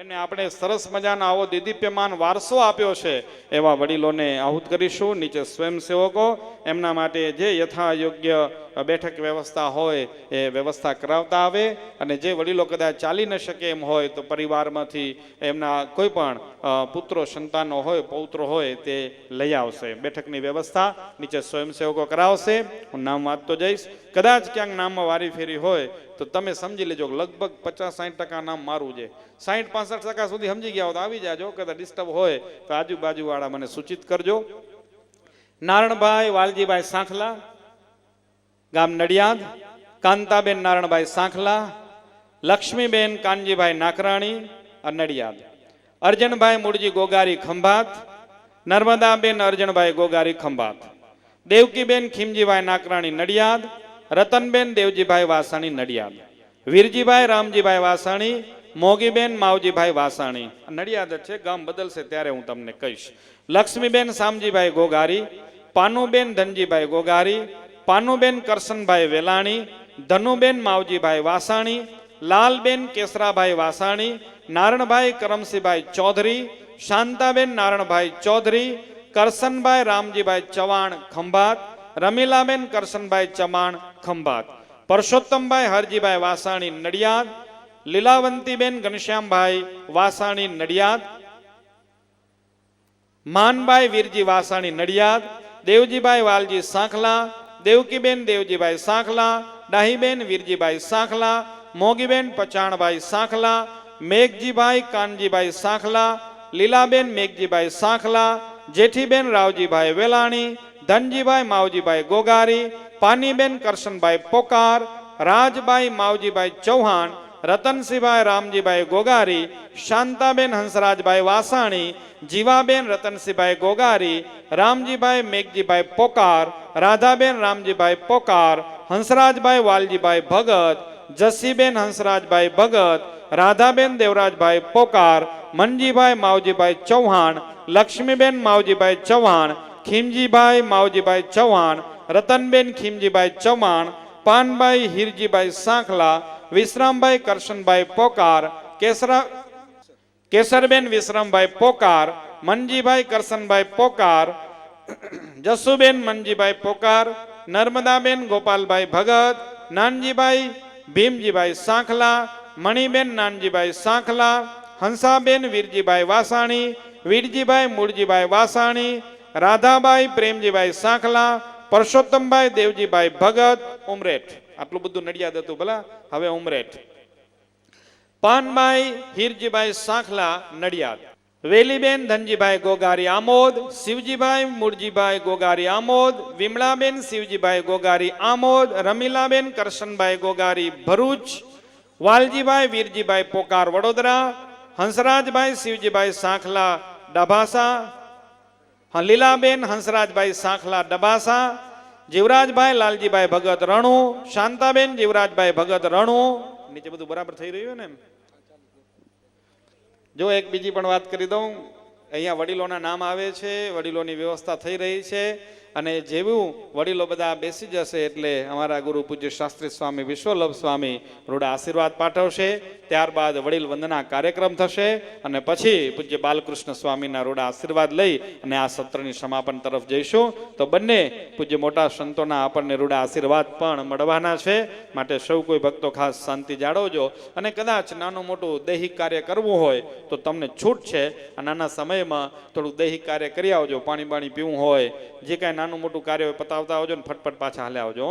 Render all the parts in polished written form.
જેને આપણે સરસ મજાનો આવો દિદીપ્યમાન વારસો આપ્યો છે એવા વડીલોને આહુત કરીશું. નીચે સ્વયંસેવકો એમના માટે જે યથા યોગ્ય બેઠક વ્યવસ્થા હોય એ વ્યવસ્થા કરાવતા આવે, અને જે વડીલો કદાચ ચાલી ન શકે એમ હોય તો પરિવારમાંથી એમના કોઈ પણ પુત્રો સંતાનો હોય પૌત્રો હોય તે લઈ આવશે. બેઠકની વ્યવસ્થા નીચે સ્વયંસેવકો કરાવશે. હું નામ વાંચતો જઈશ. કદાચ ક્યાંક નામમાં વારી ફેરી હોય તો તમે સમજી લેજો લગભગ 50-60% નામ મારું છે. 60-65% સુધી સમજી ગયા હો તો આવી જાજો. કદાચ ડિસ્ટર્બ હોય તો આજુબાજુ વાળા મને સૂચિત કરજો. નારણભાઈ વાલજીભાઈ સાંખલા, ગામ નડિયાદ. કાંતાબેન નારણભાઈ સાંખલા, લક્ષ્મીબેન કાનજીભાઈ નાકરાણી, નડિયાદ. અર્જનભાઈ મૂળજી ગોગારી ખંભાત, નર્મદાબેન અર્જનભાઈ ગોગારી ખંભાત. દેવકીબેન ખીમજીભાઈ નાકરાણી નડિયાદ, રતનબેન દેવજીભાઈ વાસાણી નડિયાદ. વીરજીભાઈ રામજીભાઈ વાસાણી, મોગીબેન માવજીભાઈ વાસાણી. નડિયાદ જ છે, ગામ બદલશે ત્યારે હું તમને કહીશ. લક્ષ્મીબેન શામજીભાઈ ગોગારી, પાનુબેન ધનજીભાઈ ગોગારી, પાનુબેન કરશનભાઈ વેલાણી, ધનુબેન માવજીભાઈ વાસાણી, લાલબેન કેસરાભાઈ વાસાણી, નારણભાઈ કરમસિંહભાઈ ચૌધરી, શાંતાબેન નારણભાઈ ચૌધરી, કરશનભાઈ રામજીભાઈ ચવાણ ખંભાત, રમીલાબેન કરશનભાઈ ચવાણ ખંભાત. પરસોત્તમભાઈ હરજીભાઈ વાસાણી નડિયાદ, લીલાવંતીબેન ઘનશ્યામભાઈ વાસાણી નડિયાદ, માનભાઈ વીરજી વાસાણી નડિયાદ, દેવજીભાઈ વાલજી સાંખલા, દેવકીબેન દેવજીભાઈ સાંખલા, ડાહીબેન વીરજીભાઈ સાંખલા, મોગીબેન પચાણભાઈ સાંખલા, મેઘજીભાઈ કાનજીભાઈ સાંખલા, લીલાબેન મેઘજીભાઈ સાંખલા, જેઠીબેન રાવજીભાઈ વેલાણી, ધનજીભાઈ માવજીભાઈ ગોગારી, પાનીબેન કરશનભાઈ પોકાર, રાજભાઈ માવજીભાઈ ચૌહાણ, રતનસિંહભાઈ રામજીભાઈ ગોગારી, શાંતાબેન હંસરાજભાઈ વાસાણી, જીવાબેન રતનસિંહભાઈ ગોગારી, રામજીભાઈ મેઘજીભાઈ પોકાર, રાધાબેન રામજીભાઈ પોકાર, હંસરાજભાઈ વાલજીભાઈ ભગત, જસીબેન હંસરાજભાઈ ભગત, રાધાબેન દેવરાજભાઈ પોકાર, મનજીભાઈ માવજીભાઈ ચૌહાણ, લક્ષ્મીબેન માવજીભાઈ ચૌહાણ, ખીમજીભાઈ માવજીભાઈ ચૌહાણ, રતનબેન ખીમજીભાઈ ચૌહાણ, પાનભાઈ હીરજીભાઈ સાંખલા, વિશ્રામભાઈ કરશનભાઈ પોકાર, કેસરબેન વિશ્રામભાઈ પોકાર, મનજીભાઈ કરશનભાઈ પોકાર, જસુબેન મનજીભાઈ પોકાર, નર્મદાબેન ગોપાલભાઈ ભગત, નાનજીભાઈ ભીમજીભાઈ સાંખલા, મણીબેન નાનજીભાઈ સાંખલા, હંસાબેન વીરજીભાઈ વાસાણી, વીરજીભાઈ મૂળજીભાઈ વાસાણી, રાધાબાઈ પ્રેમજીભાઈ સાંખલા, પરસોત્તમભાઈ દેવજીભાઈ ભગત, ઉમરેઠ. આટલું બધું નડિયાદ હતું ભલા, હવે ઉમરેઠ. પાનભાઈ હીરજીભાઈ સાંખલા નડિયાદ, વેલીબેન ધનજીભાઈ ગોગારી આમોદ, શિવજીભાઈ મૂળજીભાઈ ગોગારી આમોદ, વિમળાબેન શિવજીભાઈ ગોગારી આમોદ, રમીલાબેન કરશનભાઈ ગોગારી ભરૂચ, વાલજીભાઈ વીરજીભાઈ પોકાર વડોદરા, હંસરાજભાઈ શિવજીભાઈ સાંખલા ડભાસા, લીલાબેન હંસરાજભાઈ સાંખલા ડબાસા, જીવરાજભાઈ લાલજીભાઈ ભગત રણુ, શાંતાબેન જીવરાજભાઈ ભગત રણુ. નીચે બધું બરાબર થઈ રહ્યું ને? જો એક બીજી પણ વાત કરી દઉં, અહીંયા વડીલોના નામ આવે છે, વડીલોની વ્યવસ્થા થઈ રહી છે, અને જેવું વડીલો બધા બેસી જશે એટલે અમારા ગુરુ પૂજ્ય શાસ્ત્રી સ્વામી વિશ્વલભ સ્વામી રૂડા આશીર્વાદ પાઠવશે. ત્યારબાદ વડીલ વંદના કાર્યક્રમ થશે અને પછી પૂજ્ય બાલકૃષ્ણ સ્વામીના રૂડા આશીર્વાદ લઈ અને આ સત્રની સમાપન તરફ જઈશું. તો બંને પૂજ્ય મોટા સંતોના આપણને રૂડા આશીર્વાદ પણ મળવાના છે. માટે સૌ કોઈ ભક્તો ખાસ શાંતિ જાળવજો, અને કદાચ નાનું મોટું દૈહિક કાર્ય કરવું હોય તો તમને છૂટ છે. આ નાના સમયમાં થોડું દૈહિક કાર્ય કરી આવજો, પાણી બાણી પીવું હોય, જે કાંઈ નાનું મોટું કાર્ય પતાવતા આવજો ને ફટફટ પાછા હાલે આવજો.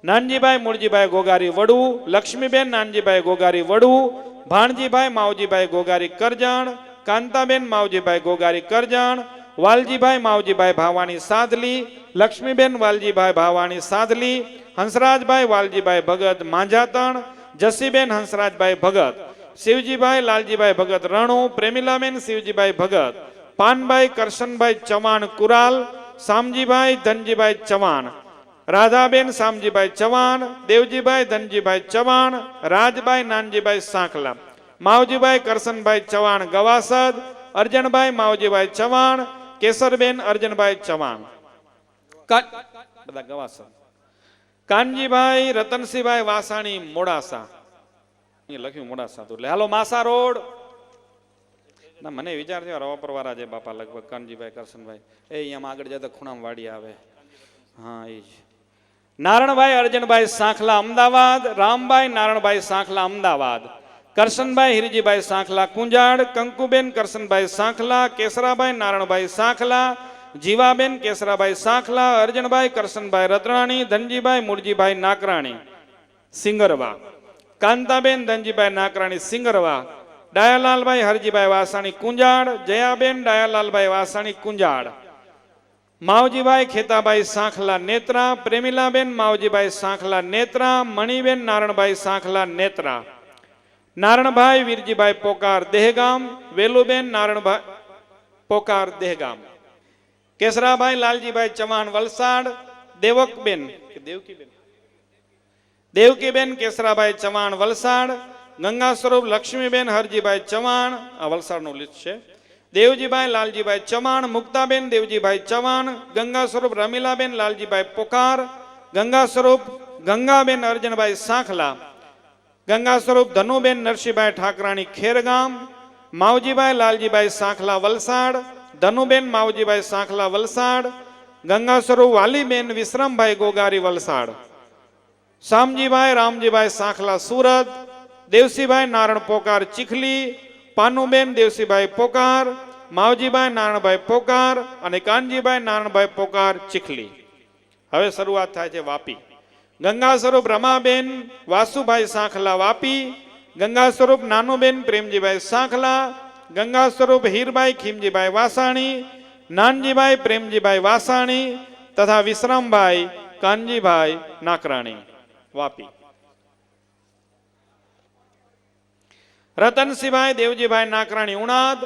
નાનજીભાઈ મૂળજીભાઈ ગોગારી વડુ, લક્ષ્મીબેન નાનજીભાઈ ગોગારી વડુ, ભાણજીભાઈ માવજીભાઈ ગોગારી કરજણ, કાંતાબેન માવજીભાઈ ગોગારી કરજણ, વાલજીભાઈ માવજીભાઈ ભાવાણી સાધલી, લક્ષ્મીબેન વાલજીભાઈ ભાવાણી સાધલી, હંસરાજભાઈ વાલજીભાઈ ભગત માંજાતણ, જસીબેન હંસરાજભાઈ ભગત, શિવજીભાઈ લાલજીભાઈ ભગત રણુ, પ્રેમિલાબેન શિવજીભાઈ ભગત, પાનભાઈ કરશનભાઈ ચવાણ કુરાલ, શામજીભાઈ ધનજીભાઈ ચવાણ, રાધાબેન શામજીભાઈ ચવાણ, દેવજીભાઈ ધનજીભાઈ ચવાણ, રાજભાઈ નાનજીભાઈ સાંખલા, માવજીભાઈ કરશનભાઈ ચવાણ ગવાસદ, અર્જનભાઈ માવજીભાઈ ચવાણ, કેસરબેન અર્જનભાઈ ચવાણ બધા ગવાસદ, કાનજીભાઈ રતનસિંહભાઈ વાસાણી મોડાસા, લખ્યું મોડાસા તો હાલો માસા રોડ, ના મને વિચાર થયો રવાપર વાળા છે બાપા લગભગ કાનજીભાઈ કરશનભાઈ એ અહીંયામાં આગળ જતા ખૂણામાં વાડી આવે હા એ જ નારણભાઈ અર્જનભાઈ સાંખલા અમદાવાદ રામભાઈ નારણભાઈ સાંખલા અમદાવાદ કરશનભાઈ હિરજીભાઈ સાંખલા કુંજાડ કંકુબેન કરશનભાઈ સાંખલા કેસરાભાઈ નારણભાઈ સાંખલા જીવાબેન કેસરાભાઈ સાંખલા અર્જનભાઈ કરશનભાઈ રતરાણી ધનજીભાઈ મુરજીભાઈ નાકરાણી સિંગરવા કાંતાબેન ધનજીભાઈ નાકરાણી સિંગરવા ડાયાલાલભાઈ હરજીભાઈ વાસાણી કુંજાડ જયાબેન ડાયાલાલભાઈ વાસાણી કુંજાડ માવજીભાઈ ખેતાભાઈ સાંખલા નેત્રા પ્રેમીલાબેન માવજીભાઈ સાંખલા નેત્રા મણિબેન નારણભાઈ સાંખલા નેત્રા નારણભાઈ વીરજીભાઈ પોકાર દેહગામ વેલુબેન નારણભાઈ પોકાર દેહગામ કેસરાભાઈ લાલજીભાઈ ચૌહાણ વલસાડ દેવકબેન દેવકીબેન કેસરાભાઈ ચૌહાણ વલસાડ ગંગા સ્વરૂપ લક્ષ્મીબેન હરજીભાઈ ચૌહાણ આ વલસાડનું લિસ્ટ છે દેવજીભાઈ લાલજીભાઈ ચૌહાણ મુક્તાબેન દેવજીભાઈ ચૌહાણ ગંગા સ્વરૂપ રમીલાબેન લાલજીભાઈ પોકાર ગંગા સ્વરૂપ ગંગાબેન અર્જનભાઈ સાંખલા ગંગા સ્વરૂપ ધનુબેન નરસિંહભાઈ ઠાકરાણી ખેરગામ માવજીભાઈ લાલજીભાઈ સાંખલા વલસાડ ધનુબેન માવજીભાઈ સાંખલા વલસાડ ગંગા સ્વરૂપ વાલીબેન વિશ્રામભાઈ ગોગારી વલસાડ શામજીભાઈ રામજીભાઈ સાંખલા સુરત દેવસીભાઈ નારણ પોકાર ચીખલી પાનુબેન દેવસીભાઈ પોકાર માવજીભાઈ નારણભાઈ પોકાર અને કાનજીભાઈ નારણભાઈ પોકાર ચીખલી હવે શરૂઆત થાય છે વાપી ગંગા સ્વરૂપ રમાબેન વાસુભાઈ સાંખલા વાપી ગંગા સ્વરૂપ નાનુબેન પ્રેમજીભાઈ સાંખલા ગંગા સ્વરૂપ હીરભાઈ ખીમજીભાઈ વાસાણી નાનજીભાઈ પ્રેમજીભાઈ વાસાણી તથા વિશ્રામભાઈ કાનજીભાઈ નાકરાણી વાપી રતનસિંહભાઈ દેવજીભાઈ નાકરાણી ઉણાદ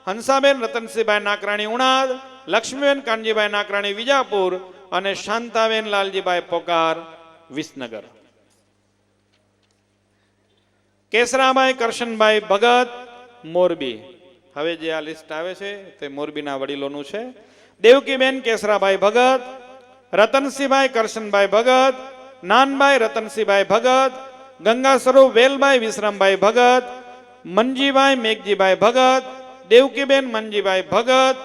હંસાબેન રતનસિંહભાઈ નાકરાણી ઉણાદ લક્ષ્મીબેન કાનજીભાઈ નાકરાણી વિજાપુર અને શાંતાબેન લાલજીભાઈ પોકાર વિસનગર કેસરાભાઈ કરશનભાઈ ભગત મોરબી હવે જે આ લિસ્ટ આવે છે તે મોરબીના વડીલોનું છે દેવકીબેન કેસરાભાઈ ભગત રતનસિંહભાઈ કરશનભાઈ ભગત નાનભાઈ રતનસિંહભાઈ ભગત ગંગા સ્વરૂપ વેલભાઈ વિશ્રામભાઈ ભગત મનજીભાઈ મેઘજીભાઈ ભગત દેવકીબેન મનજીભાઈ ભગત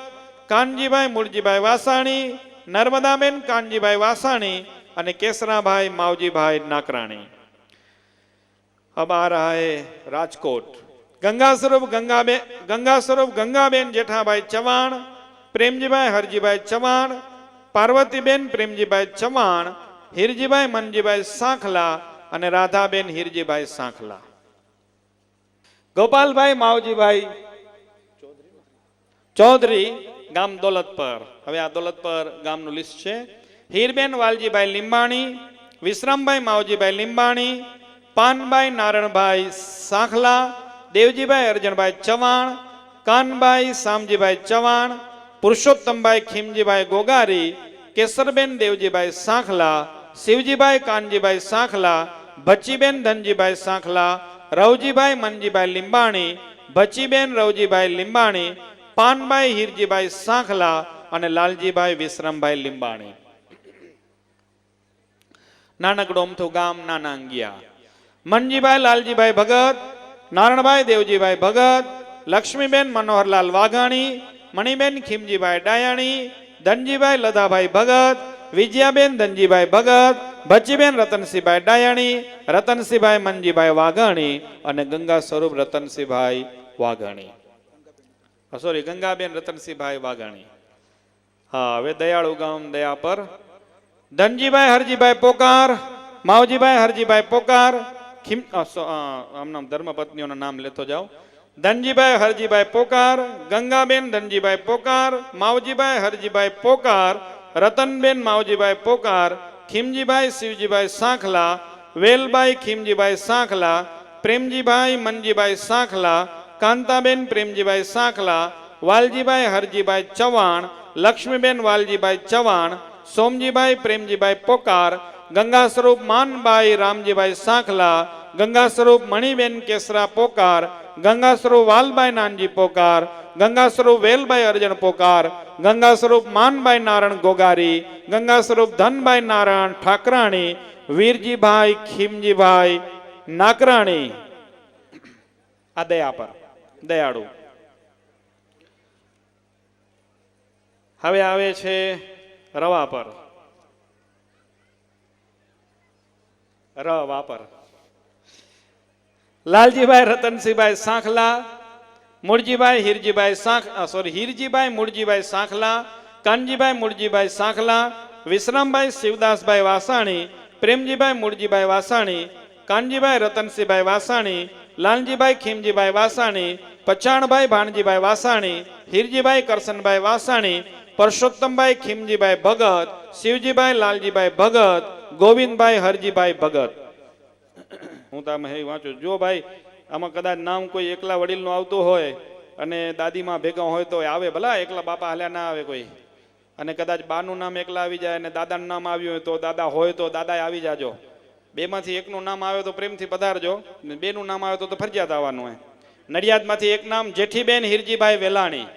કાનજીભાઈ મુરજીભાઈ વાસાણી નર્મદાબેન કાનજીભાઈ વાસાણી અને કેસરાભાઈ માવજીભાઈ નાકરાણી अब आ रहा है राजकोट गंगा स्वरूप गंगाबेन जेठाभाई चौहान प्रेमजीभाई हरजीभाई चौहान पार्वतीबेन प्रेमजीभाई चौहान हिरजीभाई मनजीभाई सांखला અને રાધાબેન હિરજીભાઈ સાંખલા ગોપાલભાઈ માવજીભાઈ ચૌધરી ગામ દોલતપર હવે આ દોલતપર ગામનું લિસ્ટ છે હીરબેન વાલજીભાઈ લીંબાણી વિશ્રામભાઈ માવજીભાઈ લીંબાણી પાનભાઈ નારણભાઈ સાંખલા દેવજીભાઈ અર્જનભાઈ ચૌહાણ કાનભાઈ શામજીભાઈ ચૌહાણ પુરુષોત્તમભાઈ ખીમજીભાઈ ગોગારી કેસરબેન દેવજીભાઈ સાંખલા શિવજીભાઈ કાનજીભાઈ સાંખલા ભચીબેન ધનજીભાઈ સાંખલા રવજીભાઈ મનજીભાઈ લીંબાણી ભચીબેન રવજીભાઈ લીંબાણી પાનભાઈ હીરજીભાઈ સાંખલા અને લાલજીભાઈ વિશ્રામભાઈ લીંબાણી નાનકડું અમથું ગામ નાના અંગિયા મનજીભાઈ લાલજીભાઈ ભગત નારણભાઈ દેવજીભાઈ ભગત લક્ષ્મીબેન મનોહરલાલ વાઘાણી મણિબેન ખીમજીભાઈ ડાયાણી ધનજીભાઈ લદાભાઈ ભગત વિજયાબેન ધનજીભાઈ ભગત ભચીબેન રતનસિંહભાઈ ડાયાણી રતનસિંહભાઈ મનજીભાઈ વાઘાણી અને ગંગા સ્વરૂપ રતનસિંહભાઈ વાઘાણી સોરી ગંગાબેન રતનસિંહભાઈ વાઘાણી હા હવે દયાળુ ગામ દયા પર ધનજીભાઈ હરજીભાઈ પોકાર માવજીભાઈ હરજીભાઈ પોકાર આમનામ ધર્મપત્નીઓના નામ લેતો જાઓ ધનજીભાઈ હરજીભાઈ પોકાર ગંગાબેન ધનજીભાઈ પોકાર માવજીભાઈ હરજીભાઈ પોકાર રતનબેન માવજીભાઈ પોકાર ખીમજીભાઈ શિવજીભાઈ સાંખલા વેલભાઈ ખીમજીભાઈ સાંખલા પ્રેમજીભાઈ મનજીભાઈ સાંખલા કાંતાબેન પ્રેમજીભાઈ સાંખલા વાલજીભાઈ હરજીભાઈ ચૌહાણ લક્ષ્મીબેન વાલજીભાઈ ચૌહાણ સોમજીભાઈ પ્રેમજીભાઈ પોકાર ગંગા સ્વરૂપ માનભાઈ રામજીભાઈ સાંખલા ગંગા સ્વરૂપ મણિબેન કેસરા પોકાર ગંગા સ્વરૂપ વાલભાઈ નાનજી પોકાર ગંગા સ્વરૂપ વેલભાઈ અર્જન પોકાર ગંગા સ્વરૂપ માનભાઈ નારણ ગોગારી ગંગા સ્વરૂપ ધનભાઈ નારાયણ ઠાકરાણી વીરજીભાઈ ખીમજીભાઈ નાકરાણી આ દયા પર દયાળુ હવે આવે છે રવા પર. ર વાપર. લાલજીભાઈ રતનસિંહભાઈ સાંખલા, મૂળજીભાઈ હીરજીભાઈ મૂળજીભાઈ સાંખલા, કાનજીભાઈ મૂળજીભાઈ સાંખલા, વિશ્રામભાઈ શિવદાસભાઈ વાસાણી, પ્રેમજીભાઈ મૂળજીભાઈ વાસાણી, કાનજીભાઈ રતનસિંહભાઈ વાસાણી, લાલજીભાઈ ખીમજીભાઈ વાસાણી, પચાણભાઈ ભાણજીભાઈ વાસાણી, હીરજીભાઈ કરશનભાઈ વાસાણી, પરસોત્તમભાઈ ખીમજીભાઈ ભગત, શિવજીભાઈ લાલજીભાઈ ભગત, ગોવિંદભાઈ હરજીભાઈ ભગત. હું તમે વાંચું. જો ભાઈ આમાં કદાચ નામ કોઈ એકલા વડીલનું આવતું હોય અને દાદીમાં ભેગા હોય તો આવે, ભલા એકલા બાપા હાલ્યા ના આવે કોઈ, અને કદાચ બાનું નામ એકલા આવી જાય અને દાદાનું નામ આવ્યું હોય તો દાદા હોય તો દાદા આવી જાજો. બેમાંથી એકનું નામ આવે તો પ્રેમથી પધારજો, બેનું નામ આવે તો ફરજિયાત આવવાનું હોય. નડિયાદમાંથી એક નામ જેઠીબેન હીરજીભાઈ વેલાણી.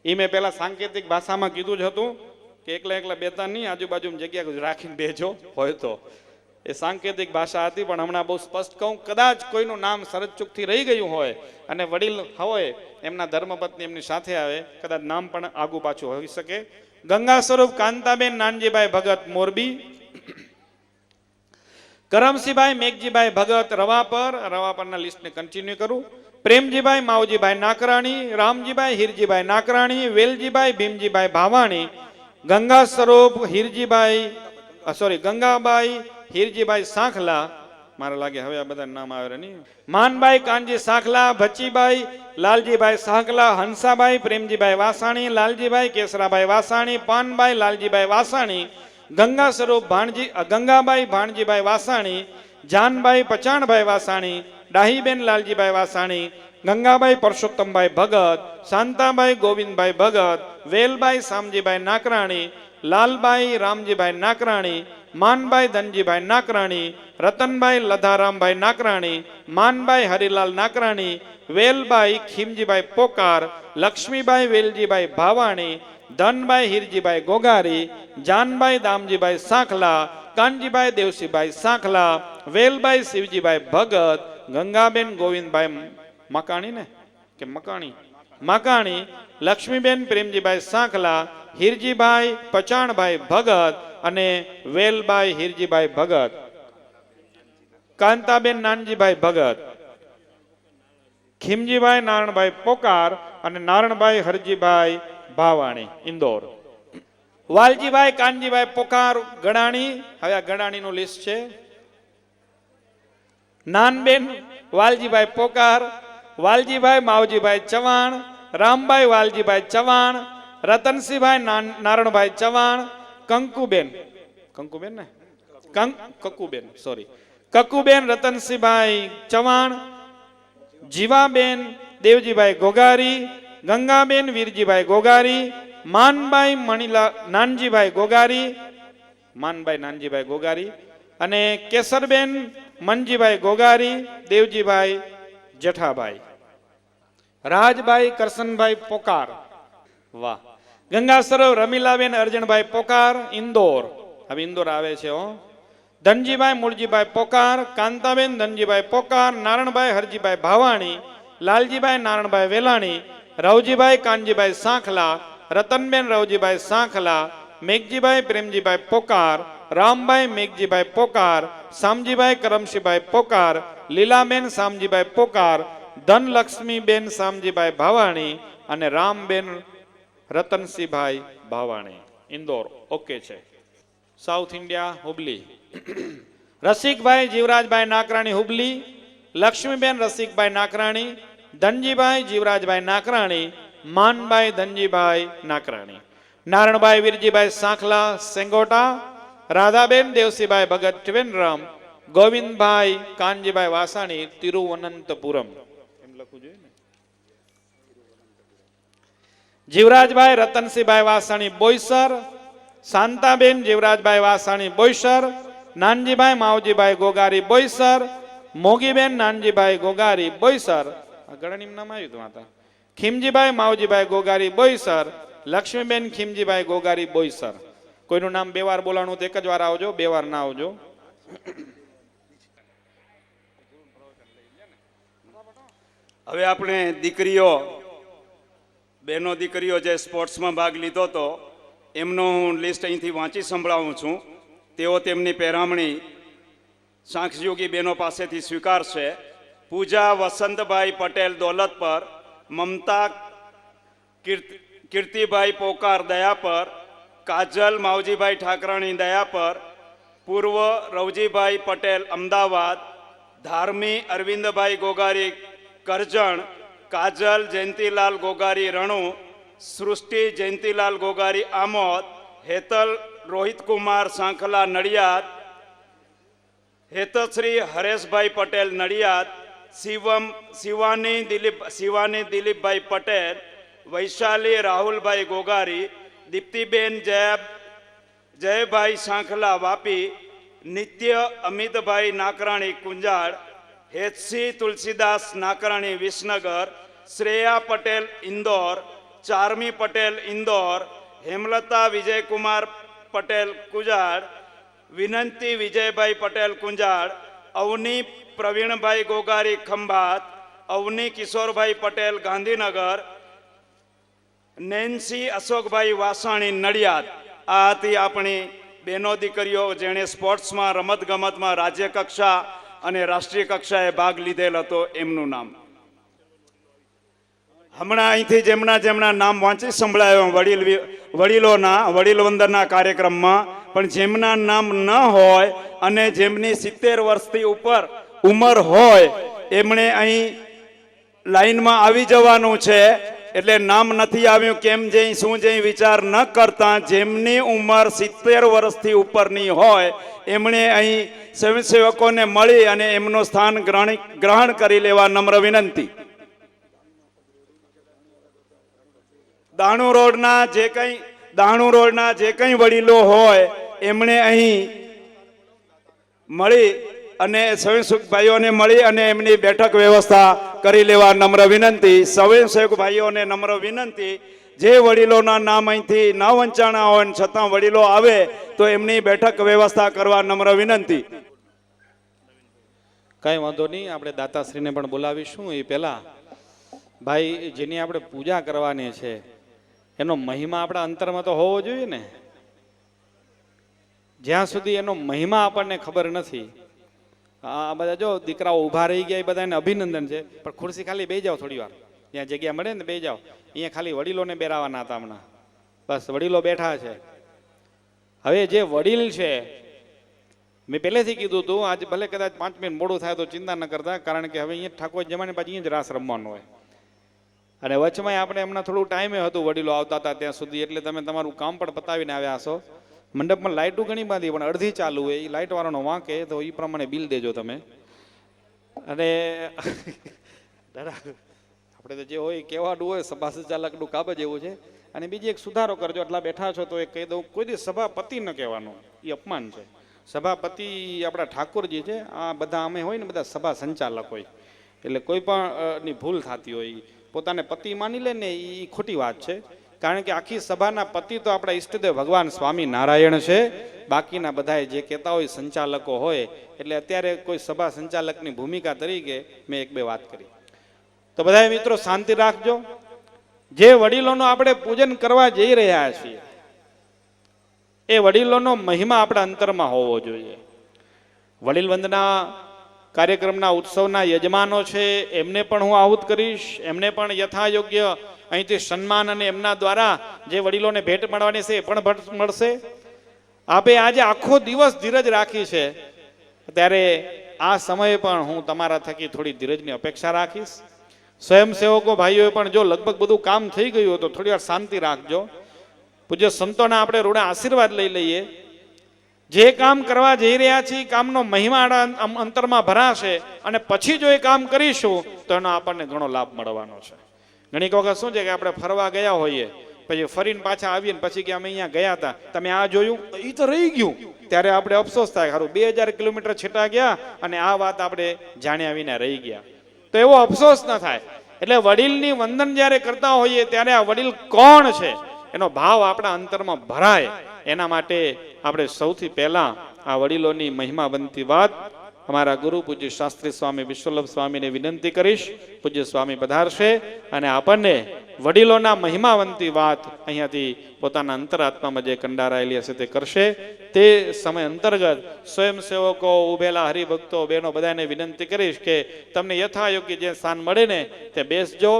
એ મેં પેલા સાંકેતિક ભાષામાં કીધું જ હતું કે એકલા એકલા બેતા નહીં, આજુબાજુમાં જગ્યા રાખીને બેજો હોય તો. એ સાંકેતિક ભાષા હતી, પણ હમણાં બહુ સ્પષ્ટ કહું, કદાચ કોઈનું નામ સરચૂકથી રહી ગયું હોય અને વડીલ હોય એમના ધર્મપત્ની એમની સાથે આવે, કદાચ નામ પણ આગુ પાછું હોઈ શકે. ગંગા સ્વરૂપ કાંતાબેન નાનજીભાઈ ભગત મોરબી, કરમસિંહભાઈ મેઘજીભાઈ ભગત રવાપરના લિસ્ટને કન્ટિન્યુ કરું. પ્રેમજીભાઈ માવજીભાઈ નાકરાણી, રામજીભાઈ હીરજીભાઈ નાકરાણી, વેલજીભાઈ ભીમજીભાઈ ભાવાણી, ગંગા સ્વરૂપ ગંગાબાઈ હીરજીભાઈ સાંખલા, મારે લાગે હવે આ બધા નામ આવે નહીં, માનભાઈ કાનજી સાંખલા, ભચીભાઈ લાલજીભાઈ સાંખલા, હંસાભાઈ પ્રેમજીભાઈ વાસાણી, લાલજીભાઈ કેસરાભાઈ વાસાણી, પાનભાઈ લાલજીભાઈ વાસાણી, ગંગા સ્વરૂપ ગંગાબાઈ ભાણજીભાઈ વાસાણી, જાનભાઈ પચાણભાઈ વાસાણી, ડાહીબેન લાલજીભાઈ વાસાણી, ગંગાબાઈ પરસોત્તમભાઈ ભગત, શાંતાબાઈ ગોવિંદભાઈ ભગત, વેલભાઈ શામજીભાઈ નાકરાણી, લાલબાઈ રામજીભાઈ નાકરાણી, માનભાઈ ધનજીભાઈ નાકરાણી, રતનભાઈ લધારામભાઈ નાકરાણી, માનભાઈ હરિલાલ નાકરાણી, વેલભાઈ ખીમજીભાઈ પોકાર, લક્ષ્મીબાઈ વેલજીભાઈ ભાવાણી, ધનભાઈ હીરજીભાઈ ગોગારી, જાનભાઈ દામજીભાઈ સાંખલા, કાનજીભાઈ દેવસીભાઈ સાંખલા, વેલભાઈ શિવજીભાઈ ભગત, ગંગાબેન ગોવિંદભાઈ મકાણી, લક્ષ્મીબેન પ્રેમજીભાઈ સાંખલા, હીરજીભાઈ પચાણભાઈ ભગત અને વેલભાઈ હીરજીભાઈ ભગત, કાંતાબેન નાનજીભાઈ ભગત, ખીમજીભાઈ નારણભાઈ પોકાર અને નારણભાઈ હરજીભાઈ ભાવાણી ઇન્દોર. વાલજીભાઈ કાનજીભાઈ પોકાર ગણાણી. હવે આ ગણાણીનું લિસ્ટ છે. નાનબેન વાલજીભાઈ પોકાર, વાલજીભાઈ માવજીભાઈ ચવાણ, રામભાઈ વાલજીભાઈ ચવાણ, રતનસિંહભાઈ નારણભાઈ ચવાણ, કકુબેન રતનસિંહભાઈ ચવાણ, જીવાબેન દેવજીભાઈ ગોગારી, ગંગાબેન વીરજીભાઈ ગોગારી, માનભાઈ નાનજીભાઈ ગોગારી અને કેસરબેન મનજીભાઈ ગોગારી, દેવજીભાઈ જેઠાભાઈ, રાજભાઈ કરશનભાઈ પોકાર. વાહ. ગંગાસરો રમીલાબેન અર્જણભાઈ પોકાર ઇન્દોર. હવે ઇન્દોર આવે છે. ધનજીભાઈ મૂળજીભાઈ પોકાર, કાંતાબેન ધનજીભાઈ પોકાર, નારણભાઈ હરજીભાઈ ભાવાણી, લાલજીભાઈ નારણભાઈ વેલાણી, રવજીભાઈ કાનજીભાઈ સાંખલા, રતનબેન રવજીભાઈ સાંખલા, મેઘજીભાઈ પ્રેમજીભાઈ પોકાર, રામભાઈ મેઘજીભાઈ પોકાર, શામજીભાઈ કરમશીભાઈ પોકાર, લીલાબેન શામજીભાઈ પોકાર, ધનલક્ષ્મીબેન શામજીભાઈ ભાવાણી અને રામબેન રતનસિંહભાઈ ભાવાણી ઇન્દોર. ઓકે છે. South India Hubli. રસિકભાઈ જીવરાજભાઈ નાકરાણી હુબલી, લક્ષ્મીબેન રસિકભાઈ નાકરાણી, ધનજીભાઈ જીવરાજભાઈ નાકરાણી, માનભાઈ ધનજીભાઈ નાકરાણી, નારણભાઈ વીરજીભાઈ સાંખલા સેંગોટા, રાધાબેન દેવસીભાઈ ભગત ત્રિવેન્દ્રમ, ગોવિંદભાઈ કાનજીભાઈ વાસાણી તિરુવનંતપુરમ. એમ લખવું જોઈએ ને. જીવરાજભાઈ રતનસિંહભાઈ વાસાણી બોઈસર, શાંતાબેન જીવરાજભાઈ વાસાણી બોઈસર, નાનજીભાઈ માવજીભાઈ ગોગારી બોઈસર, મોગીબેન નાનજીભાઈ ગોગારી બોઈસર. ગણની નામ આવ્યું હતું માતા. ખીમજીભાઈ માવજીભાઈ ગોગારી બોઈસર, લક્ષ્મીબેન ખીમજીભાઈ ગોગારી બોઈસર. કોઈનું નામ બે વાર બોલાણું તો એક જ વાર આવજો, બે વાર ના આવજો. હવે આપણે દીકરીઓ બહેનો દીકરીઓ જે સ્પોર્ટ્સમાં ભાગ લીધો હતો એમનું હું લિસ્ટ અહીંથી વાંચી સંભળાવું છું. તેઓ તેમની પહેરામણી સાંખયોગી બહેનો પાસેથી સ્વીકારશે. પૂજા વસંતભાઈ પટેલ દોલતપર, મમતા કીર્તિભાઈ પોકાર દયાપર, કાજલ માવજીભાઈ ઠાકરાણી દયાપર, પૂર્વ રવજીભાઈ પટેલ અમદાવાદ, ધાર્મી અરવિંદભાઈ ગોગારી કરજણ, કાજલ જયંતિલાલ ગોગારી રણુ, સૃષ્ટિ જયંતિલાલ ગોગારી આમોદ, હેતલ રોહિતકુમાર સાંખલા નડિયાદ, હેતશ્રી હરેશભાઈ પટેલ નડિયાદ, શિવાની દિલીપભાઈ પટેલ, વૈશાલી રાહુલભાઈ ગોગારી, દીપ્તિબેન જયભાઈ સાંખલા વાપી, નિત્ય અમિતભાઈ નાકરાણી કુંજાળ, હેતસિંહ તુલસીદાસ નાકરાણી વિસનગર, શ્રેયા પટેલ ઇન્દોર, ચારમી પટેલ ઇન્દોર, હેમલતા વિજયકુમાર પટેલ કુંજાળ, વિનંતી વિજયભાઈ પટેલ કુંજાળ, અવની પ્રવીણભાઈ ગોગારી ખંભાત, અવની કિશોરભાઈ પટેલ ગાંધીનગર, નેન્સી અશોકભાઈ વાસાણી નડિયાદ. આ હતી આપણી બહેનો દીકરીઓ જેણે સ્પોર્ટ્સમાં રમતગમતમાં રાજ્ય કક્ષા અને રાષ્ટ્રીય કક્ષાએ ભાગ લીધેલ હતો એમનું નામ. હમણાં અહીંથી જેમના નામ વાંચી સંભળાયો વડીલોના વડીલ વંદનના કાર્યક્રમમાં, પણ જેમના નામ ન હોય અને જેમની 70 વર્ષથી ઉપર ઉંમર હોય એમણે અહીં લાઈનમાં આવી જવાનું છે. એટલે નામ નથી આવ્યું કેમ જઈ શું જઈ વિચાર ન કરતા જેમની ઉંમર 70 વર્ષથી ઉપરની હોય એમણે અહીં સ્વયંસેવકોને મળી અને એમનું સ્થાન ગ્રહણ કરી લેવા નમ્ર વિનંતી. દાણુ રોડના જે કંઈ વડીલો હોય એમણે અહીં મળી અને સ્વયંસેવક ભાઈઓને મળી અને એમની બેઠક વ્યવસ્થા કરી લેવા નમ્ર વિનંતી. સ્વયંસેવક ભાઈઓને નમ્ર વિનંતી, જે વડીલોના નામ અહીંથી ન વંચાણા હોય છતાં વડીલો આવે તો એમની બેઠક વ્યવસ્થા કરવા નમ્ર વિનંતી. કાંઈ વાંધો નહીં, આપણે દાતાશ્રીને પણ બોલાવીશું. એ પહેલા ભાઈ જેની આપણે પૂજા કરવાની છે એનો મહિમા આપણા અંતરમાં તો હોવો જોઈએ ને. જ્યાં સુધી એનો મહિમા આપણને ખબર નથી, આ બધા જો દીકરાઓ ઊભા રહી ગયા એ બધાને અભિનંદન છે, પણ ખુરશી ખાલી બેસી જાઓ થોડી વાર, ત્યાં જગ્યા મળે ને બેસી જાઓ. અહીંયા ખાલી વડીલોને બેરાવાના હતા હમણાં, બસ વડીલો બેઠા છે. હવે જે વડીલ છે મેં પહેલેથી કીધું હતું, આજે ભલે કદાચ 5 મિનિટ મોડું થાય તો ચિંતા ન કરતા, કારણ કે હવે અહીંયા ઠાકોર જમાને પાછી અહીંયા જ રાસ રમવાનો હોય. અને વચમાં આપણે હમણાં થોડું ટાઈમે હતું વડીલો આવતા હતા ત્યાં સુધી, એટલે તમે તમારું કામ પણ પતાવીને આવ્યા હશો. મંડપમાં લાઇટો ઘણી બાંધી પણ અડધી ચાલુ હોય, એ લાઇટ વાળાનો વાંકે તો એ પ્રમાણે બિલ દેજો તમે. અને આપણે તો જે હોય કહેવાનું હોય, સભા સંચાલકનું કામ જ એવું છે. અને બીજી એક સુધારો કરજો, એટલા બેઠા છો તો એ કહી દઉં, કોઈ દી સભાપતિ ન કહેવાનું, એ અપમાન છે. સભાપતિ આપણા ઠાકોરજી છે, આ બધા અમે હોય ને બધા સભા સંચાલક હોય, એટલે કોઈ પણ ની ભૂલ થતી હોય પોતાને પતિ માની લે ને એ ખોટી વાત છે. કારણ કે આખી સભાના પતિ તો આપણા ઈષ્ટદેવ ભગવાન સ્વામી નારાયણ છે. બાકીના બધા જે કહેતા હોય સંચાલકો હોય, એટલે અત્યારે કોઈ સભા સંચાલકની ભૂમિકા તરીકે મેં 1-2 વાત કરી. તો બધા મિત્રો શાંતિ રાખજો. જે વડીલોનો આપણે પૂજન કરવા જઈ રહ્યા છીએ એ વડીલોનો મહિમા આપણા અંતરમાં હોવો જોઈએ. વડીલ વંદના કાર્યક્રમના ઉત્સવના યજમાનો છે એમને પણ હું આહુત કરીશ. એમને પણ યથાયોગ્ય અહીંથી સન્માન અને એમના દ્વારા જે વડીલોને ભેટ મળવાની છે એ પણ મળશે. આપે આજે આખો દિવસ ધીરજ રાખી છે, ત્યારે આ સમયે પણ હું તમારા થકી થોડી ધીરજની અપેક્ષા રાખીશ. સ્વયંસેવકો ભાઈઓએ પણ જો લગભગ બધું કામ થઈ ગયું તો થોડી વાર શાંતિ રાખજો. પૂજ્ય સંતોના આપણે ઋણે આશીર્વાદ લઈ લઈએ. જે કામ કરવા જઈ રહ્યા છીએ કામનો મહિમા અંતરમાં ભરાશે, અને પછી જો એ કામ કરીશું તો એનો આપણને ઘણો લાભ મળવાનો છે. ઘણી વખત શું છે કે આપણે ફરવા ગયા હોઈએ, પછી ફરીને પાછા આવીએ પછી કે અમે અહીંયા ગયા હતા, તમે આ જોયું, એ તો રહી ગયું. ત્યારે આપણે અફસોસ થાય, ખરું 2000 કિલોમીટર છેટા ગયા અને આ વાત આપણે જાણ્યા વિના રહી ગયા, તો એવો અફસોસ ન થાય. એટલે વડીલની વંદન જ્યારે કરતા હોઈએ ત્યારે આ વડીલ કોણ છે એનો ભાવ આપણા અંતરમાં ભરાય, એના માટે આપણે સૌથી પહેલા આ વડીલોની મહિમા બનતી વાત અમારા ગુરુ પૂજ્ય શાસ્ત્રી સ્વામી વિશ્વલ્લભ સ્વામીને વિનંતી કરીશ. પૂજ્ય સ્વામી પધારશે અને આપણને વડીલોના મહિમાવંતી વાત અહીંયાથી પોતાના અંતરાત્મામાં જે કંડારાયેલી હશે તે કરશે. તે સમય અંતર્ગત સ્વયંસેવકો, ઉભેલા હરિભક્તો, બહેનો બધાને વિનંતી કરીશ કે તમને યથાયોગ્ય જે સ્થાન મળે ને તે બેસજો,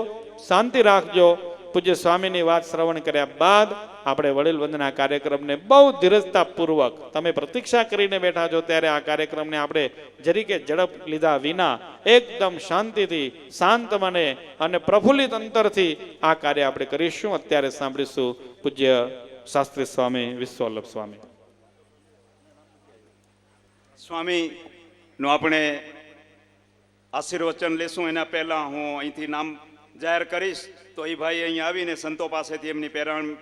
શાંતિ રાખજો. પૂજ્ય સ્વામીની વાત શ્રવણ કર્યા બાદ આપણે વડીલ વંદના કાર્યક્રમને બહુ ધીરજતાપૂર્વક, તમે પ્રતીક્ષા કરીને બેઠા છો ત્યારે આ કાર્યક્રમને આપણે જરીકે ઝડપ લીધા વિના એકદમ શાંતિથી, શાંત મને અને પ્રફુલ્લિત અંતરથી આ કાર્ય આપણે કરીશું. અત્યારે સાંભળીશું પૂજ્ય શાસ્ત્રી સ્વામી વિશ્વવલ્લભ સ્વામી. સ્વામીનું આપણે આશીર્વચન લેશું. એના પહેલા હું અહીંથી નામ જાહેર કરીશ તો એ ભાઈ અહીં આવીને સંતો પાસેથી એમની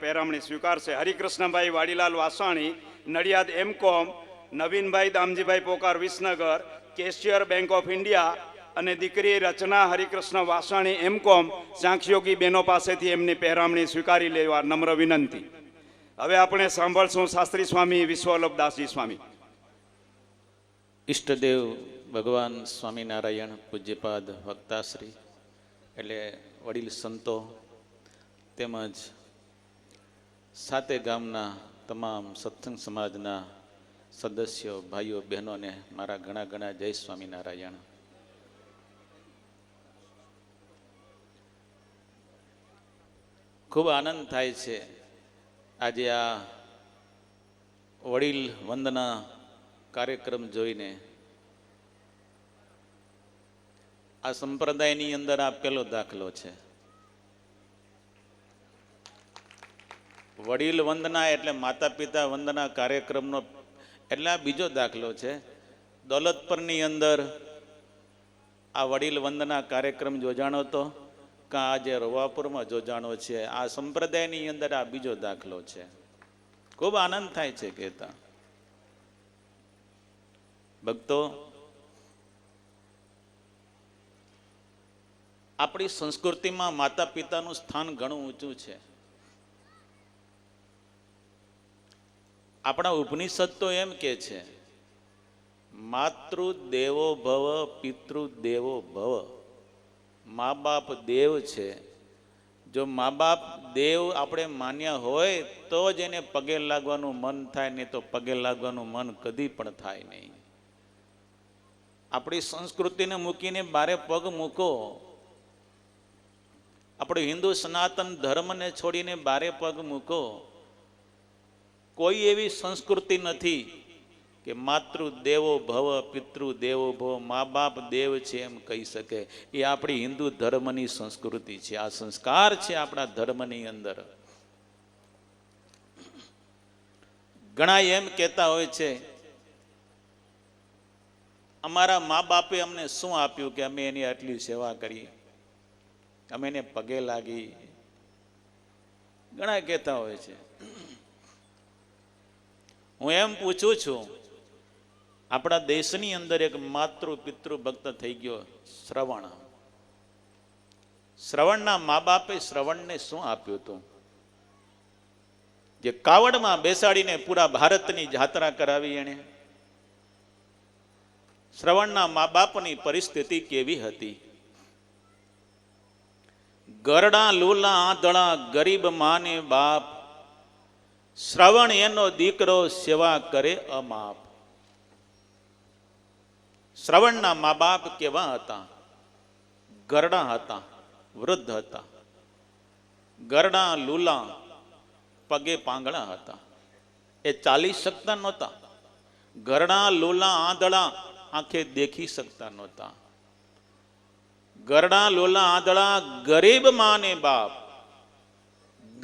પેરામણી સ્વીકારશે. Harikrishnabhai Vadilal Vasani, Nadiad MCom. Navinbhai Damjibhai Pokar, Visnagar, cashier bank of India. અને દીકરી રચના હરિકૃષ્ણ વાસાણી એમકોમ, સાંખ્યોગી બહેનો પાસેથી એમની પેરામણી સ્વીકારી લેવા નમ્ર વિનંતી. હવે આપણે સાંભળશું શાસ્ત્રી સ્વામી વિશ્વવલ્લભ દાસજી સ્વામી. ઈષ્ટદેવ ભગવાન સ્વામિનારાયણ પૂજ્યપાદ વક્તાશ્રી એટલે વડીલ સંતો તેમજ સાતે ગામના તમામ સત્સંગ સમાજના સદસ્યો, ભાઈઓ, બહેનોને મારા ઘણા ઘણા જય સ્વામિનારાયણ. ખૂબ આનંદ થાય છે આજે આ વડીલ વંદના કાર્યક્રમ જોઈને. આ સંપ્રદાયની અંદર આ પહેલો દાખલો છે. વડીલ વંદના એટલે માતા પિતા વંદના કાર્યક્રમનો એટલે આ બીજો દાખલો છે. દોલતપરની અંદર આ વડીલ વંદના કાર્યક્રમ યોજાણો હતો, કાં આજે રવાપુરમાં યોજાણો છે. આ સંપ્રદાયની અંદર આ બીજો દાખલો છે. ખૂબ આનંદ થાય છે કહેતા. ભક્તો, આપણી સંસ્કૃતિમાં માતા પિતાનું સ્થાન ઘણું ઊંચું છે. આપણા ઉપનિષદ તો એમ કે છે, માતૃ દેવો ભવ પિતૃ દેવો ભવ. મા બાપ દેવ છે. જો મા બાપ દેવ આપણે માન્યા હોય તો જ એને પગે લાગવાનું મન થાય, નહીં તો પગે લાગવાનું મન કદી પણ થાય નહીં. આપણી સંસ્કૃતિને મૂકીને બારે પગ મૂકો. આપણો હિન્દુ સનાતન ધર્મને છોડીને બારે પગ મૂકો. કોઈ એવી સંસ્કૃતિ નથી કે માતૃ દેવો ભવ પિતૃ દેવો ભવ, મા બાપ દેવ છે એમ કહી શકે. એ આપણી હિન્દુ ધર્મની સંસ્કૃતિ છે. આ સંસ્કાર છે આપણા ધર્મની અંદર. ઘણા એમ કહેતા હોય છે, અમારા મા બાપે અમને શું આપ્યું કે અમે એની આટલી સેવા કરી, અમે એને પગે લાગી. ઘણા કહેતા હોય છે. હું એમ પૂછું છું, આપણા દેશની અંદર એક માતૃ પિતૃ ભક્ત થઈ ગયો શ્રવણ. શ્રવણના મા બાપે શ્રવણને શું આપ્યું હતું? જે કાવડમાં બેસાડીને પૂરા ભારતની યાત્રા કરાવી એણે. શ્રવણના મા બાપની પરિસ્થિતિ કેવી હતી? ગરડા લૂલા આંધળા ગરીબ માને બાપ, શ્રવણ એનો દીકરો સેવા કરે અમાપ. શ્રવણના મા બાપ કેવા હતા? ગરડા હતા, વૃદ્ધ હતા. ગરડા લૂલા, પગે પાંગળા હતા. એ ચાલી શકતા નહોતા. ગરડા લૂલા આંધળા, આંખે દેખી શકતા નહોતા. ગરડા લોલા આંધળા ગરીબ માને બાપ.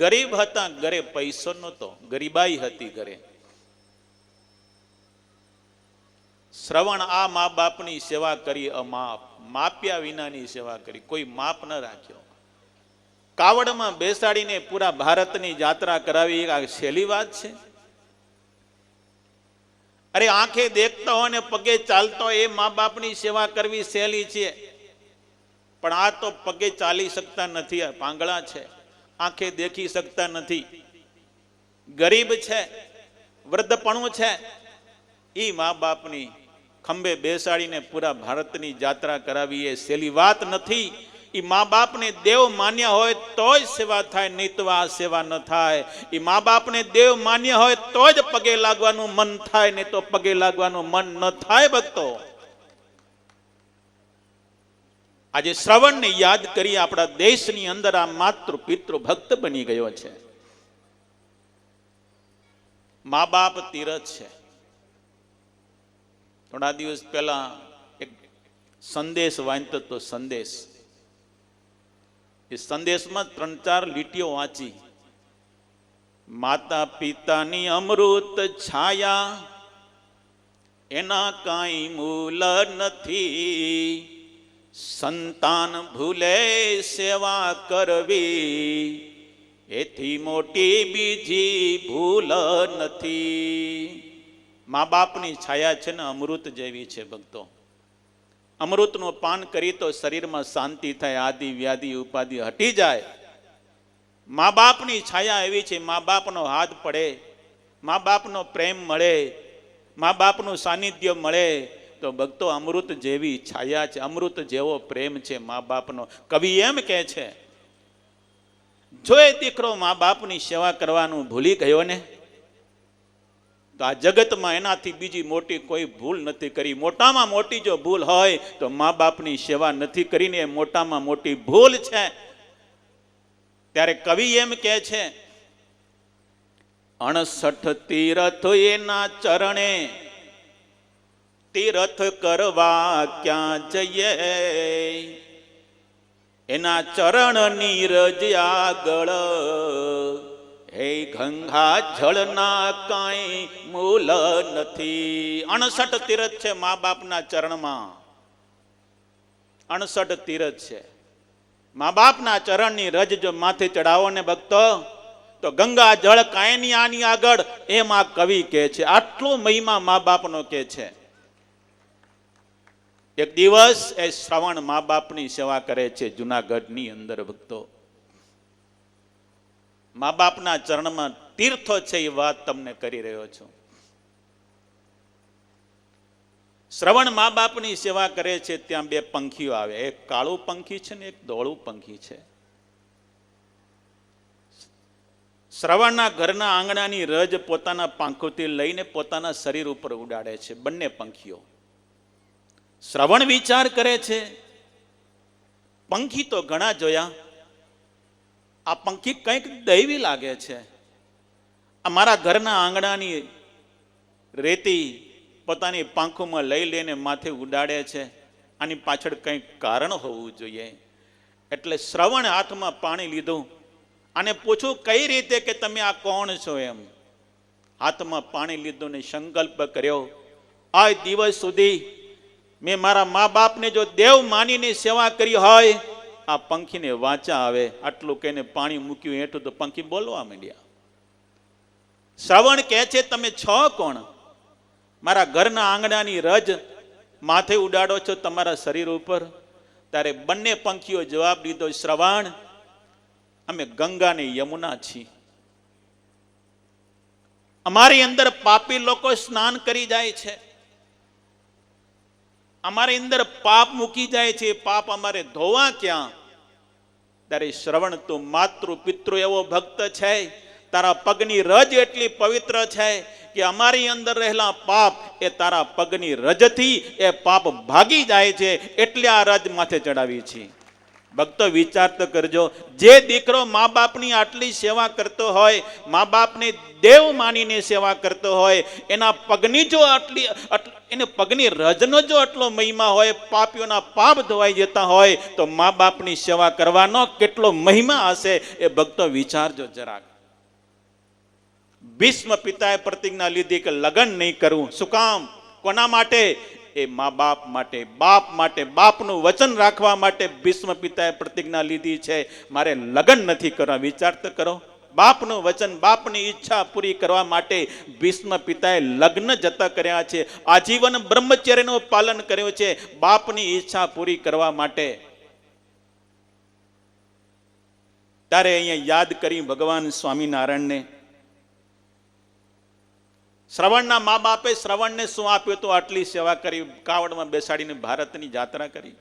ગરીબ હતા, ઘરે પૈસો નહોતો, ગરીબાઈ હતી ઘરે. શ્રવણ આ મા બાપની સેવા કરી અમાપ, માપ્યા વિનાની સેવા કરી, કોઈ માપ ન રાખ્યો. કાવડમાં બેસાડીને પૂરા ભારતની યાત્રા કરાવી, આ સહેલી વાત છે? અરે આંખે દેખતા હોય ને પગે ચાલતો એ મા બાપની સેવા કરવી સહેલી છે, પણ આ તો પગે ચાલી શકતા નથી, પાંગળા છે, આંખે દેખી શકતા નથી, ગરીબ છે, વૃદ્ધપણું છે. એ મા બાપની ખંભે બેસાડીને પૂરા ભારતની યાત્રા કરાવી એ સહેલી વાત નથી. એ મા બાપને દેવ માન્ય હોય તો જ સેવા થાય, નહીં તો આ સેવા ન થાય. એ મા બાપને દેવ માન્ય હોય તો જ પગે લાગવાનું મન થાય, નહીં તો પગે લાગવાનું મન ન થાય. ભક્તો, આજે શ્રવણને યાદ કરી આપણા દેશની અંદર આ માતૃ પિતૃ ભક્ત બની ગયો છે. મા બાપ તીરથ છે. થોડા દિવસ પહેલા એક સંદેશ વાંચતો તો સંદેશ, એ સંદેશમાં 3-4 લીટીઓ વાંચી. માતા પિતાની અમૃત છાયા એના કાંઈ મૂલ નથી, સંતાન ભૂલે સેવા કરવી એથી મોટી બીજી ભૂલ નથી. મા બાપની છાયા છે ને અમૃત જેવી છે. ભક્તો, અમૃતનું પાન કરી તો શરીરમાં શાંતિ થાય, આદિ વ્યાધિ ઉપાધિ હટી જાય. મા બાપની છાયા એવી છે, મા બાપનો હાથ પડે, મા બાપનો પ્રેમ મળે, મા બાપનું સાનિધ્ય મળે તો ભક્તો અમૃત જેવી છાયા છે, અમૃત જેવો પ્રેમ છે મા બાપનો. કવિ એમ કહે છે, જો એ દીકરો મા બાપની સેવા કરવાનું ભૂલી ગયો ને તો આ જગતમાં એનાથી બીજી મોટી કોઈ ભૂલ નથી કરી. મોટામાં મોટી જો ભૂલ હોય તો મા બાપની સેવા નથી કરીને એ મોટામાં મોટી ભૂલ છે. ત્યારે કવિ એમ કહે છે, 68 તીરથ એના ચરણે, તીરથ કરવા ક્યાં જઈએ, એના ચરણ નીરજ આગળ, હે ગંગા જળના કાંઈ મૂલ નથી. 68 તીરથ છે મા બાપના ચરણમાં, 68 તીરથ છે. મા બાપના ચરણની રજ જો માથે ચડાવો ને ભક્તો તો ગંગા જળ કાંઈ નહીં આની આગળ, એમ આ કવિ કહે છે. આટલો મહિમા મા બાપનો કહે છે. એક દિવસ એ શ્રવણ મા બાપની સેવા કરે છે જુનાગઢની અંદર. ભક્તો, મા બાપના ચરણમાં તીર્થો છે એ વાત તમને કરી રહ્યો છું. શ્રવણ મા બાપની સેવા કરે છે, ત્યાં 2 પંખીઓ આવે. એક કાળું પંખી છે ને એક ધોળું પંખી છે. શ્રવણના ઘરના આંગણાની રજ પોતાના પાંખોથી લઈને પોતાના શરીર ઉપર ઉડાડે છે બંને પંખીઓ. શ્રવણ વિચાર કરે છે, પંખી તો ઘણા જોયા, આ પંખી કંઈક દૈવી લાગે છે. અમારા ઘરના આંગણાની રેતી પોતાની પાંખોમાં લઈ લઈને માથે ઉડાડે છે, આની પાછળ કંઈક કારણ હોવું જોઈએ. એટલે શ્રવણ હાથમાં પાણી લીધું અને પૂછું કઈ રીતે કે તમે આ કોણ છો એમ. હાથમાં પાણી લીધું ને સંકલ્પ કર્યો, આ દિવસ સુધી મેં મારા મા બાપને જો દેવ માનીને સેવા કરી હોય, આ પંખીને વાંચા આવે. આટલું કહીને પાણી મૂક્યું હેઠું તો પંખી બોલવા માંડ્યા. શ્રવણ કહે છે, તમે છો કોણ? મારા ઘરના આંગણાની રજ માથે ઉડાડો છો તમારા શરીર ઉપર. ત્યારે બંને પંખીઓ જવાબ દીધો, શ્રવણ, અમે ગંગા ને યમુના છીએ. અમારી અંદર પાપી લોકો સ્નાન કરી જાય છે, અમારી અંદર પાપ મૂકી જાય છે, પાપ અમારે ધોવા ક્યાં? ત્યારે શ્રવણ, તું માતૃ પિતૃ એવો ભક્ત છે, તારા પગની રજ એટલી પવિત્ર છે કે અમારી અંદર રહેલા પાપ એ તારા પગની રજથી એ પાપ ભાગી જાય છે, એટલે આ રજ માથે ચડાવી છે. ભક્તો, વિચાર તો કરજો, જે દીકરો મા બાપની આટલી સેવા કરતો હોય, મા બાપને દેવ માનીને સેવા કરતો હોય, એના પગની જો આટલી એને પગની રજનો જો આટલો મહિમા હોય, પાપીઓના પાપ ધોવાઈ જતા હોય, તો મા બાપની સેવા કરવાનો કેટલો મહિમા હશે એ ભક્તો વિચારજો જરાક. ભીષ્મ પિતાએ પ્રતિજ્ઞા લીધી કે લગ્ન નહીં કરવું. શું કામ? કોના માટે? એ મા બાપ માટે, બાપ માટે, બાપનું વચન રાખવા માટે ભીષ્મ પિતાએ પ્રતિજ્ઞા લીધી છે, મારે લગ્ન નથી કરવા. વિચાર તો કરો, બાપનું વચન, બાપની ઈચ્છા પૂરી કરવા માટે ભીષ્મ પિતાએ લગ્ન જતા કર્યા છે, આજીવન બ્રહ્મચર્યનું પાલન કર્યું છે બાપની ઈચ્છા પૂરી કરવા માટે. ત્યારે અહીંયા યાદ કરી ભગવાન સ્વામિનારાયણને. શ્રવણના મા બાપે શ્રવણને શું આપ્યું તો આટલી સેવા કરી, કાવડમાં બેસાડીને ભારતની યાત્રા કરી.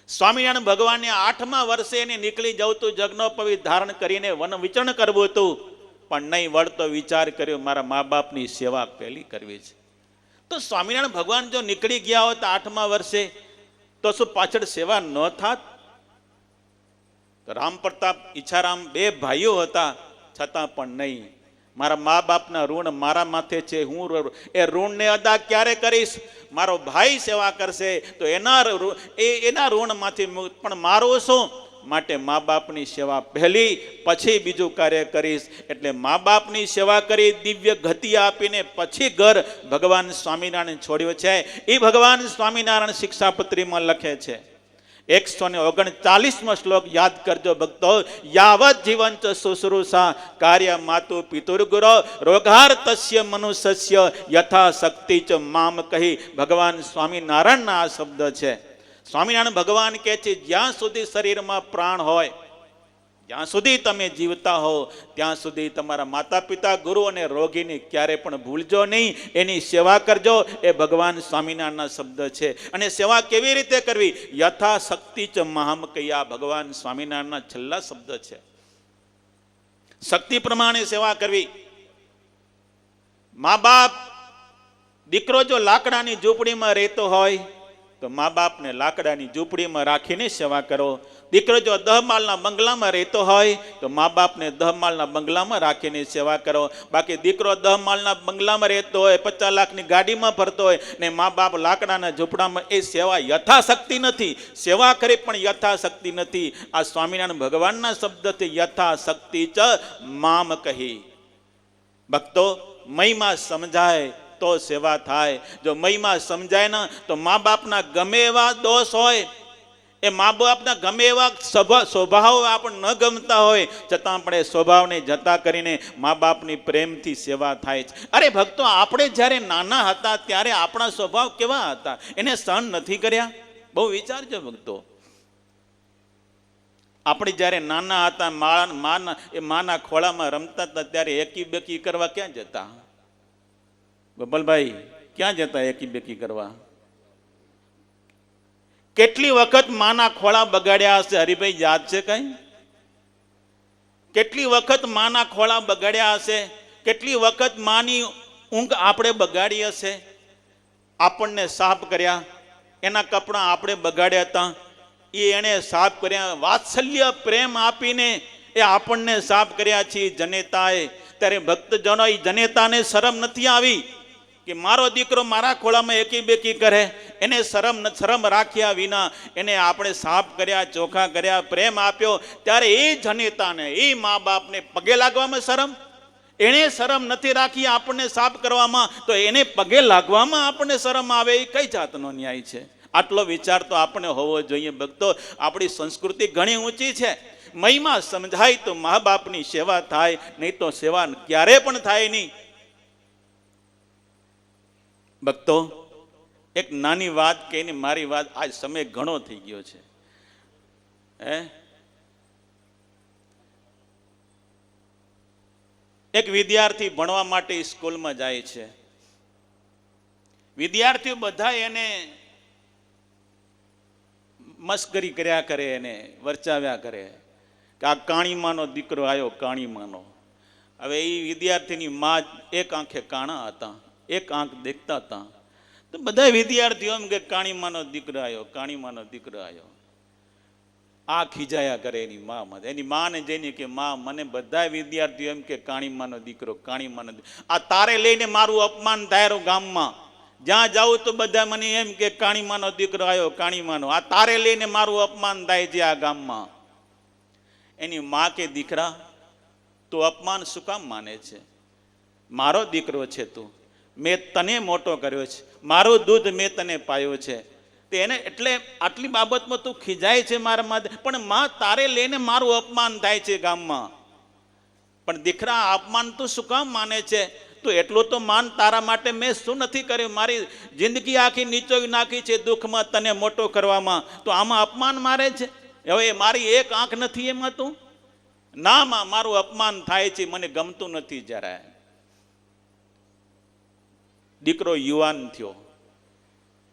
સ્વામિનારાયણ ભગવાનને 8મા વર્ષે એને નીકળી જવું તું, જગનોપવિત ધારણ કરીને વન વિચરણ કરવું હતું, પણ નહીં વળતો વિચાર કર્યો મારા મા બાપની સેવા પહેલી કરવી છે. તો સ્વામિનારાયણ ભગવાન જો નીકળી ગયા હોત 8મા વર્ષે તો શું પાછળ સેવા ન થાત? રામ પ્રતાપ ઈચ્છારામ 2 ભાઈઓ હતા, છતાં પણ નહીં, મારા મા બાપના ઋણ મારા માથે છે, હું એ ઋણને અદા ક્યારે કરીશ? મારો ભાઈ સેવા કરશે તો એના ઋણમાંથી મુક્ત, પણ મારો શું? માટે મા બાપની સેવા પહેલી, પછી બીજું કાર્ય કરીશ. એટલે મા બાપની સેવા કરી દિવ્ય ગતિ આપીને પછી ઘર ભગવાન સ્વામિનારાયણ છોડ્યો છે. એ ભગવાન સ્વામિનારાયણ શિક્ષાપત્રીમાં લખે છે. 139મો શ્લોક યાદ કરજો ભક્તો. યાવત જીવન ચ શુશ્રૂષા કાર્ય માતુ પિતુર્ગુરો રોગાર્તસ્ય મનુષ્ય યથા શક્તિ ચ મામ કહી. ભગવાન સ્વામિનારાયણના આ શબ્દ છે. સ્વામિનારાયણ ભગવાન કહે છે, જ્યાં સુધી શરીરમાં પ્રાણ હોય, જ્યાં સુધી તમે જીવતા હો, ત્યાં સુધી તમારા માતા પિતા, ગુરુ અને રોગીની ક્યારે પણ ભૂલજો નહીં, એની સેવા કરજો. એ ભગવાન સ્વામિનારાયણના શબ્દ છે. અને સેવા કેવી રીતે કરવી? યથા શક્તિ ચ મહામ કયા, ભગવાન સ્વામિનારાયણના છેલ્લા શબ્દ છે. શક્તિ પ્રમાણે સેવા કરવી. મા બાપ, દીકરો જો લાકડાની ઝૂંપડીમાં રહેતો હોય તો મા બાપને લાકડાની ઝૂંપડીમાં રાખીને સેવા કરો. દીકરો જો 10 માળના બંગલામાં રહેતો હોય તો મા બાપને 10 માળના બંગલામાં રાખીને સેવા કરો. બાકી દીકરો 10 માળના બંગલામાં રહેતો હોય, 50 લાખની ગાડીમાં ફરતો હોય ને મા બાપ લાકડાના ઝૂંપડામાં, એ સેવા યથાશક્તિ નથી. સેવા કરી પણ યથાશક્તિ નથી. આ સ્વામિનારાયણ ભગવાનના શબ્દથી યથાશક્તિ ચ મામ કહી. ભક્તો, મહિમા સમજાય તો સેવા થાય. જો મહિમા સમજાય ને તો મા બાપના ગમે એવા દોષ હોય, એ મા બાપના ગમે એવા સ્વભાવ આપણને ન ગમતા હોય, છતાં આપણે સ્વભાવને જતા કરીને મા બાપની પ્રેમથી સેવા થાય છે. અરે ભક્તો, આપણે જ્યારે નાના હતા ત્યારે આપણા સ્વભાવ કેવા હતા, એને સહન નથી કર્યા? બહુ વિચારજો ભક્તો. આપણે જ્યારે નાના હતા, માના ખોળામાં રમતા હતા, ત્યારે એકી બેકી કરવા ક્યાં જતા? ગોપાલભાઈ, ક્યાં જતા એકી બેકી કરવા? કેટલી વખત માના ખોળા બગાડ્યા હશે? હરિભાઈ, યાદ છે કઈ? કેટલી વખત માના ખોળા બગાડ્યા હશે? કેટલી વખત માની ઊંઘ આપણે બગાડી હશે? આપણને સાફ કર્યા, એના કપડાં આપણે બગાડ્યા હતા, એ એણે સાફ કર્યા. વાત્સલ્ય પ્રેમ આપીને એ આપણને સાફ કર્યા છે જનેતાએ. ત્યારે ભક્તજનો, એ જનેતાને શરમ નથી આવી કે મારો દીકરો મારા ખોળામાં એકી બેકી કરે? એને શરમ રાખ્યા વિના એને આપણે સાફ કર્યા, ચોખ્ખા કર્યા, પ્રેમ આપ્યો. ત્યારે એ જનેતાને, એ મા બાપને પગે લાગવામાં શરમ? એણે શરમ નથી રાખી આપણને સાફ કરવામાં, તો એને પગે લાગવામાં આપણને શરમ આવે? એ કઈ જાતનો ન્યાય છે? આટલો વિચાર તો આપણે હોવો જોઈએ ભક્તો. આપણી સંસ્કૃતિ ઘણી ઊંચી છે. મહિમા સમજાય તો મા બાપની સેવા થાય, નહીં તો સેવા ક્યારે પણ થાય નહીં. ભક્તો, એક નાની વાત કહીને મારી વાત, આજ સમય ઘણો થઈ ગયો છે. એક વિદ્યાર્થી ભણવા માટે સ્કૂલમાં જાય છે. વિદ્યાર્થીઓ બધા એને મસ્કરી કર્યા કરે, એને વર્ચાવ્યા કરે કે આ કાણીમાનો દીકરો આવ્યો, કાણીમાનો. હવે એ વિદ્યાર્થીની માં એક આંખે કાણા હતા, એક આંખ દેખતા હતા. તો બધા વિદ્યાર્થીઓ એમ કે કાણીમાનો દીકરો આવ્યો, કાણીમાનો દીકરો આવ્યો. આ ખીજાયા કરે એની માં. એની માને જઈને કે માં, મને બધા વિદ્યાર્થીઓ એમ કે કાણીમાનો દીકરો, કાણીમાનો દીકરો. આ તારે લઈને મારું અપમાન થાય ગામમાં. જ્યાં જાઉં તો બધા મને એમ કે કાણીમાનો દીકરો આવ્યો, કાણીમાનો. આ તારે લઈને મારું અપમાન થાય છે આ ગામમાં. એની માં કે દીકરા, તું અપમાન શું કામ માને છે? મારો દીકરો છે તું, મેં તને મોટો કર્યો છે, મારું દૂધ મેં તને પાયો છે. તેને એટલે આટલી બાબતમાં તું ખીજાય છે મારા માટે, પણ માં તારે લઈને મારું અપમાન થાય છે ગામમાં. પણ દીકરા, અપમાન તું શું કામ માને છે? તો એટલું તો માન, તારા માટે મેં શું નથી કર્યું? મારી જિંદગી આખી નીચોવી નાખી છે દુઃખમાં તને મોટો કરવામાં, તો આમાં અપમાન મારે છે? હવે મારી એક આંખ નથી એમાં તું? ના માં, મારું અપમાન થાય છે, મને ગમતું નથી જરા. દીકરો યુવાન થયો,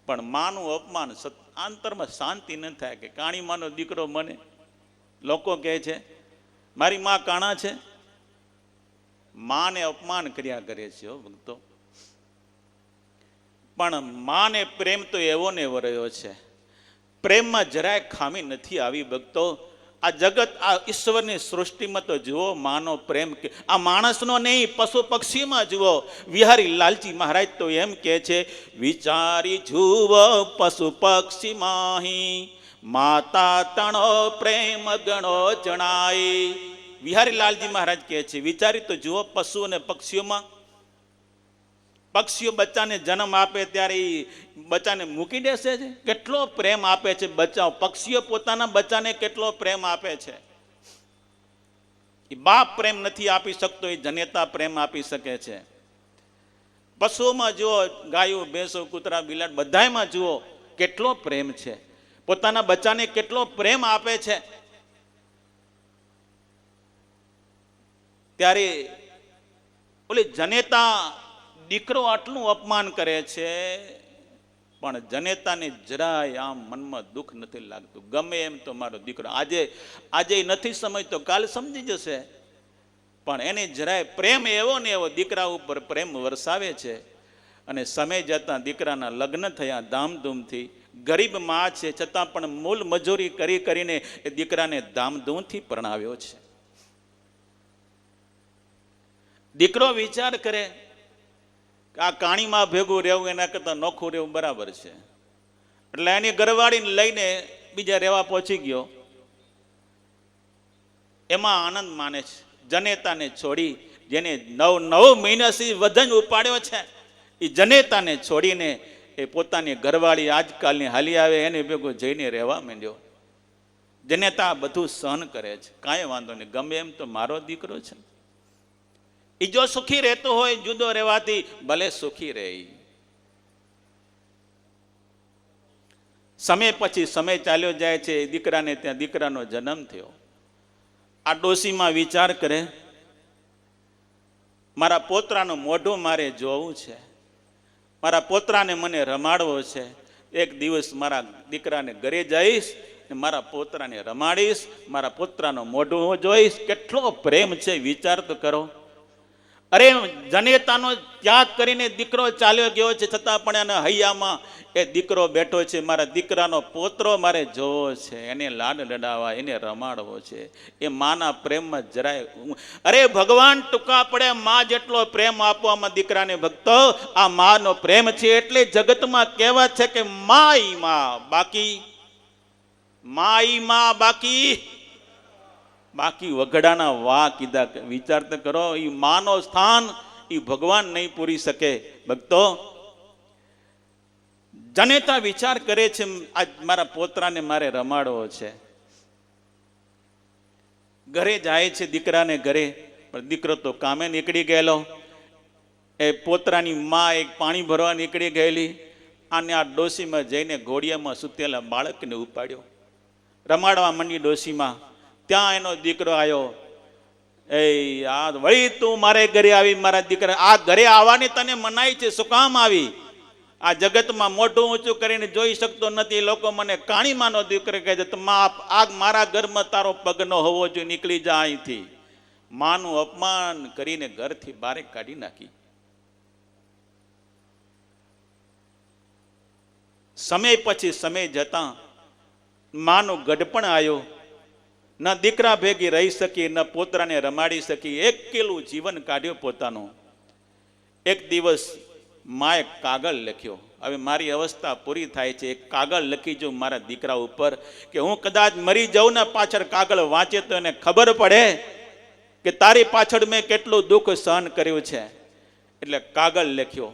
પણ માનું અપમાન આંતરમાં શાંતિ ન થાય કે કાણીમાનો દીકરો મને લોકો કહે છે મારી માં કાણા છે. માને અપમાન કર્યા કરે છે હો ભક્તો. પણ માને પ્રેમ તો એવો ને એવો રહ્યો છે. પ્રેમમાં જરાય ખામી નથી આવી ભક્તો. આ જગત, આ ઈશ્વરની સૃષ્ટિમાં તો જુઓ માનો પ્રેમ, આ માણસનો નહીં પશુ પક્ષીમાં જુઓ. વિહારી લાલજી મહારાજ તો એમ કહે છે, વિચારી જુઓ પશુ પક્ષી માહી, માતા તણો પ્રેમ ગણો જણાય. વિહારી લાલજી મહારાજ કહે છે, વિચારી તો જુઓ પશુ અને પક્ષીઓમાં. પક્ષીઓ બચ્ચાને જન્મ આપે ત્યારે એ બચ્ચાને મૂકી દેશે છે? કેટલો પ્રેમ આપે છે બચ્ચાઓ. પક્ષીઓ પોતાના બચ્ચાને કેટલો પ્રેમ આપે છે. એ બાપ પ્રેમ નથી આપી શકતો, એ જનેતા પ્રેમ આપી શકે છે. પશુઓમાં જુઓ, ગાયો ભેંસો કૂતરા બિલાડ બધાયમાં જુઓ કેટલો પ્રેમ છે. પોતાના બચ્ચાને કેટલો પ્રેમ આપે છે. ત્યારે ઓલી જનેતા દીકરો આટલું અપમાન કરે છે, પણ જનેતાને જરાય આમ મનમાં દુઃખ નથી લાગતું. ગમે એમ તો મારો દીકરો આજે નથી સમજતો, કાલ સમજી જશે. પણ એને જરાય પ્રેમ એવો ને એવો દીકરા ઉપર પ્રેમ વરસાવે છે. અને સમય જતાં દીકરાના લગ્ન થયા ધામધૂમથી. ગરીબ માં છે છતાં પણ મૂલ મજૂરી કરીને એ દીકરાને ધામધૂમથી પરણાવ્યો છે. દીકરો વિચાર કરે આ કાણીમાં ભેગું રહેવું એના કરતાં નોખું રહેવું બરાબર છે. એટલે એની ઘરવાળીને લઈને બીજા રહેવા પહોંચી ગયો. એમાં આનંદ માને છે. જનેતાને છોડી, જેને 9 મહિનાથી વજન ઉપાડ્યો છે, એ જનેતાને છોડીને એ પોતાની ઘરવાળી આજકાલની હાલી આવે એને ભેગું જઈને રહેવા માંડ્યો. જનેતા બધું સહન કરે છે, કાંઈ વાંધો નહીં, ગમે એમ તો મારો દીકરો છે. એ જો સુખી રહેતો હોય જુદો રહેવાથી, ભલે સુખી રહે. સમય પછી સમય ચાલ્યો જાય છે. દીકરાને ત્યાં દીકરાનો જન્મ થયો. આ ડોશીમાં વિચાર કરે, મારા પોતરાનું મોઢું મારે જોવું છે, મારા પોતરાને મને રમાડવો છે. એક દિવસ મારા દીકરાને ઘરે જઈશ, મારા પોતરાને રમાડીશ, મારા પોતરાનો મોઢું હું જોઈશ. કેટલો પ્રેમ છે વિચાર તો કરો. અરે જનેતાનો ત્યાગ કરીને દીકરો ચાલ્યો ગયો છે, છતાં પણ એના હૈયામાં એ દીકરો બેઠો છે. મારા દીકરાનો પોતરો મારે જોવો છે, એને લાડ લડાવવા, એને રમાડવો છે. એ માના પ્રેમમાં જરાય, અરે ભગવાન ટૂંકા પડે માં જેટલો પ્રેમ આપવામાં દીકરાને ભક્તો, આ માનો પ્રેમ છે. એટલે જગતમાં કહેવત છે કે માઈ માં બાકી, માઈ માં બાકી વગડાના વા કીધા. વિચાર તો કરો, એ માનો સ્થાન એ ભગવાન નહીં પૂરી શકે ભક્તો. જનેતા વિચાર કરે છે, આજ મારા પોતરાને મારે રમાડવો છે. ઘરે જાય છે દીકરાને ઘરે, પણ દીકરો તો કામે નીકળી ગયેલો. એ પોતરાની માં એક પાણી ભરવા નીકળી ગયેલી. અને આ ડોશીમાં જઈને ઘોડિયામાં સૂતેલા બાળકને ઉપાડ્યો, રમાડવા માંડી ડોશીમાં. ત્યાં એનો દીકરો આવ્યો. આ વળી તું મારે ઘરે આવી, મારા દીકરા આ ઘરે આવવાની તને મનાઈ છે, શું કામ આવી? આ જગતમાં મોઢું ઊંચું કરીને જોઈ શકતો નથી. લોકો મને કાણીમાનો દીકરો કહે છે. આ મારા ઘરમાં તારો પગ ન હોવો જોઈએ, નીકળી જા અહીંથી. માનું અપમાન કરીને ઘરથી બહાર કાઢી નાખી. સમય પછી સમય જતા માનો ગઢપણ આવ્યો. ન દીકરા ભેગી રહી શકી, ન પોતરાને રમાડી શકી. એકલું જીવન કાઢ્યું પોતાનું. એક દિવસ માએ કાગળ લખ્યો, હવે મારી અવસ્થા પૂરી થાય છે, એક કાગળ લખી જો મારા દીકરા ઉપર, કે હું કદાચ મરી જાઉં ને પાછળ કાગળ વાંચે તો એને ખબર પડે કે તારી પાછળ મેં કેટલું દુઃખ સહન કર્યું છે. એટલે કાગળ લખ્યો.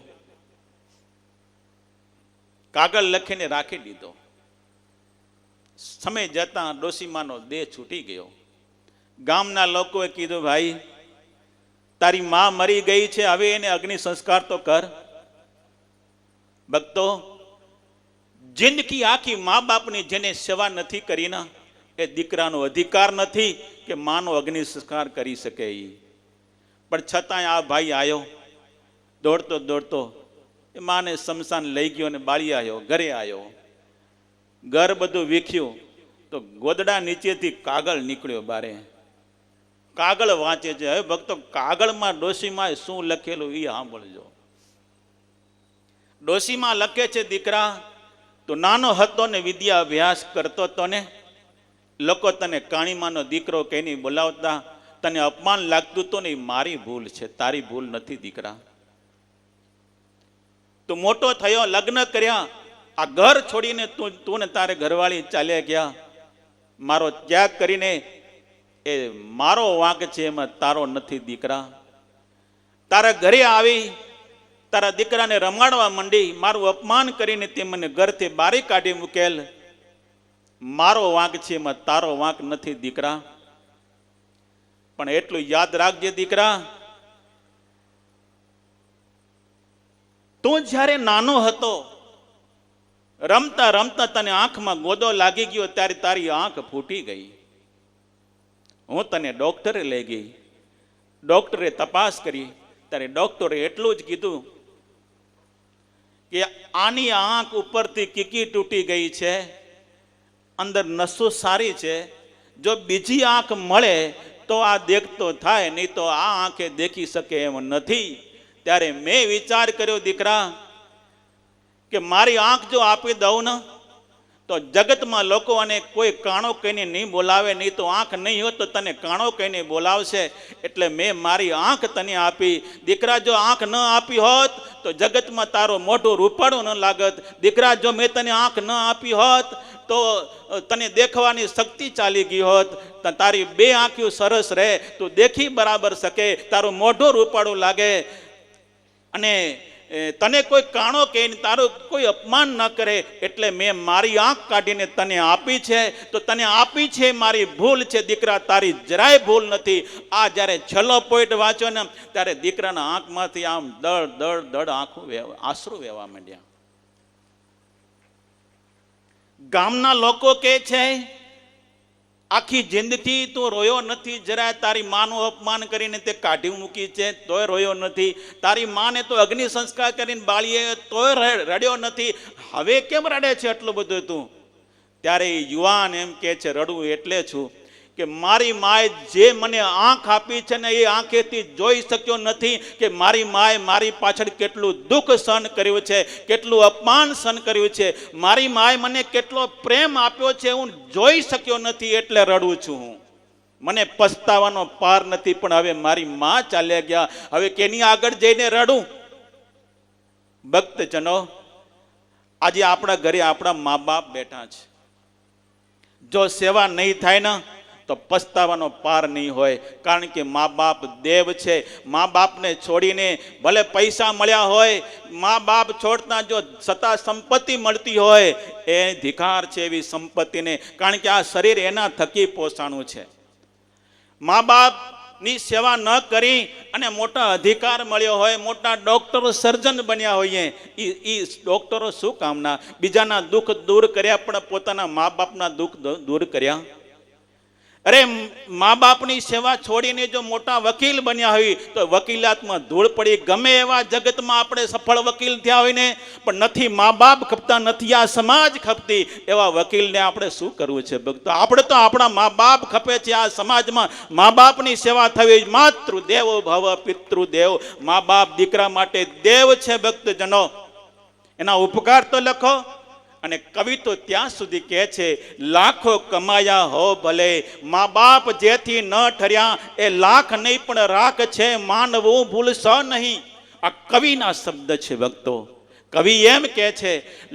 કાગળ લખીને રાખી દીધો. સમય જતા ડોશીમાનો દેહ છૂટી ગયો. ગામના લોકોએ કીધું, ભાઈ તારી માં મરી ગઈ છે, હવે એને અગ્નિ સંસ્કાર તો કર. ભક્તો, જિંદગી આખી મા બાપની જેને સેવા નથી કરી ના, એ દીકરાનો અધિકાર નથી કે માનો અગ્નિ સંસ્કાર કરી શકે. પણ છતાંય આ ભાઈ આવ્યો, દોડતો દોડતો એ માને શમશાન લઈ ગયો અને બાળી આવ્યો, ઘરે આવ્યો. ઘર બધું વીખ્યું તો ગોદડા નીચેથી કાગળ નીકળ્યો બારે. કાગળ વાંચે છે. હવે ભક્તો, કાગળમાં ડોશીમાં શું લખેલું એ સાંભળજો. ડોશીમાં લખે છે, દીકરા તું નાનો હતો ને વિદ્યા અભ્યાસ કરતો હતો ને, લોકો તને કાણીમાનો દીકરો કહીને બોલાવતા, તને અપમાન લાગતું હતું ને, એ મારી ભૂલ છે, તારી ભૂલ નથી દીકરા. તું મોટો થયો, લગ્ન કર્યા, આ ઘર છોડીને તું ને તારે ઘરવાળી ચાલ્યા ગયા. મારો ત્યાગ કરીને એ મારો વાંક છે, એમાં તારો નથી દીકરા. તારા ઘરે આવી તારા દીકરાને રમાડવા માંડી, મારું અપમાન કરીને તે મને ઘરથી બારી કાઢી મૂકેલ. મારો વાંક છે, એમાં તારો વાંક નથી દીકરા. પણ એટલું યાદ રાખજે દીકરા, તું જ્યારે નાનો હતો, રમતા રમતા તને આંખમાં ગોદો લાગી ગયો, ત્યારે તારી આંખ ફૂટી ગઈ. હું તને ડોક્ટરે લઈ ગઈ. ડોક્ટરે તપાસ કરી, ત્યારે ડોક્ટરે એટલું જ કીધું કે આની આંખ ઉપરથી કીકી તૂટી ગઈ છે, અંદર નસો સારી છે, જો બીજી આંખ મળે તો આ દેખતો થાય, નહીં તો આ આંખે દેખી શકે એમ નથી. ત્યારે મેં વિચાર કર્યો દીકરા કે મારી આંખ જો આપી દઉં ને તો જગતમાં લોકો અને કોઈ કાણો કહીને નહીં બોલાવે, નહીં તો આંખ નહીં હોત તો તને કાણો કહીને બોલાવશે. એટલે મેં મારી આંખ તને આપી. દીકરા, જો આંખ ન આપી હોત તો જગતમાં તારો મોઢું રૂપાળું ન લાગત. દીકરા, જો મેં તને આંખ ન આપી હોત તો તને દેખવાની શક્તિ ચાલી ગઈ હોત. તારી બે આંખ્યું સરસ રહે, તું દેખી બરાબર શકે, તારું મોઢું રૂપાળું લાગે, અને તને કોઈ કાણો કહે, તારું કોઈ અપમાન ન કરે. એટલે મેં મારી આંખ કાઢીને તને આપી છે. તો તને આપી છે મારી ભૂલ છે દીકરા, તારી જરાય ભૂલ નથી. આ જ્યારે છેલ્લો પોઈન્ટ વાંચ્યો ને, ત્યારે દીકરાના આંખમાંથી આમ દળ દળ દળ આંસુ વહેવા માંડ્યા. ગામના લોકો કહે છે, આખી જિંદગી તું રોયો નથી, જરા તારી માનું અપમાન કરીને તે કાઢી મૂકી છે તોય રોયો નથી. તારી માને તો અગ્નિ સંસ્કાર કરીને બાળીએ તોય રડ્યો નથી. હવે કેમ રડે છે એટલું બધું તું? ત્યારે યુવાન એમ કે છે, રડવું એટલે છું કે મારી માએ જે મને આંખ આપી છે ને, એ આંખેથી જોઈ શક્યો નથી કે મારી માએ મારી પાછળ કેટલું દુઃખ સહન કર્યું છે, કેટલું અપમાન સહન કર્યું છે. મારી માએ મને કેટલો પ્રેમ આપ્યો છે, હું જોઈ શક્યો નથી, એટલે રડું છું હું. મને પસ્તાવાનો પાર નથી. પણ હવે મારી મા ચાલ્યા ગયા, હવે કેની આગળ જઈને રડું? ભક્તજનો, આજે આપણા ઘરે આપણા મા બાપ બેઠા છે. જો સેવા નહીં થાય ને તો પસ્તાવાનો પાર નહીં હોય. કારણ કે મા બાપ દેવ છે. મા બાપને છોડીને ભલે પૈસા મળ્યા હોય, મા બાપ છોડતા જો સત્તા સંપત્તિ મળતી હોય, એ ધિકાર છે એવી સંપત્તિને. કારણ કે આ શરીર એના થકી પોષાણું છે. મા બાપની સેવા ન કરી અને મોટા અધિકાર મળ્યો હોય, મોટા ડોક્ટરો સર્જન બન્યા હોઈએ, એ ડોક્ટરો શું કામના? બીજાના દુઃખ દૂર કર્યા પણ પોતાના મા બાપના દુઃખ દૂર કર્યા? અરે, મા બાપની સેવા છોડીને જો મોટા વકીલ બન્યા હોય તો વકીલાતમાં ધૂળ પડી. ગમે એવા જગતમાં આપણે સફળ વકીલ થયા હોય ને, પણ નથી મા બાપ ખપતા, નથી આ સમાજ ખપતી, એવા વકીલને આપણે શું કરવું છે ભક્તો? આપણે તો આપણા મા બાપ ખપે છે. આ સમાજમાં મા બાપની સેવા થવી. માતૃદેવો ભવ પિતૃદેવ. મા બાપ દીકરા માટે દેવ છે ભક્તજનો. એના ઉપકાર તો લખો. અને કવિ તો ત્યાં સુધી કહે છે, લાખો કમાયા હો ભલે, મા બાપ જેથી ન ઠર્યા, એ લાખ નહીં પણ રાખ છે, માનવું ભૂલશો નહીં. આ કવિના શબ્દ છે ભક્તો. કવિ એમ કહે છે,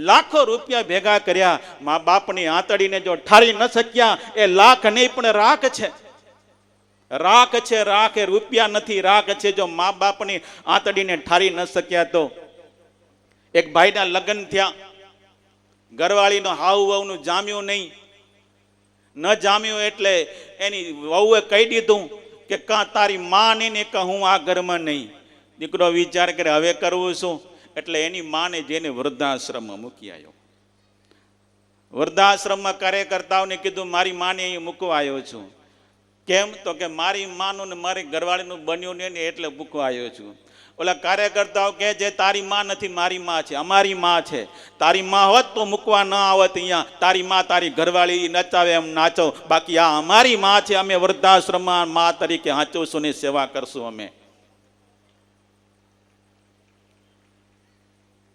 લાખો રૂપિયા ભેગા કર્યા, મા બાપની આંતડીને જો ઠારી ન શક્યા, એ લાખ નહીં પણ રાખ છે. રાખ છે, રાખ એ રૂપિયા નથી, રાખ છે. જો મા બાપની આંતડીને ઠારી ન શક્યા તો. એક ભાઈના લગ્ન થયા, ઘરવાળીનો હાવ વહુનું જામ્યું નહીં. ન જામ્યું એટલે એની વહુએ કહી દીધું કે કાં તારી માં નહીં ને કાં હું આ ઘરમાં નહીં. દીકરો વિચાર કરે હવે કરવું શું? એટલે એની માને જેને વૃદ્ધાશ્રમમાં મૂકી આવ્યો. વૃદ્ધાશ્રમમાં કાર્યકર્તાઓને કીધું મારી માને અહીં મૂકવા આવ્યો છું. કેમ? તો કે મારી માનું ને મારી ઘરવાળીનું બન્યું ને એટલે મૂકવા આવ્યો છું. ઓલા કાર્યકર્તાઓ કહે છે તારી માં નથી મારી માં છે, અમારી માં છે. તારી માં હોત તો મૂકવા ન આવત અહીંયા. તારી માં તારી ઘરવાળી નચાવે એમ નાચો, બાકી આ અમારી માં છે. અમે વૃદ્ધાશ્રમમાં માં તરીકે હાચવશું ને સેવા કરશું. અમે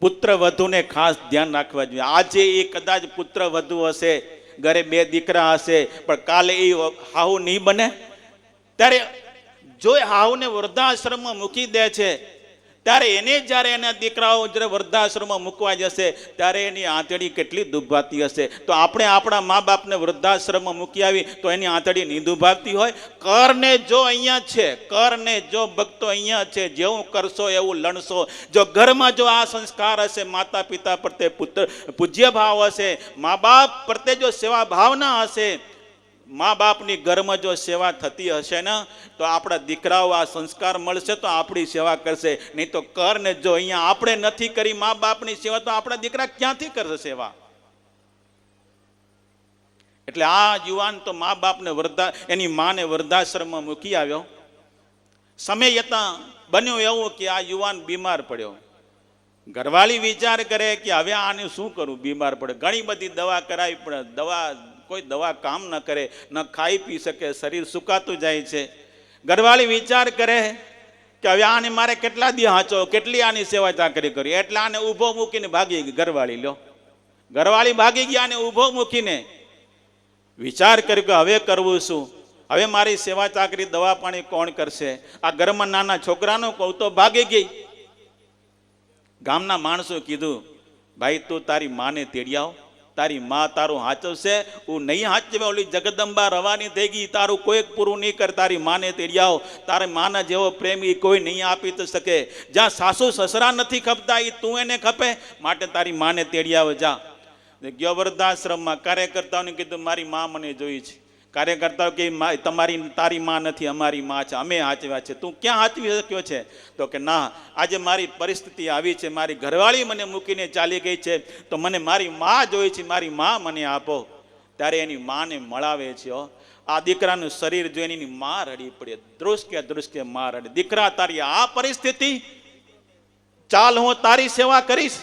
પુત્ર વધુને ખાસ ધ્યાન રાખવા જોઈએ. આજે એ કદાચ પુત્ર વધુ હશે, ઘરે 2 દીકરા હશે, પણ કાલે એ હાહુ નહીં બને. ત્યારે જો હાહુને વૃદ્ધાશ્રમમાં મૂકી દે છે, ત્યારે એને જ્યારે એના દીકરાઓ જ્યારે વૃદ્ધાશ્રમમાં મૂકવા જશે ત્યારે એની આંતળી કેટલી દુભાતી હશે. તો આપણે આપણા મા બાપને વૃદ્ધાશ્રમમાં મૂકી આવી તો એની આંતળી નહીં દુભાવતી હોય? કરને જો અહીંયા છે, કરને જો ભક્તો અહીંયા છે, જેવું કરશો એવું લણશો. જો ઘરમાં જો આ સંસ્કાર હશે, માતા પિતા પ્રત્યે પૂજ્ય ભાવ હશે, મા બાપ પ્રત્યે જો સેવા ભાવના હશે, મા બાપની ઘરમાં જો સેવા થતી હશે ને તો આપણા દીકરાઓ આ સંસ્કાર મળશે તો આપણી સેવા કરશે. નહીં તો કરને જો અહીંયા આપણે નથી કરી મા બાપની સેવા તો આપણા દીકરા ક્યાંથી કરશે સેવા? એટલે આ યુવાન તો મા બાપને એની માને વૃદ્ધાશ્રમમાં મૂકી આવ્યો. સમય જતાં બન્યું એવું કે આ યુવાન બીમાર પડ્યો. ઘરવાળી વિચાર કરે કે હવે આને શું કરું, બીમાર પડે. ઘણી બધી દવા કરાવી પણ કોઈ દવા કામ ન કરે, ન ખાઈ પી શકે, શરીર સુકાતું જાય છે. ઘરવાળી વિચાર કરે કે હવે આને મારે કેટલા દી હાંચો, કેટલી આની સેવા ચાકરી કરી. એટલે આને ઊભો મૂકીને ભાગી ગઈ ઘરવાળી. લો, ઘરવાળી ભાગી ગયા અને ઊભો મૂકીને વિચાર કર્યો કે હવે કરવું શું? હવે મારી સેવા ચાકરી દવા પાણી કોણ કરશે? આ ઘરમાં નાના છોકરાનો કહું તો ભાગી ગઈ. ગામના માણસો કીધું, ભાઈ તું તારી માને તેડી આવ, તારી માં તારું હાચવશે. હું નહીં હાચવે, ઓલી જગદંબા રવાની થઈ ગઈ, તારું કોઈ પૂરું નહીં કર. તારી માને તેડી આવ. તારી માના જેવો પ્રેમ એ કોઈ નહીં આપી તો શકે. જ્યાં સાસુ સસરા નથી ખપતા એ તું એને ખપે, માટે તારી માને તેડી આવ. જા. ગયો વૃદ્ધાશ્રમમાં. કાર્યકર્તાઓને કીધું મારી માં મને જોઈ છે. કાર્યકર્તાઓ કે તારી માં નથી, અમારી માં છે, અમે હાચવ્યા છે. તું ક્યાં હાચવી શક્યો છે? તો કે ના, આજે મારી પરિસ્થિતિ આવી છે, મારી ઘરવાળી મને મૂકીને ચાલી ગઈ છે, તો મને મારી માં જોઈ છે, મારી માં મને આપો. ત્યારે એની માને મળાવે છે. આ દીકરાનું શરીર જોઈને એની માં રડી પડે. ધ્રુસકે માં રડે. દીકરા તારી આ પરિસ્થિતિ, ચાલ હું તારી સેવા કરીશ.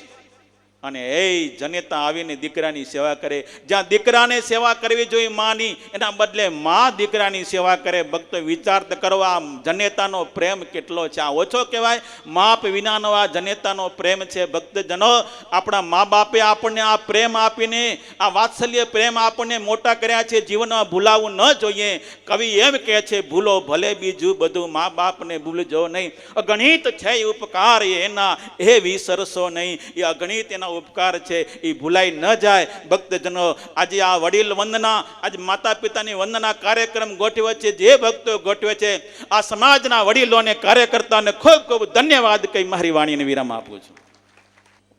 અને એ જનેતા આવીને દીકરાની સેવા કરે. જ્યાં દીકરાને સેવા કરવી જોઈએ માની, એના બદલે માં દીકરાની સેવા કરે. ભક્તો વિચાર કરો, આ જનેતાનો પ્રેમ કેટલો છે? આ ઓછો કહેવાય? માપ વિનાનો આ જનેતાનો પ્રેમ છે. ભક્તજનો, આપણા મા બાપે આપણને આ પ્રેમ આપીને, આ વાત્સલ્ય પ્રેમ આપણને મોટા કર્યા છે. જીવનમાં ભૂલાવું ન જોઈએ. કવિ એમ કહે છે, ભૂલો ભલે બીજું બધું, મા બાપને ભૂલજો નહીં. અગણિત છે એ ઉપકાર એના, એ વિસરશો નહીં. એ અગણિત એના ઉપકાર છે, એ ભૂલાઈ ન જાય. ભક્તજનો, આજે આ વડીલ વંદના, આજે માતા પિતાની વંદના કાર્યક્રમ ગોઠવે છે. જે ભક્તો ગોઠવે છે, આ સમાજના વડીલોને, કાર્યકર્તાઓને ખૂબ ખૂબ ધન્યવાદ કહી મારી વાણીને વિરામ આપું છું.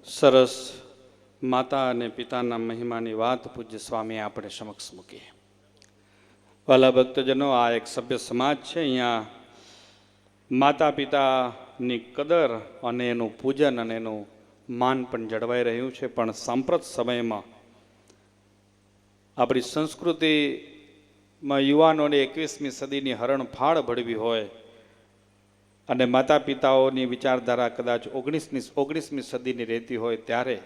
સરસ માતા અને પિતાના મહિમાની વાત પૂજ્ય સ્વામી આપણે સમક્ષ મૂકીએ. વાલા ભક્તજનો, આ એક સભ્ય સમાજ છે. અહીંયા માતા પિતાની કદર અને એનું પૂજન અને એનું માન પણ જળવાઈ રહ્યું છે. પણ સાંપ્રત સમયમાં આપણી સંસ્કૃતિમાં યુવાનોને 21મી સદીની હરણફાળ ભળવી હોય અને માતા પિતાઓની વિચારધારા કદાચ 19મી સદીની રહેતી હોય, ત્યારે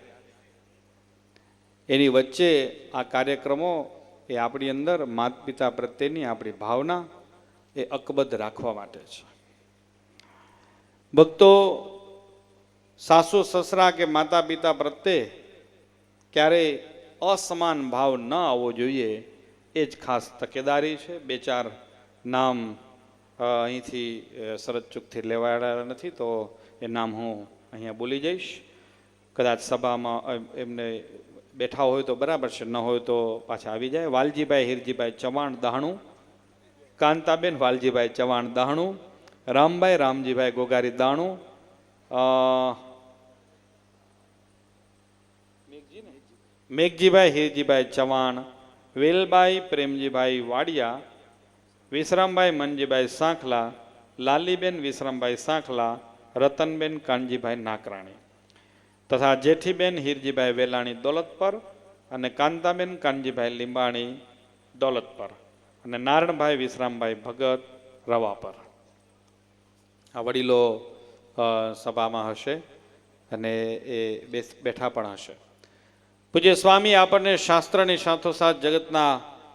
એની વચ્ચે આ કાર્યક્રમો એ આપણી અંદર માતા પિતા પ્રત્યેની આપણી ભાવના એ અકબદ્ધ રાખવા માટે છે. ભક્તો, સાસુ સસરા કે માતા પિતા પ્રત્યે ક્યારેય અસમાન ભાવ ન આવવો જોઈએ, એ જ ખાસ તકેદારી છે. 2-4 નામ અહીંથી શરતચૂકથી લેવાયેલા નથી, તો એ નામ હું અહીંયા બોલી જઈશ. કદાચ સભામાં એમને બેઠા હોય તો બરાબર છે, ન હોય તો પાછા આવી જાય. વાલજીભાઈ હિરજીભાઈ ચવાણ દાહણું, કાંતાબેન વાલજીભાઈ ચવાણ દાહણું, રામભાઈ રામજીભાઈ ગોગારી દાણું, મેઘજીભાઈ હિરજીભાઈ ચવાણ, વેલબાઈ પ્રેમજીભાઈ વાડિયા, વિશ્રામભાઈ મનજીભાઈ સાંખલા, લાલીબેન વિશ્રામભાઈ સાંખલા, રતનબેન કાનજીભાઈ નાકરાણી તથા જેઠીબેન હિરજીભાઈ વેલાણી દોલતપર અને કાંતાબેન કાનજીભાઈ લીંબાણી દોલતપર અને નારણભાઈ વિશ્રામભાઈ ભગત રવાપર. આ વડીલો સભામાં હશે અને એ બેઠા પણ હશે. પૂજ્ય સ્વામી આપણને શાસ્ત્રની સાથોસાથ જગતના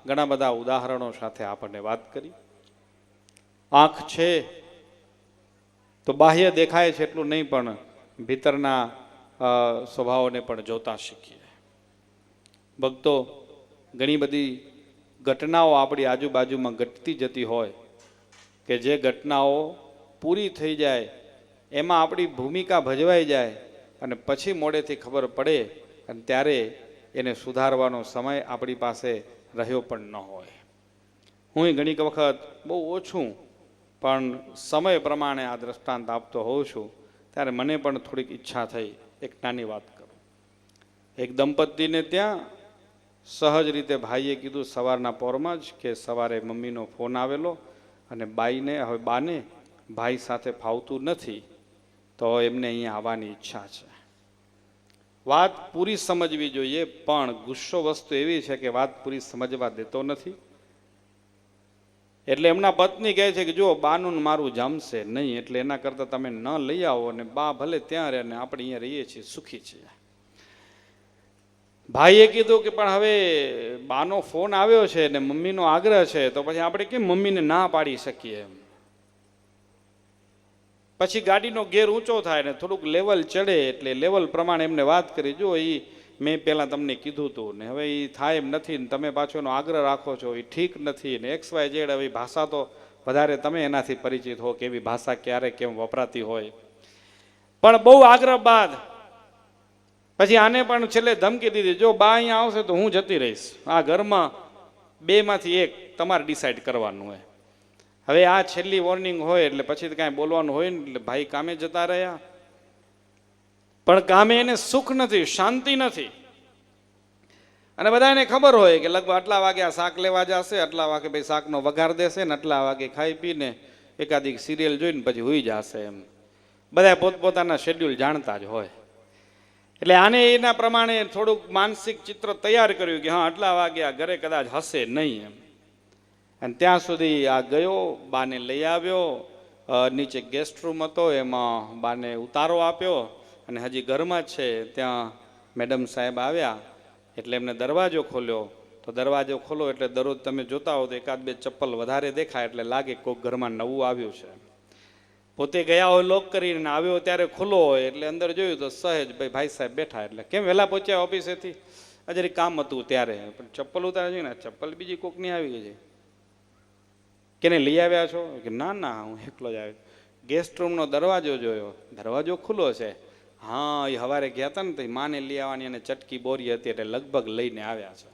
ઘણા બધા ઉદાહરણો સાથે આપણને વાત કરી. આંખ છે તો બાહ્ય દેખાય છે એટલું નહીં, પણ ભીતરના સ્વભાવોને પણ જોતા શીખીએ. ભક્તો, ઘણી બધી ઘટનાઓ આપણી આજુબાજુમાં ઘટતી જતી હોય કે જે ઘટનાઓ પૂરી થઈ જાય એમાં આપણી ભૂમિકા ભજવાઈ જાય અને પછી મોડેથી ખબર પડે અને ત્યારે એને સુધારવાનો સમય આપણી પાસે રહ્યો પણ ન હોય. હું ઘણી વખત બહુ ઓછું પણ સમય પ્રમાણે આ દ્રષ્ટાંત આપતો હોઉં છું, ત્યારે મને પણ થોડીક ઈચ્છા થઈ એક નાની વાત કરું. એક દંપતીને ત્યાં સહજ રીતે ભાઈએ કીધું સવારના પોરમાં જ કે સવારે મમ્મીનો ફોન આવેલો અને બાને ભાઈ સાથે ફાવતું નથી, તો એમને અહીંયા આવવાની ઈચ્છા છે. વાત પૂરી સમજવી જોઈએ, પણ ગુસ્સો વસ્તુ એવી છે કે વાત પૂરી સમજવા દેતો નથી. એટલે એમના પત્ની કહે છે કે જો બાનું મારું જમશે નહીં, એટલે એના કરતાં તમે ન લઈ આવો અને બા ભલે ત્યાં રહે ને આપણે અહીંયા રહીએ છીએ, સુખી છીએ. ભાઈએ કીધું કે પણ હવે બાનો ફોન આવ્યો છે ને મમ્મીનો આગ્રહ છે, તો પછી આપણે કેમ મમ્મીને ના પાડી શકીએ એમ. પછી ગાડીનો ગેર ઊંચો થાય ને થોડુંક લેવલ ચડે એટલે લેવલ પ્રમાણે એમને વાત કરી, જો એ મેં પહેલાં તમને કીધું હતું ને હવે એ થાય એમ નથી ને તમે પાછો એનો આગ્રહ રાખો છો, એ ઠીક નથી ને XYZ. હવે ભાષા તો વધારે તમે એનાથી પરિચિત હો કે એવી ભાષા ક્યારે કેમ વપરાતી હોય. પણ બહુ આગ્રહ બાદ પછી આને પણ છેલ્લે ધમકી દીધી, જો બા અહીંયા આવશે તો હું જતી રહીશ, આ ઘરમાં બેમાંથી એક તમારે ડિસાઈડ કરવાનું હોય. હવે આ છેલ્લી વોર્નિંગ હોય એટલે પછી તો કાંઈ બોલવાનું હોય ને, એટલે ભાઈ કામે જતા રહ્યા. પણ કામે એને સુખ નથી, શાંતિ નથી. અને બધાને ખબર હોય કે લગભગ આટલા વાગે આ શાક લેવા જશે, આટલા વાગે ભાઈ શાકનો વઘાર દેશે ને આટલા વાગે ખાઈ પીને એકાદી સિરિયલ જોઈને પછી હુઈ જશે. એમ બધા પોતપોતાના શેડ્યુલ જાણતા જ હોય. એટલે આને એના પ્રમાણે થોડુંક માનસિક ચિત્ર તૈયાર કર્યું કે હા આટલા વાગે આ ઘરે કદાચ હશે નહીં એમ. અને ત્યાં સુધી આ ગયો, બાને લઈ આવ્યો, નીચે ગેસ્ટ રૂમ હતો એમાં બાને ઉતારો આપ્યો અને હજી ઘરમાં જ છે ત્યાં મેડમ સાહેબ આવ્યા એટલે એમને દરવાજો ખોલ્યો. તો દરવાજો ખોલો એટલે દરરોજ તમે જોતા હો તો એકાદ બે ચપ્પલ વધારે દેખાય એટલે લાગે કોઈક ઘરમાં નવું આવ્યું છે. પોતે ગયા હોય લોક કરીને આવ્યો ત્યારે ખુલ્લો હોય એટલે અંદર જોયું તો સહેજ ભાઈ સાહેબ બેઠા. એટલે કેમ વહેલા પહોંચ્યા ઓફિસેથી? હજરી કામ હતું ત્યારે. પણ ચપ્પલ ઉતારે છે ને ચપ્પલ બીજી કોકની આવી ગઈ છે. કેને લઈ આવ્યા છો? કે ના ના હું એકલો જ આવ્યો. ગેસ્ટ રૂમનો દરવાજો જોયો, દરવાજો ખુલ્લો છે. હા એ સવારે ગયા હતા ને તો માને લઈ આવવાની અને ચટકી બોરી હતી એટલે લગભગ લઈને આવ્યા છે.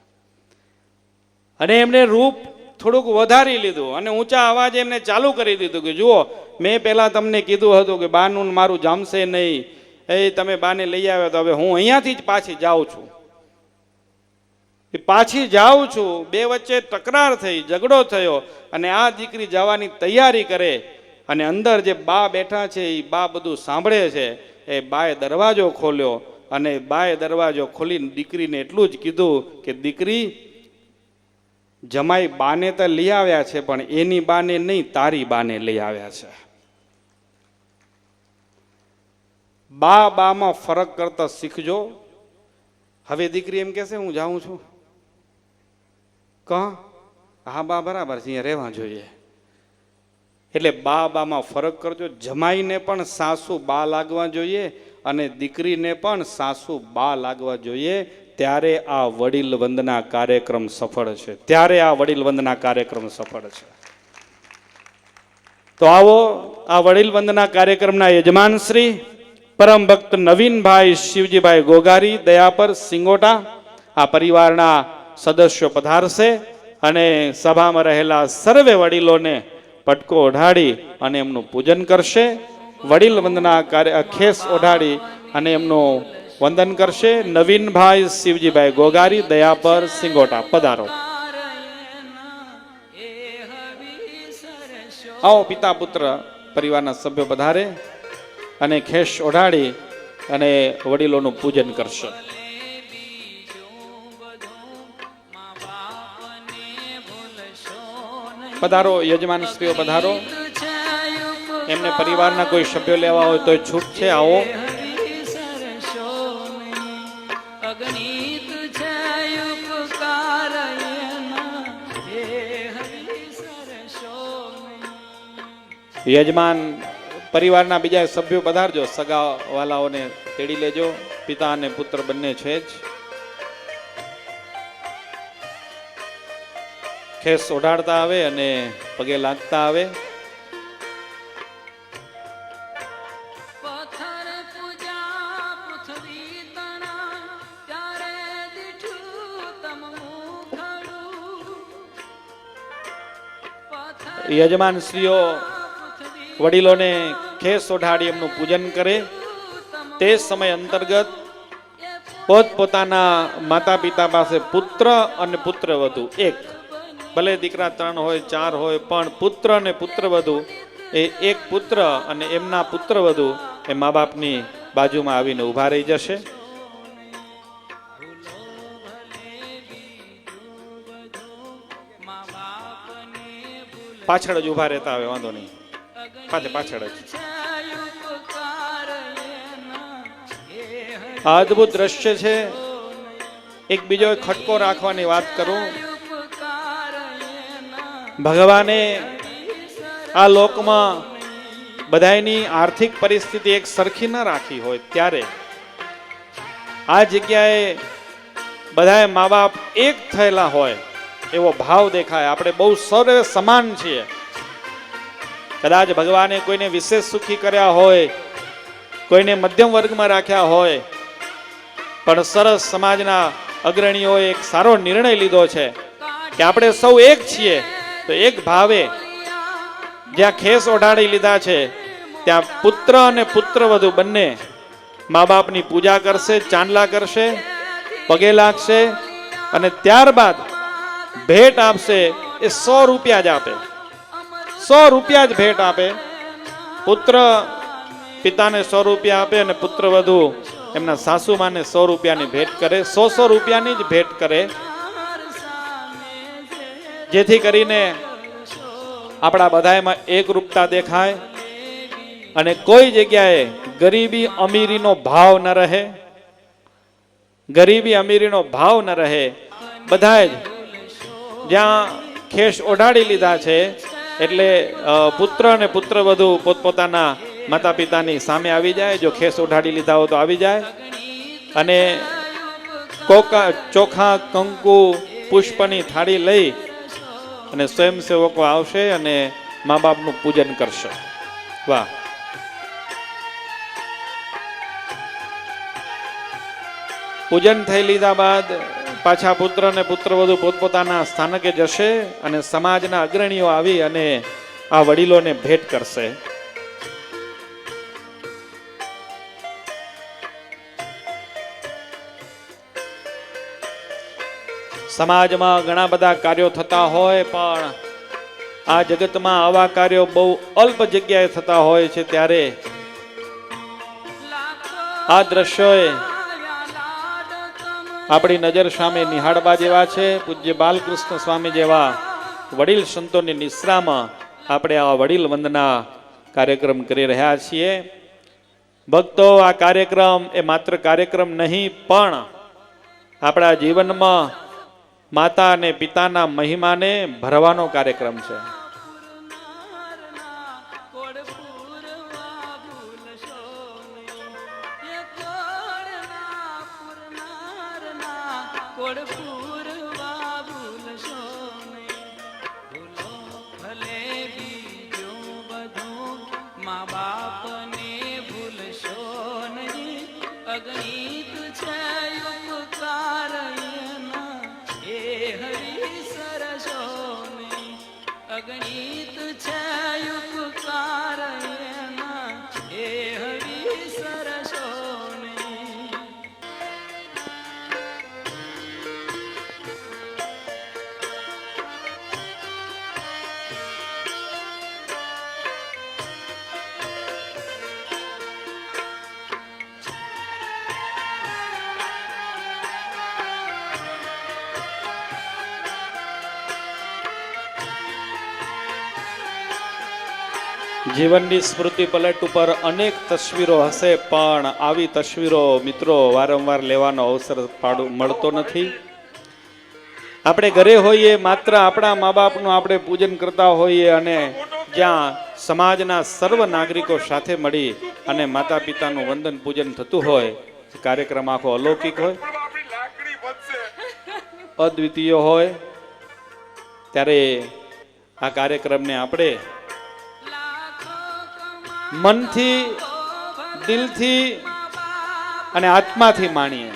અને એમને રૂપ થોડુંક વધારી લીધું અને ઊંચા અવાજે એમને ચાલુ કરી દીધું કે જુઓ મેં પહેલા તમને કીધું હતું કે બાનું મારું જમશે નહીં, એ તમે બાને લઈ આવ્યા તો હવે હું અહીંયાથી જ પાછી જાઉં છું. પાછી જાઉં છું. બે વચ્ચે તકરાર થઈ, ઝઘડો થયો અને આ દીકરી જવાની તૈયારી કરે અને અંદર જે બા બેઠા છે એ બા બધું સાંભળે છે. એ બાએ દરવાજો ખોલ્યો અને બાએ દરવાજો ખોલીને દીકરીને એટલું જ કીધું કે દીકરી જમાઈ બાને તો લઈ આવ્યા છે પણ એની બાને નહીં, તારી બાને લઈ આવ્યા છે. બા બામાં ફરક કરતા શીખજો. હવે દીકરી એમ કહેશે હું જાઉં છું, હા બા બરાબર છે, અહીંયા રહેવા જોઈએ. એટલે બા બામાં ફરક કરજો. જમાઈને પણ સાસુ બા લાગવા જોઈએ અને દીકરીને પણ સાસુ બા લાગવા જોઈએ. ત્યારે આ વડીલ વંદના કાર્યક્રમ સફળ છે. ત્યારે આ વડીલ વંદના કાર્યક્રમ સફળ છે. તો આવો આ વડીલ વંદના કાર્યક્રમના યજમાન શ્રી પરમ ભક્ત નવીનભાઈ શિવજીભાઈ ગોગારી દયાપર સિંગોટા આ પરિવારના સદસ્યો પધારશે અને સભામાં રહેલા સર્વે વડીલોને પટકો ઓઢાડી અને એમનું પૂજન કરશે. વડીલ વંદના ખેસ ઓઢાડી અને એમનું વંદન કરશે. નવીનભાઈ શિવજીભાઈ ગોગારી દયાપર સિંગોટા પધારો. આવો પિતા પુત્ર પરિવારના સભ્યો પધારે અને ખેસ ઓઢાડી અને વડીલોનું પૂજન કરશે. પધારો યજમાન શ્રીઓ પધારો. એમને પરિવારના કોઈ સભ્યો લેવા હોય તો છૂટ છે, આવો. અગણિત છે ઉપકાર એના, હે હરિ સરસો નહીં. યજમાન પરિવારના બીજા સભ્યો પધારજો, સગા વાલાઓને તેડી લેજો. પિતા અને પુત્ર બંને છે જ. ખેસ ઓઢાડતા આવે અને પગે લાગતા આવે. પથ્થર પૂજા પૃથ્વી તણા, ત્યારે દીઠું તમ મુખડું. પથ્થર યજમાન શ્રીઓ પૃથ્વી વડીલોને ખેસ ઓઢાડી એમનું પૂજન કરે. તે સમય અંતર્ગત પોતપોતાના માતા પિતા પાસે પુત્ર અને પુત્રવધુ એક, ભલે દીકરા 3 હોય 4 હોય, પણ પુત્ર અને પુત્રવધુ એ એક પુત્ર અને એમના પુત્રવધુ એ મા બાપની બાજુમાં આવીને ઊભા રહી જશે. મા બાપને પાછળ જ ઊભા રહેતા આવે, વાંધો નહીં, પાછળ જ. ઉપકાર એના, હે હરિ આ અદ્ભુત દ્રશ્ય છે. એક બીજો ખટકો રાખવાની વાત કરું. ઉપકાર એના, ભગવાને આ લોકમાં બધાયની આર્થિક પરિસ્થિતિ એક સરખી ન રાખી હોય, ત્યારે આ જગ્યાએ બધાય મા બાપ એક થયેલા હોય એવો ભાવ દેખાય. આપણે બહુ સર્વે સમાન છીએ. કદાચ ભગવાને કોઈને વિશેષ સુખી કર્યા હોય, કોઈને મધ્યમ વર્ગમાં રાખ્યા હોય, પણ સરસ સમાજના અગ્રણીઓએ એક સારો નિર્ણય લીધો છે કે આપણે સૌ એક છીએ. તો એક ભાવે જ્યાં ખેસ ઓઢાડી લીધા છે ત્યાં પુત્ર અને પુત્રવધુ બંને મા બાપની પૂજા કરશે, ચાંદલા કરશે, પગે લાગશે અને ત્યારબાદ ભેટ આપશે. એ 100 રૂપિયા જ આપે, 100 રૂપિયા જ ભેટ આપે. પુત્ર પિતાને 100 રૂપિયા આપે અને પુત્રવધુ એમના સાસુમાને 100 રૂપિયાની ભેટ કરે. 100 રૂપિયાની જ ભેટ કરે, જેથી કરીને આપણા બધાયમાં એકરૂપતા દેખાય અને કોઈ જગ્યાએ ગરીબી અમીરીનો ભાવ ન રહે. ગરીબી અમીરીનો ભાવ ન રહે. બધાય જ જ્યાં ખેસ ઓઢાડી લીધા છે એટલે પુત્ર અને પુત્રવધુ પોતપોતાના માતા પિતાની સામે આવી જાય. જો ખેસ ઓઢાડી લીધા હોય તો આવી જાય અને ચોખા, કંકુ, પુષ્પની થાળી લઈ અને સ્વયંસેવકો આવશે અને મા બાપનું પૂજન કરશે. વાહ! પૂજન થઈ લીધા બાદ પાછા પુત્ર અને પુત્રવધુ પોતપોતાના સ્થાનકે જશે અને સમાજના અગ્રણીઓ આવી અને આ વડીલોને ભેટ કરશે. સમાજમાં ઘણા બધા કાર્યો થતા હોય, પણ આ જગતમાં આવા કાર્યો બહુ અલ્પ જગ્યાએ થતા હોય છે. ત્યારે આ દ્રશ્યોએ આપણી નજર સામે નિહાળવા જેવા છે. પૂજ્ય બાલકૃષ્ણ સ્વામી જેવા વડીલ સંતોની નિશ્રામાં આપણે આ વડીલ વંદના કાર્યક્રમ કરી રહ્યા છીએ. ભક્તો, આ કાર્યક્રમ એ માત્ર કાર્યક્રમ નહીં, પણ આપણા જીવનમાં માતા અને પિતાના મહિમાને ભરવાનો કાર્યક્રમ છે. મા બાપને ભૂલશો નહીં, અગણિત છે ઉપકાર એના, હે હરિ સરસો નહીં. અગણિત છે ઉપકાર એના, હે હરિ સરસો નહીં. જીવનની સ્મૃતિ પલટ ઉપર અનેક તસવીરો હશે, પણ આવી તસવીરો મિત્રો વારંવાર લેવાનો અવસર મળતો નથી. આપણે ઘરે હોઈએ, માત્ર આપણા મા બાપનું આપણે પૂજન કરતા હોઈએ, અને જ્યાં સમાજના સર્વ નાગરિકો સાથે મળી અને માતા પિતાનું વંદન પૂજન થતું હોય, કાર્યક્રમ આખો અલૌકિક હોય, અદ્વિતીય હોય, ત્યારે આ કાર્યક્રમને આપણે મનથી, દિલથી અને આત્માથી માણીએ.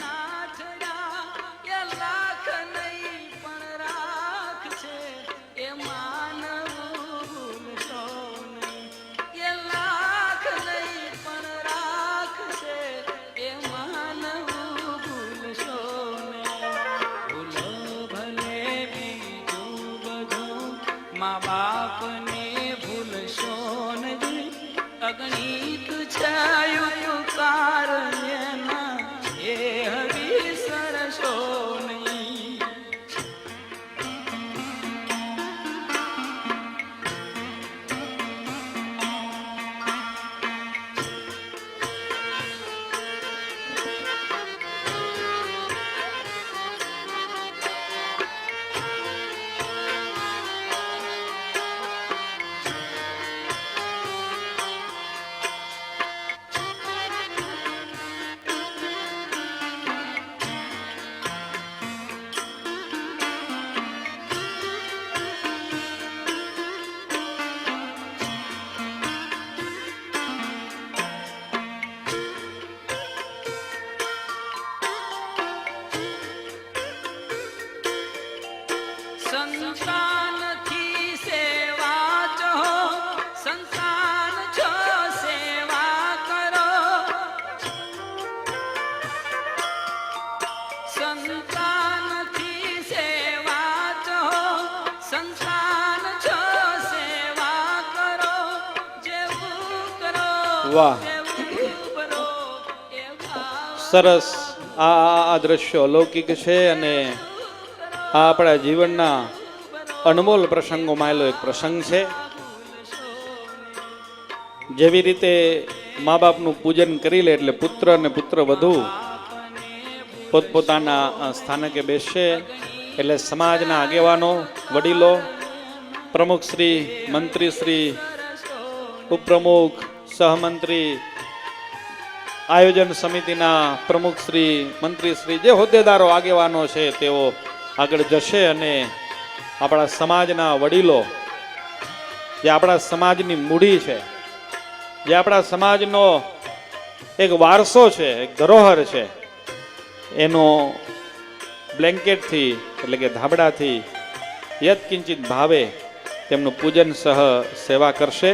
મા બાપને ભૂલશો નહીં, અગણિત છે ઉપકાર એના, એ વિસરશો નહીં. સંતાનથી સેવા છો, સંતાન છો સેવા કરો. સંતાનથી સેવા છો, સંતાન છો સેવા કરો. જેવું કરો વાહ, જેવું કરો એવા સરસ. આ દ્રશ્યો અલૌકિક છે, અને આ આપણા જીવનના અનમોલ પ્રસંગોમાં આવેલો એક પ્રસંગ છે. જેવી રીતે મા બાપનું પૂજન કરી લે એટલે પુત્ર અને પુત્ર વધુ પોતપોતાના સ્થાનકે બેસશે, એટલે સમાજના આગેવાનો, વડીલો, પ્રમુખશ્રી, મંત્રીશ્રી, ઉપપ્રમુખ, સહમંત્રી, આયોજન સમિતિના પ્રમુખશ્રી, મંત્રીશ્રી, જે હોદ્દેદારો આગેવાનો છે તેઓ આગળ જશે, અને આપણા સમાજના વડીલો, જે આપણા સમાજની મૂડી છે, જે આપણા સમાજનો એક વારસો છે, એક ધરોહર છે, એનો બ્લેન્કેટથી એટલે કે ધાબળાથી યત્કિંચિત ભાવે તેમનું પૂજન સહ સેવા કરશે.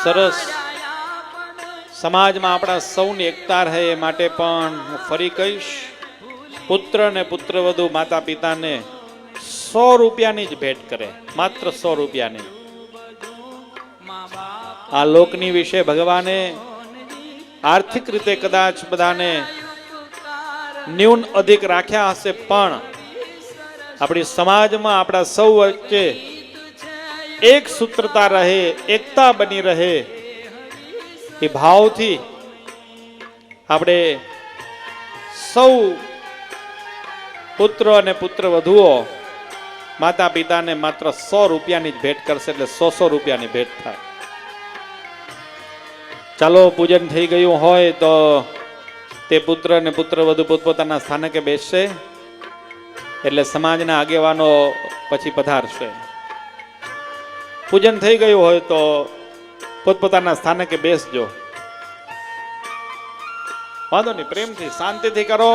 સરસ. સમાજમાં આપણા સૌની એકતા રહે એ માટે પણ હું ફરી કહીશ, પુત્ર અને પુત્રવધુ માતા પિતાને 100 રૂપિયાની જ ભેટ કરે, માત્ર 100 રૂપિયાની. આ લોકની વિશે ભગવાને આર્થિક રીતે કદાચ બધાને ન્યૂન અધિક રાખ્યા હશે, પણ આપણી સમાજમાં આપણા સૌ વચ્ચે એક સૂત્રતા રહે, એકતા બની રહે, એ ભાવથી આપણે સૌ પુત્ર અને પુત્ર વધુઓ માતા પિતાને માત્ર 100 રૂપિયાની જ ભેટ કરશે, એટલે 100 રૂપિયાની ભેટ થાય. ચાલો, પૂજન થઈ ગયું હોય તો તે પુત્ર અને પુત્ર વધુ પોતપોતાના સ્થાનકે બેસશે, એટલે સમાજના આગેવાનો પછી પધારશે. પૂજન થઈ ગયું હોય તો પોતપોતાના સ્થાનકે બેસજો. વાંધો નહીં, પ્રેમથી શાંતિથી કરો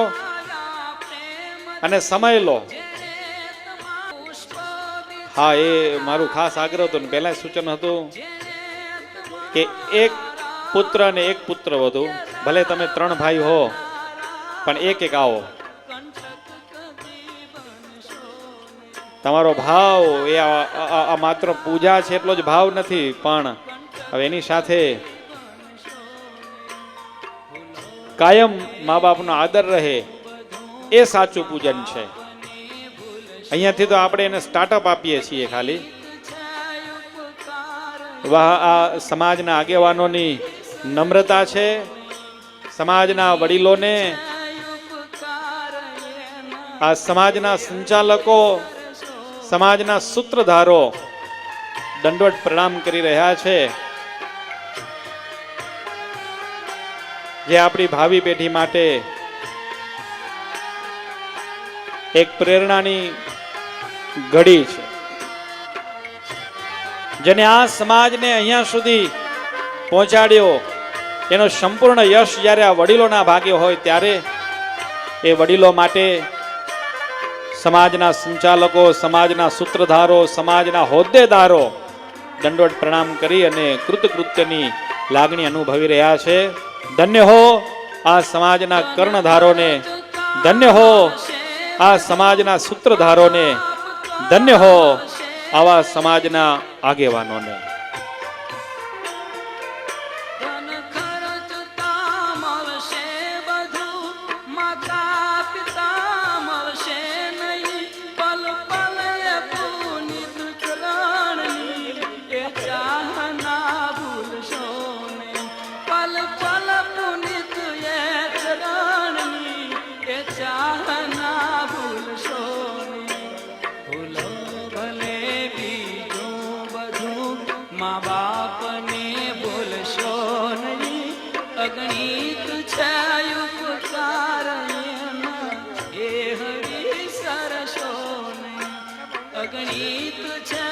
અને સમય લો. હા, એ મારું ખાસ આગ્રહ હતો ને પહેલા સૂચન હતું કે એક પુત્ર અને એક પુત્ર વધુ, ભલે તમે 3 ભાઈ હો પણ એક આવો. તમારો ભાવ એ આ માત્ર પૂજા છે એટલો જ ભાવ નથી, પણ હવે એની સાથે કાયમ મા બાપનો આદર રહે એ સાચું પૂજન છે. અહીંયાથી તો આપણે એને સ્ટાર્ટઅપ આપીએ છીએ ખાલી. આ સમાજના આગેવાનોની નમ્રતા છે, સમાજના વડીલોને, આ સમાજના સંચાલકો, સમાજના સૂત્રધારો દંડવત પ્રણામ કરી રહ્યા છે, જે આપણી ભાવિ પેઢી માટે એક પ્રેરણાની ઘડી છે, જેને આ સમાજને અહીંયા સુધી પહોંચાડ્યો એનો સંપૂર્ણ યશ જ્યારે આ વડીલોના ભાગે હોય ત્યારે એ વડીલો માટે સમાજના સંચાલકો, સમાજના સૂત્રધારો, સમાજના હોદ્દેદારો દંડવત પ્રણામ કરી અને કૃતકૃત્યની લાગણી અનુભવી રહ્યા છે. ધન્ય હો આ સમાજના કર્ણધારોને, ધન્ય હો આ સમાજના સૂત્રધારોને, ધન્ય હો આવા સમાજના આગેવાનોને. ધન ખર્ચતા મળશે બધું, માતા પિતા મળશે નહીં. પલ પલ એ પુનિત ચરણની એ ચાહ ના ભૂલશો નહીં. પલ પલ પુનિત એ ચરણની એ ચાહ ના ભૂલશો નહીં. ભૂલો ભલે બીજું બધું, મા બાપને ભૂલશો નહીં. અગણિત છે ઉપકાર એના, એ હરી સરશો નહીં. અગણિત છે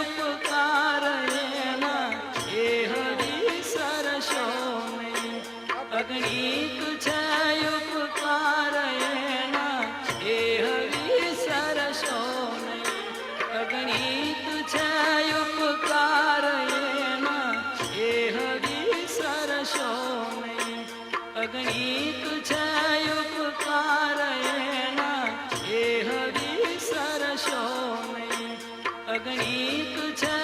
ઉપકાર એના, એ હરી સરશો નહીં. અગણિત છે ઉપકાર એના, એ હરી સરશો નહીં. અગણિત છે ઉપકાર એના, એ હરી સરશો નહીં. અગણિત છે ઉપકાર એના, એ હરી સરશો નહીં. અગણિત છે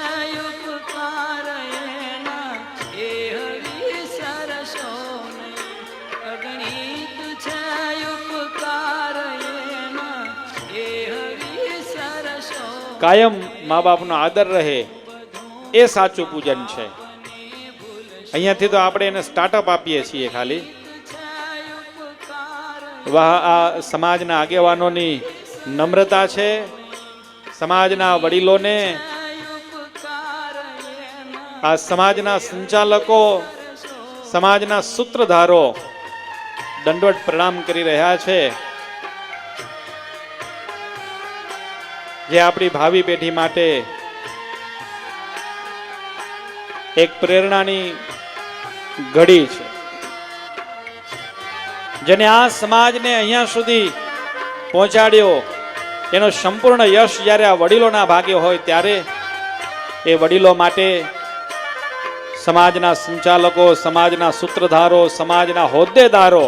ઉપકાર એના, એ હરી સરશો નહીં. અગણિત છે ઉપકાર એના, એ હરી સરશો. કાયમ મા બાપનો આદર રહે એ સાચું પૂજન છે. અહીંયાથી તો આપણે એને સ્ટાર્ટઅપ આપીએ છીએ ખાલી. આ સમાજના આગેવાનોની નમ્રતા છે, સમાજના વડીલોને, આ સમાજના સંચાલકો, સમાજના સૂત્રધારો દંડવત પ્રણામ કરી રહ્યા છે, જે આપણી ભાવિ પેઢી માટે એક પ્રેરણાની ઘડી છે, જેને આ સમાજને અહીંયા સુધી પહોંચાડ્યો એનો સંપૂર્ણ યશ જ્યારે આ વડીલોના ભાગે હોય ત્યારે એ વડીલો માટે સમાજના સંચાલકો, સમાજના સૂત્રધારો, સમાજના હોદ્દેદારો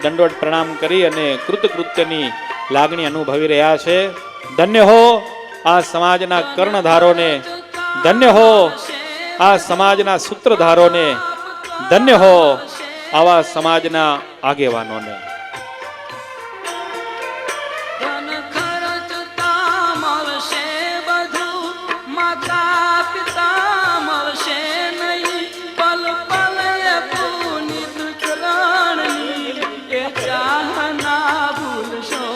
દંડવત પ્રણામ કરી અને કૃતકૃત્યની લાગણી અનુભવી રહ્યા છે. ધન્ય હો આ સમાજના કર્ણધારોને, ધન્ય હો આ સમાજના સૂત્રધારોને, ધન્ય હો આવા સમાજના આગેવાનોને. ધન ખર્ચતા મળશે બધું, માતા પિતા મળશે નહીં. પલ પલ એ પુનિત ચરણની એ ચાહ ના ભૂલશો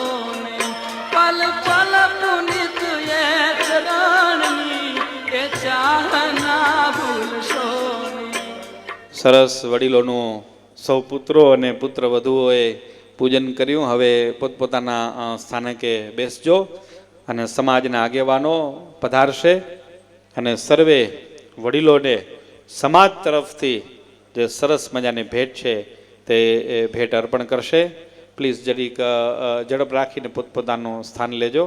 નહીં. પલ પલ પુનિત એ ચરણની એ ચાહ ના ભૂલશો નહીં. સરસ વડીલોનું સૌ પુત્રો અને પુત્ર વધુઓએ પૂજન કર્યું. હવે પોતપોતાના સ્થાનકે બેસજો અને સમાજના આગેવાનો પધારશે અને સર્વે વડીલોને સમાજ તરફથી જે સરસ મજાની ભેટ છે તે ભેટ અર્પણ કરશે. પ્લીઝ જરીક ઝડપ રાખીને પોતપોતાનું સ્થાન લેજો.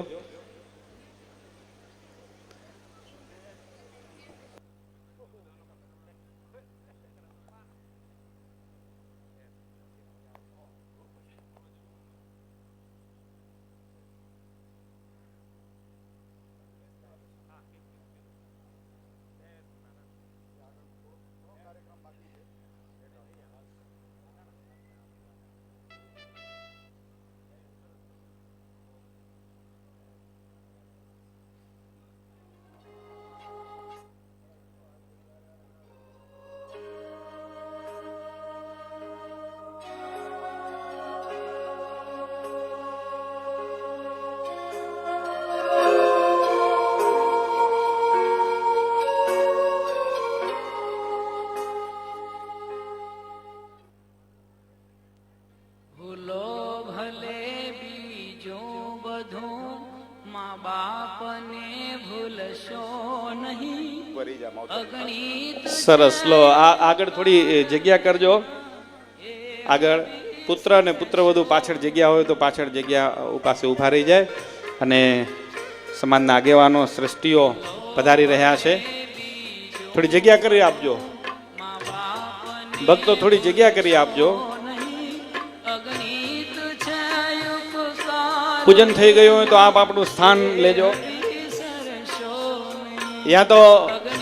નહીં અગણિત સરસ. લો આગળ થોડી જગ્યા કરજો. આગળ પુત્ર અને પુત્રવધુ પાછળ જગ્યા હોય તો પાછળ જગ્યા પાસે ઊભા રહી જાય. અને સમાજના આગેવાનો શ્રેષ્ઠીઓ પધારી રહ્યા છે. થોડી જગ્યા કરી આપજો ભક્તો, થોડી જગ્યા કરી આપજો. અગણિત છે ઉપકાર પૂજન થઈ ગયું હોય તો આપ આપણું સ્થાન લેજો. સરસો યા તો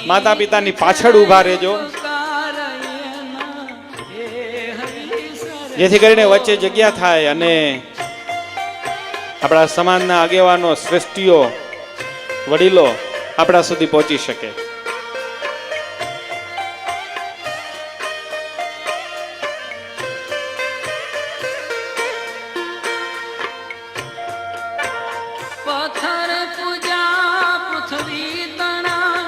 માતા પિતાની પાછળ ઊભા રહેજો, જેથી કરીને વચ્ચે જગ્યા થાય અને આપણા સમાજના આગેવાનો શ્રેષ્ઠીઓ વડીલો આપણા સુધી પહોંચી શકે. પથ્થર પૂજા પૃથ્વી તણા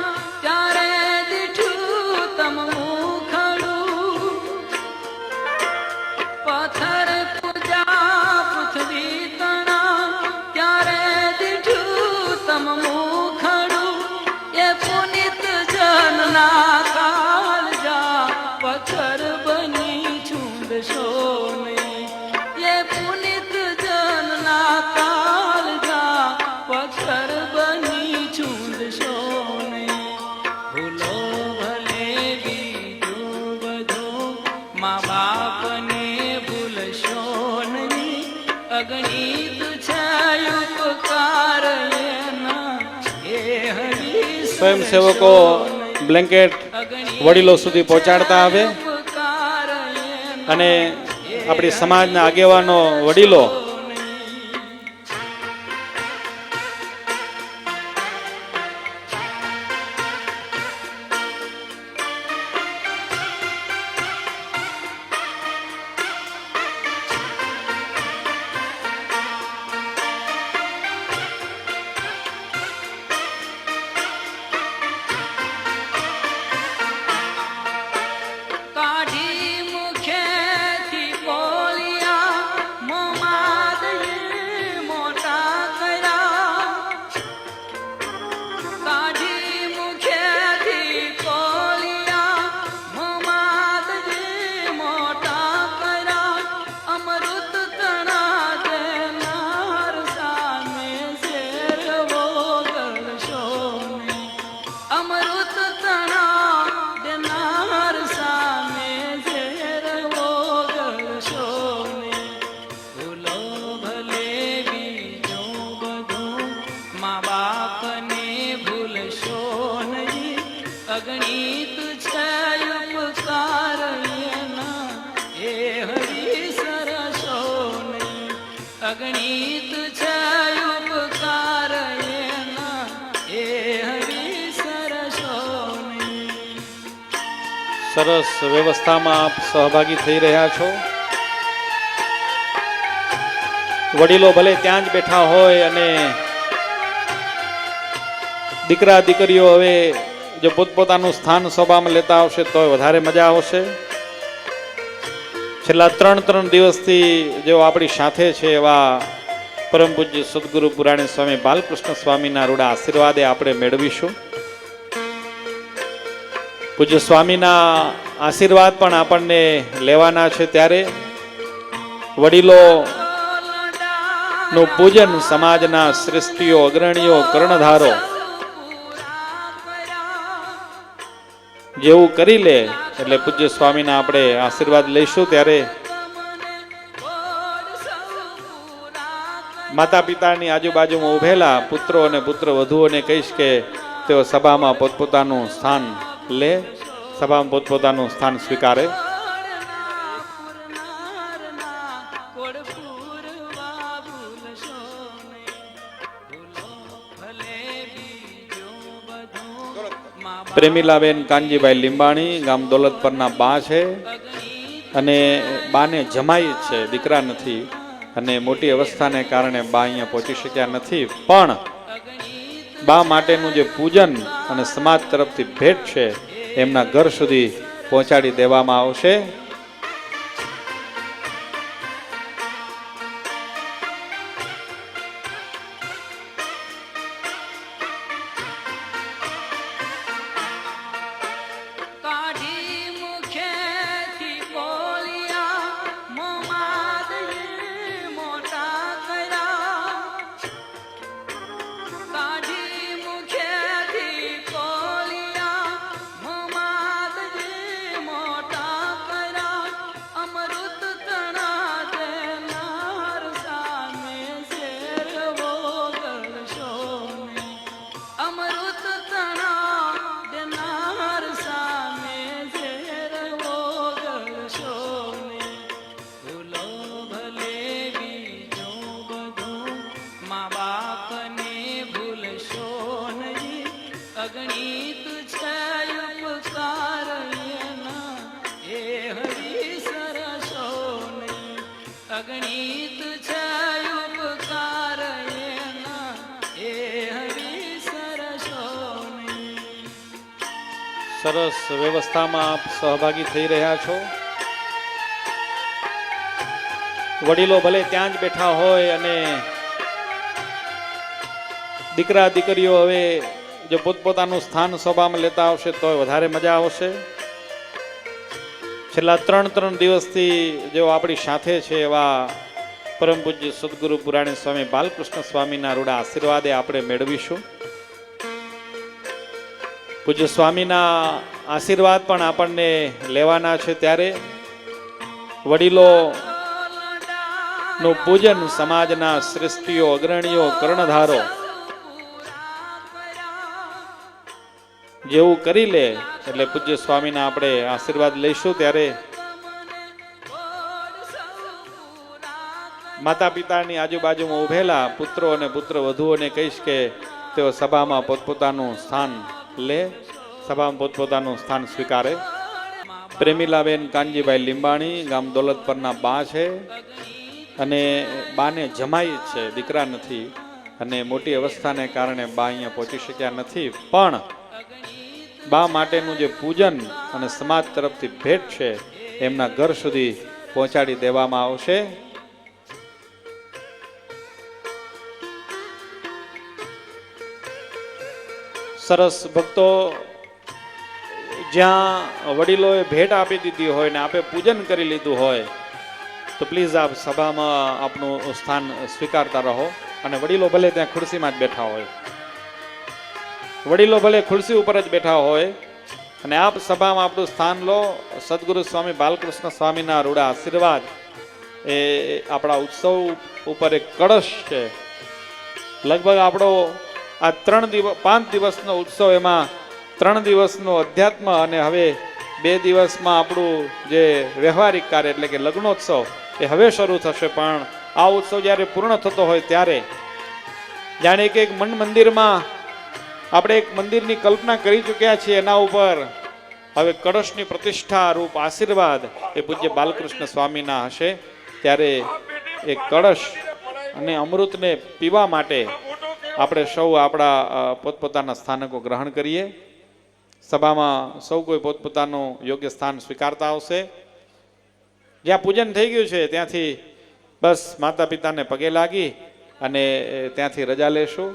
ત્યારે દીઠું તમ મુખડું પથ્થર પૂજા પૃથ્વી તણા ત્યારે દીઠું તમ મુખડું એ પુનિત જનના કાળજા પથ્થર બની છૂંદશો નહીં એ પુનિત જનના કાળજા પથ્થર બની છૂંદશો નહીં ભૂલો ભલે બીજું બધું મા બાપને ભૂલશો નહીં અગણિત છે ઉપકાર એના એ હરી સ્વયંસેવકો બ્લેન્કેટ વડીલો સુધી પહોંચાડતા આવે ઉપકાર એના અને આપણી સમાજના આગેવાનો વડીલો કાઢી મુખેથી બોલ્યા મોમાદયે મોટા કર્યા કાઢી મુખેથી બોલ્યા મોમાદયે મોટા કર્યા અમૃત તણા દેનાર સામે શેરવો કરશો નહીં અમૃત તણા દેનાર સામે શેરવો કરશો નહીં ભૂલો ભલે બીજું બધું મા બાપને ભૂલશો નહીં અગણિત છે ઉપકાર એના એ હરી સરસો નહીં અગણિત છે ઉપકાર એના એ હરી સરસો નહીં સરસ વ્યવસ્થામાં આપ સહભાગી થઈ રહ્યા છો. વડીલો ભલે ત્યાં જ બેઠા હોય અને દીકરા દીકરીઓ હવે જો પોતપોતાનું સ્થાન સભામાં લેતા આવશે તો વધારે મજા આવશે. છેલ્લા 3 દિવસથી જેઓ આપણી સાથે છે એવા પરમ પૂજ્ય સદગુરુ પુરાણી સ્વામી બાલકૃષ્ણ સ્વામીના રૂડા આશીર્વાદે આપણે મેળવીશું. પૂજ્ય સ્વામીના આશીર્વાદ પણ આપણને લેવાના છે, ત્યારે વડીલો નું પૂજન સમાજના શ્રેષ્ઠીઓ અગ્રણીઓ કર્ણધારો જેવું કરી લે એટલે પૂજ્ય સ્વામીના આપણે આશીર્વાદ લઈશું. ત્યારે માતા પિતાની આજુબાજુમાં ઉભેલા પુત્રો અને પુત્ર વધુઓને કહીશ કે તેઓ સભામાં પોતપોતાનું સ્થાન લે, સભામાં પોતપોતાનું સ્થાન સ્વીકારે. પ્રેમીલાબેન કાનજીભાઈ લીંબાણી ગામ દોલતપરના બા છે અને બાને જમાઈ છે, દીકરા નથી અને મોટી અવસ્થાને કારણે બા અહીંયા પહોંચી શક્યા નથી. પણ બા માટેનું જે પૂજન અને સમાજ તરફથી ભેટ છે એમના ઘર સુધી પહોંચાડી દેવામાં આવશે. છે ઉપકાર એના એ હરિ સરસો નહીં અગણિત છે ઉપકાર એના એ હરિ સરસો નહીં. સરસ વ્યવસ્થામાં આપ સહભાગી થઈ રહ્યા છો. વડીલો ભલે ત્યાં જ બેઠા હોય અને દીકરા દીકરીઓ હવે જો પોતપોતાનું સ્થાન સભામાં લેતા આવશે તો વધારે મજા આવશે. છેલ્લા 3 દિવસથી જેઓ આપણી સાથે છે એવા પરમ પૂજ્ય સદગુરુ પુરાણી સ્વામી બાલકૃષ્ણ સ્વામીના રૂડા આશીર્વાદે આપણે મેળવીશું. પૂજ્ય સ્વામીના આશીર્વાદ પણ આપણને લેવાના છે ત્યારે વડીલો નું પૂજન સમાજના શ્રેષ્ઠીઓ અગ્રણીઓ કર્ણધારો જેવું કરી લે એટલે પૂજ્ય સ્વામીના આપણે આશીર્વાદ લઈશું. ત્યારે માતા પિતાની આજુબાજુમાં ઉભેલા પુત્રો અને પુત્ર વધુઓને કહીશ કે તેઓ સભામાં પોતપોતાનું સ્થાન લે, સભામાં પોતપોતાનું સ્થાન સ્વીકારે. પ્રેમીલાબેન કાનજીભાઈ લીંબાણી ગામ દોલતપરના બા છે અને બાને જમાઈ છે, દીકરા નથી અને મોટી અવસ્થાને કારણે બા અહીંયા પહોંચી શક્યા નથી. પણ બા માટેનું જે પૂજન અને સમાજ તરફથી ભેટ છે એમના ઘર સુધી પહોંચાડી દેવામાં આવશે. સરસ ભક્તો, જ્યાં વડીલોએ ભેટ આપી દીધી હોય ને આપે પૂજન કરી લીધું હોય તો પ્લીઝ આપ સભામાં આપનું સ્થાન સ્વીકારતા રહો. અને વડીલો ભલે ત્યાં ખુરશીમાં જ બેઠા હોય, વડીલો ભલે ખુરશી ઉપર જ બેઠા હોય અને આપ સભામાં આપણું સ્થાન લો. સદગુરુ સ્વામી બાલકૃષ્ણ સ્વામીના રૂડા આશીર્વાદ એ આપણા ઉત્સવ ઉપર એક કળશ છે. લગભગ આપણો આ 5 દિવસનો ઉત્સવ, એમાં 3 દિવસનો અધ્યાત્મ અને હવે 2 દિવસમાં આપણું જે વ્યવહારિક કાર્ય એટલે કે લગ્નોત્સવ એ હવે શરૂ થશે. પણ આ ઉત્સવ જ્યારે પૂર્ણ થતો હોય ત્યારે જાણે કે એક મંદિરમાં આપણે એક મંદિરની કલ્પના કરી ચૂક્યા છીએ, એના ઉપર હવે કળશની પ્રતિષ્ઠા રૂપ આશીર્વાદ એ પૂજ્ય બાલકૃષ્ણ સ્વામીના હશે. ત્યારે એ કળશ અને અમૃતને પીવા માટે આપણે સૌ આપણા પોતપોતાના સ્થાનકો ગ્રહણ કરીએ. સભામાં સૌ કોઈ પોતપોતાનું યોગ્ય સ્થાન સ્વીકારતા આવશે. જ્યાં પૂજન થઈ ગયું છે ત્યાંથી બસ માતા પિતાને પગે લાગી અને ત્યાંથી રજા લેશું.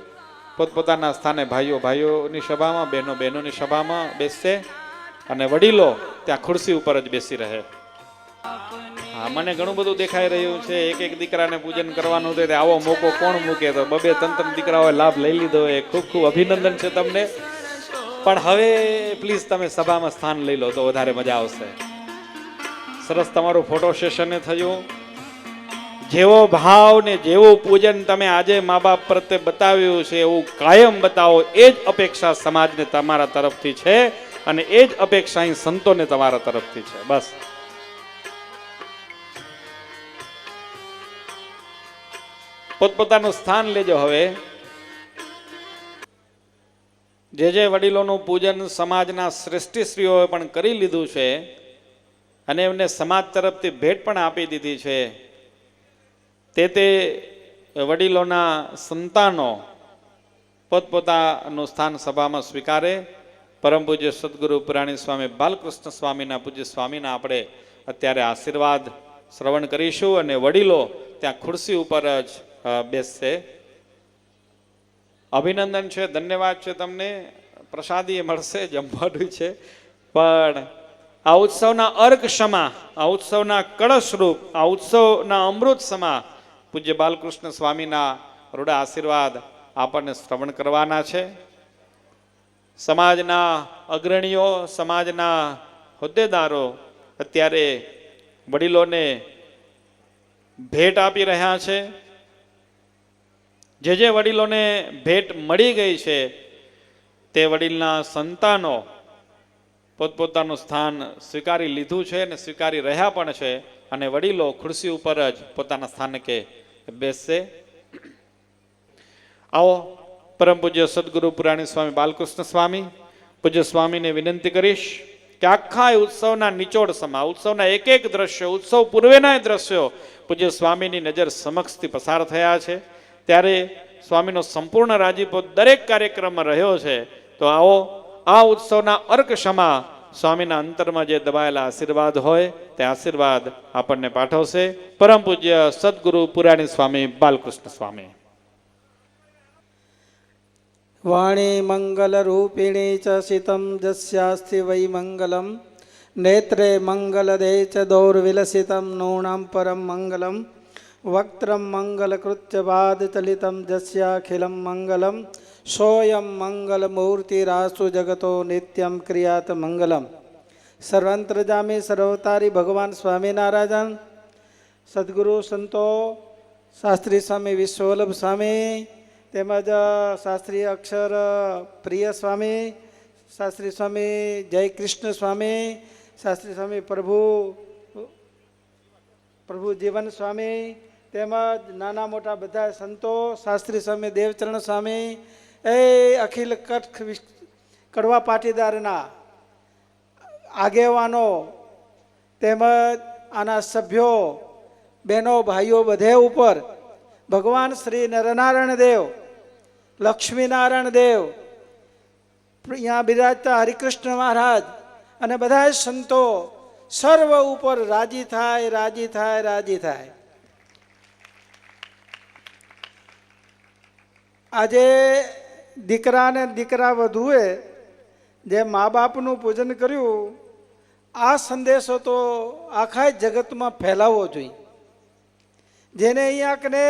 પોતપોતાના સ્થાને ભાઈઓ ભાઈઓની સભામાં, બહેનો બહેનોની સભામાં બેસશે અને વડીલો ત્યાં ખુરશી ઉપર જ બેસી રહે. હા, મને ઘણું બધું દેખાઈ રહ્યું છે. એક દીકરાને પૂજન કરવાનું હતું, આવો મોકો કોણ મૂકે? તો 2-3 દીકરાઓએ લાભ લઈ લીધો. એ ખૂબ ખૂબ અભિનંદન છે તમને. પણ હવે પ્લીઝ તમે સભામાં સ્થાન લઈ લો તો વધારે મજા આવશે. સરસ તમારું ફોટો સેશન થયું. જેવો ભાવ ને જેવું પૂજન તમે આજે મા બાપ પ્રત્યે બતાવ્યું છે એવું કાયમ બતાવો. એ જ અપેક્ષા સમાજને તમારા તરફથી છે અને એ જ અપેક્ષા અહીં સંતોને તમારા તરફથી છે. બસ પોતપોતાનું સ્થાન લેજો. હવે જે વડીલોનું પૂજન સમાજના શ્રેષ્ઠીશ્રીઓએ પણ કરી લીધું છે અને એમને સમાજ તરફથી ભેટ પણ આપી દીધી છે, તે વડીલોના સંતાનો પોતપોતાનું સ્થાન સભામાં સ્વીકારે. પરમ પૂજ્ય સદગુરુ પુરાણી સ્વામી બાલકૃષ્ણ સ્વામીના પૂજ્ય સ્વામીના આપણે અત્યારે આશીર્વાદ શ્રવણ કરીશું અને વડીલો ત્યાં ખુરશી ઉપર જ બેસશે. અભિનંદન છે, ધન્યવાદ છે તમને. પ્રસાદી મળશે, જમવાનું છે. પણ આ ઉત્સવના અર્ક સમા, આ ઉત્સવના કળશરૂપ, આ ઉત્સવના અમૃત સમા પૂજ્ય બાલકૃષ્ણ સ્વામીના રૂડા આશીર્વાદ આપણને શ્રવણ કરવાના છે. સમાજના અગ્રણીઓ, સમાજના હોદ્દેદારો અત્યારે વડીલોને ભેટ આપી રહ્યા છે. જે વડીલોને ભેટ મળી ગઈ છે તે વડીલના સંતાનો પોતપોતાનું સ્થાન સ્વીકારી લીધું છે અને સ્વીકારી રહ્યા પણ છે અને વડીલો ખુરશી ઉપર જ પોતાના સ્થાનકે બેસશે. આવો પરમ પૂજ્ય સદગુરુ પુરાણી સ્વામી બાલકૃષ્ણ સ્વામી, પૂજ્ય સ્વામીને વિનંતી કરીશ કે આખા એ ઉત્સવના નિચોડ સમા, ઉત્સવના એક એક દ્રશ્યો, ઉત્સવ પૂર્વેના દ્રશ્યો પૂજ્ય સ્વામીની નજર સમક્ષથી પસાર થયા છે, ત્યારે સ્વામીનો સંપૂર્ણ રાજીપો દરેક કાર્યક્રમમાં રહ્યો છે. તો આવો આ ઉત્સવના અર્ક સમા સ્વામીના અંતરમાં જે દબાયેલા આશીર્વાદ હોય તે આશીર્વાદ આપણને પાઠવશે પરમ પૂજ્ય સદગુરુ પુરાણી સ્વામી બાલકૃષ્ણ સ્વામી. વાણી મંગલ રૂપિણી ચ શિતમ જસ્યાસ્તિ વૈ મંગલમ નેત્રે મંગલ દે ચ દૌર્વિલસિતમ નૂણામ પરમ મંગલમ વક્त्रम મંગલ કૃત્યવાદ ચલિતમ જસ્યાખિલમ મંગલમ સોયમ મંગલ મૂર્તિરાસુ જગતો નિત્યમ ક્રિયાત મંગલમ. સર્વંતરજામી સર્વતારી ભગવાન સ્વામિનારાયણ, સદગુરુ સંતો શાસ્ત્રી સ્વામી વિશ્વવલ્લભ સ્વામી, તેમજ શાસ્ત્રી અક્ષર પ્રિય સ્વામી, શાસ્ત્રી સ્વામી જય કૃષ્ણ સ્વામી, શાસ્ત્રી સ્વામી પ્રભુ જીવન સ્વામી, તેમજ નાના મોટા બધા સંતો, શાસ્ત્રી સ્વામી દેવચરણ સ્વામી, એ અખિલ કચ્છ કડવા પાટીદારના આગેવાનો, તેમજ આના સભ્યો, બહેનો ભાઈઓ બધે ઉપર ભગવાન શ્રી નરનારાયણ દેવ, લક્ષ્મીનારાયણ દેવ, અહીંયા બિરાજતા હરિકૃષ્ણ મહારાજ અને બધા સંતો સર્વ ઉપર રાજી થાય, રાજી થાય, રાજી થાય. આજે દીકરા ને દીકરા વધુએ જે મા બાપનું પૂજન કર્યું, આ સંદેશો તો આખા જગતમાં ફેલાવવો જોઈએ. જેને અહીંયા કને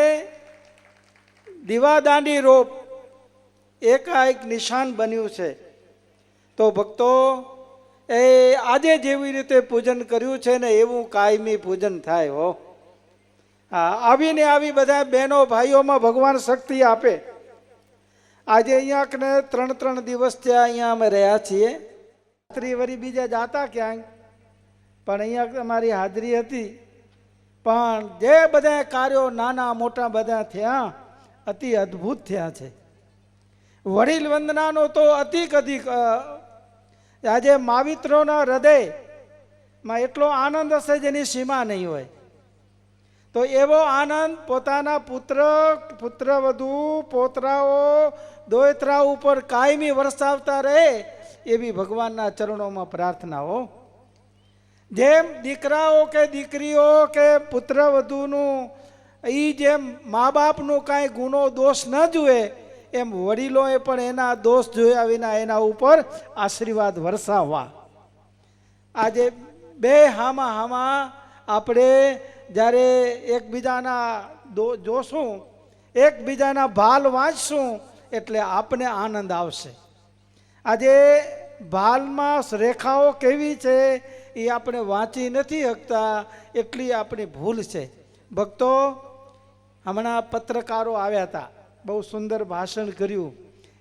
દીવાદાંડી રોપ એકાએક નિશાન બન્યું છે. તો ભક્તો એ આજે જેવી રીતે પૂજન કર્યું છે ને એવું કાયમી પૂજન થાય હો. હા, આવીને આવી બધા બહેનો ભાઈઓમાં ભગવાન શક્તિ આપે. આજે અહીંયા કને 3 દિવસ ત્યાં અહીંયા અમે રહ્યા છીએ. વરી બીજા જાતા ક્યાંક, પણ અહીંયા અમારી હાજરી હતી. પણ જે બધા કાર્યો નાના મોટા બધા થયા, અતિ અદ્ભુત થયા છે. વડીલ વંદનાનો તો અધિક આજે માવિત્રોના હૃદયમાં એટલો આનંદ હશે જેની સીમા નહીં હોય. તો એવો આનંદ પોતાના પુત્રવધુ, પોતરાઓ, દોયત્રા ઉપર કાયમી વરસાવતા રહે એવી ભગવાનના ચરણોમાં પ્રાર્થનાઓ. જેમ દીકરાઓ કે દીકરીઓ કે પુત્રવધુનું એ જેમ મા બાપનું કાંઈ ગુનો દોષ ન જુએ, એમ વડીલોએ પણ એના દોષ જોયા વિના એના ઉપર આશીર્વાદ વરસાવવા. આજે બે હામાં આપણે જ્યારે એકબીજાના જોશું, એકબીજાના ભાલ વાંચશું એટલે આપને આનંદ આવશે. આજે ભાલમાં રેખાઓ કેવી છે એ આપણે વાંચી નથી શકતા, એટલી આપણી ભૂલ છે. ભક્તો, હમણાં પત્રકારો આવ્યા હતા, બહુ સુંદર ભાષણ કર્યું,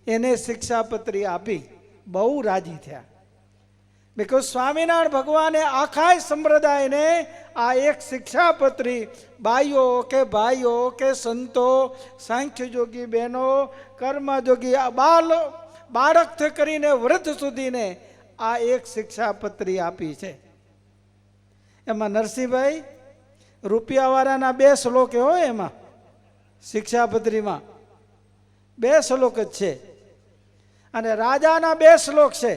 એને શિક્ષાપત્રી આપી, બહુ રાજી થયા. બિકોઝ સ્વામિનારાયણ ભગવાને આખા સંપ્રદાયને આ એક શિક્ષાપત્રી બાઈઓ કે ભાઈઓ કે સંતો, સાંખ્ય જોગી બહેનો, કર્મજોગી બાળકથી કરીને વૃદ્ધ સુધીને આ એક શિક્ષાપત્રી આપી છે. એમાં નરસિંહભાઈ રૂપિયાવાળાના 2 શ્લોક હોય, એમાં શિક્ષાપત્રીમાં 2 શ્લોક જ છે, અને રાજાના 2 શ્લોક છે.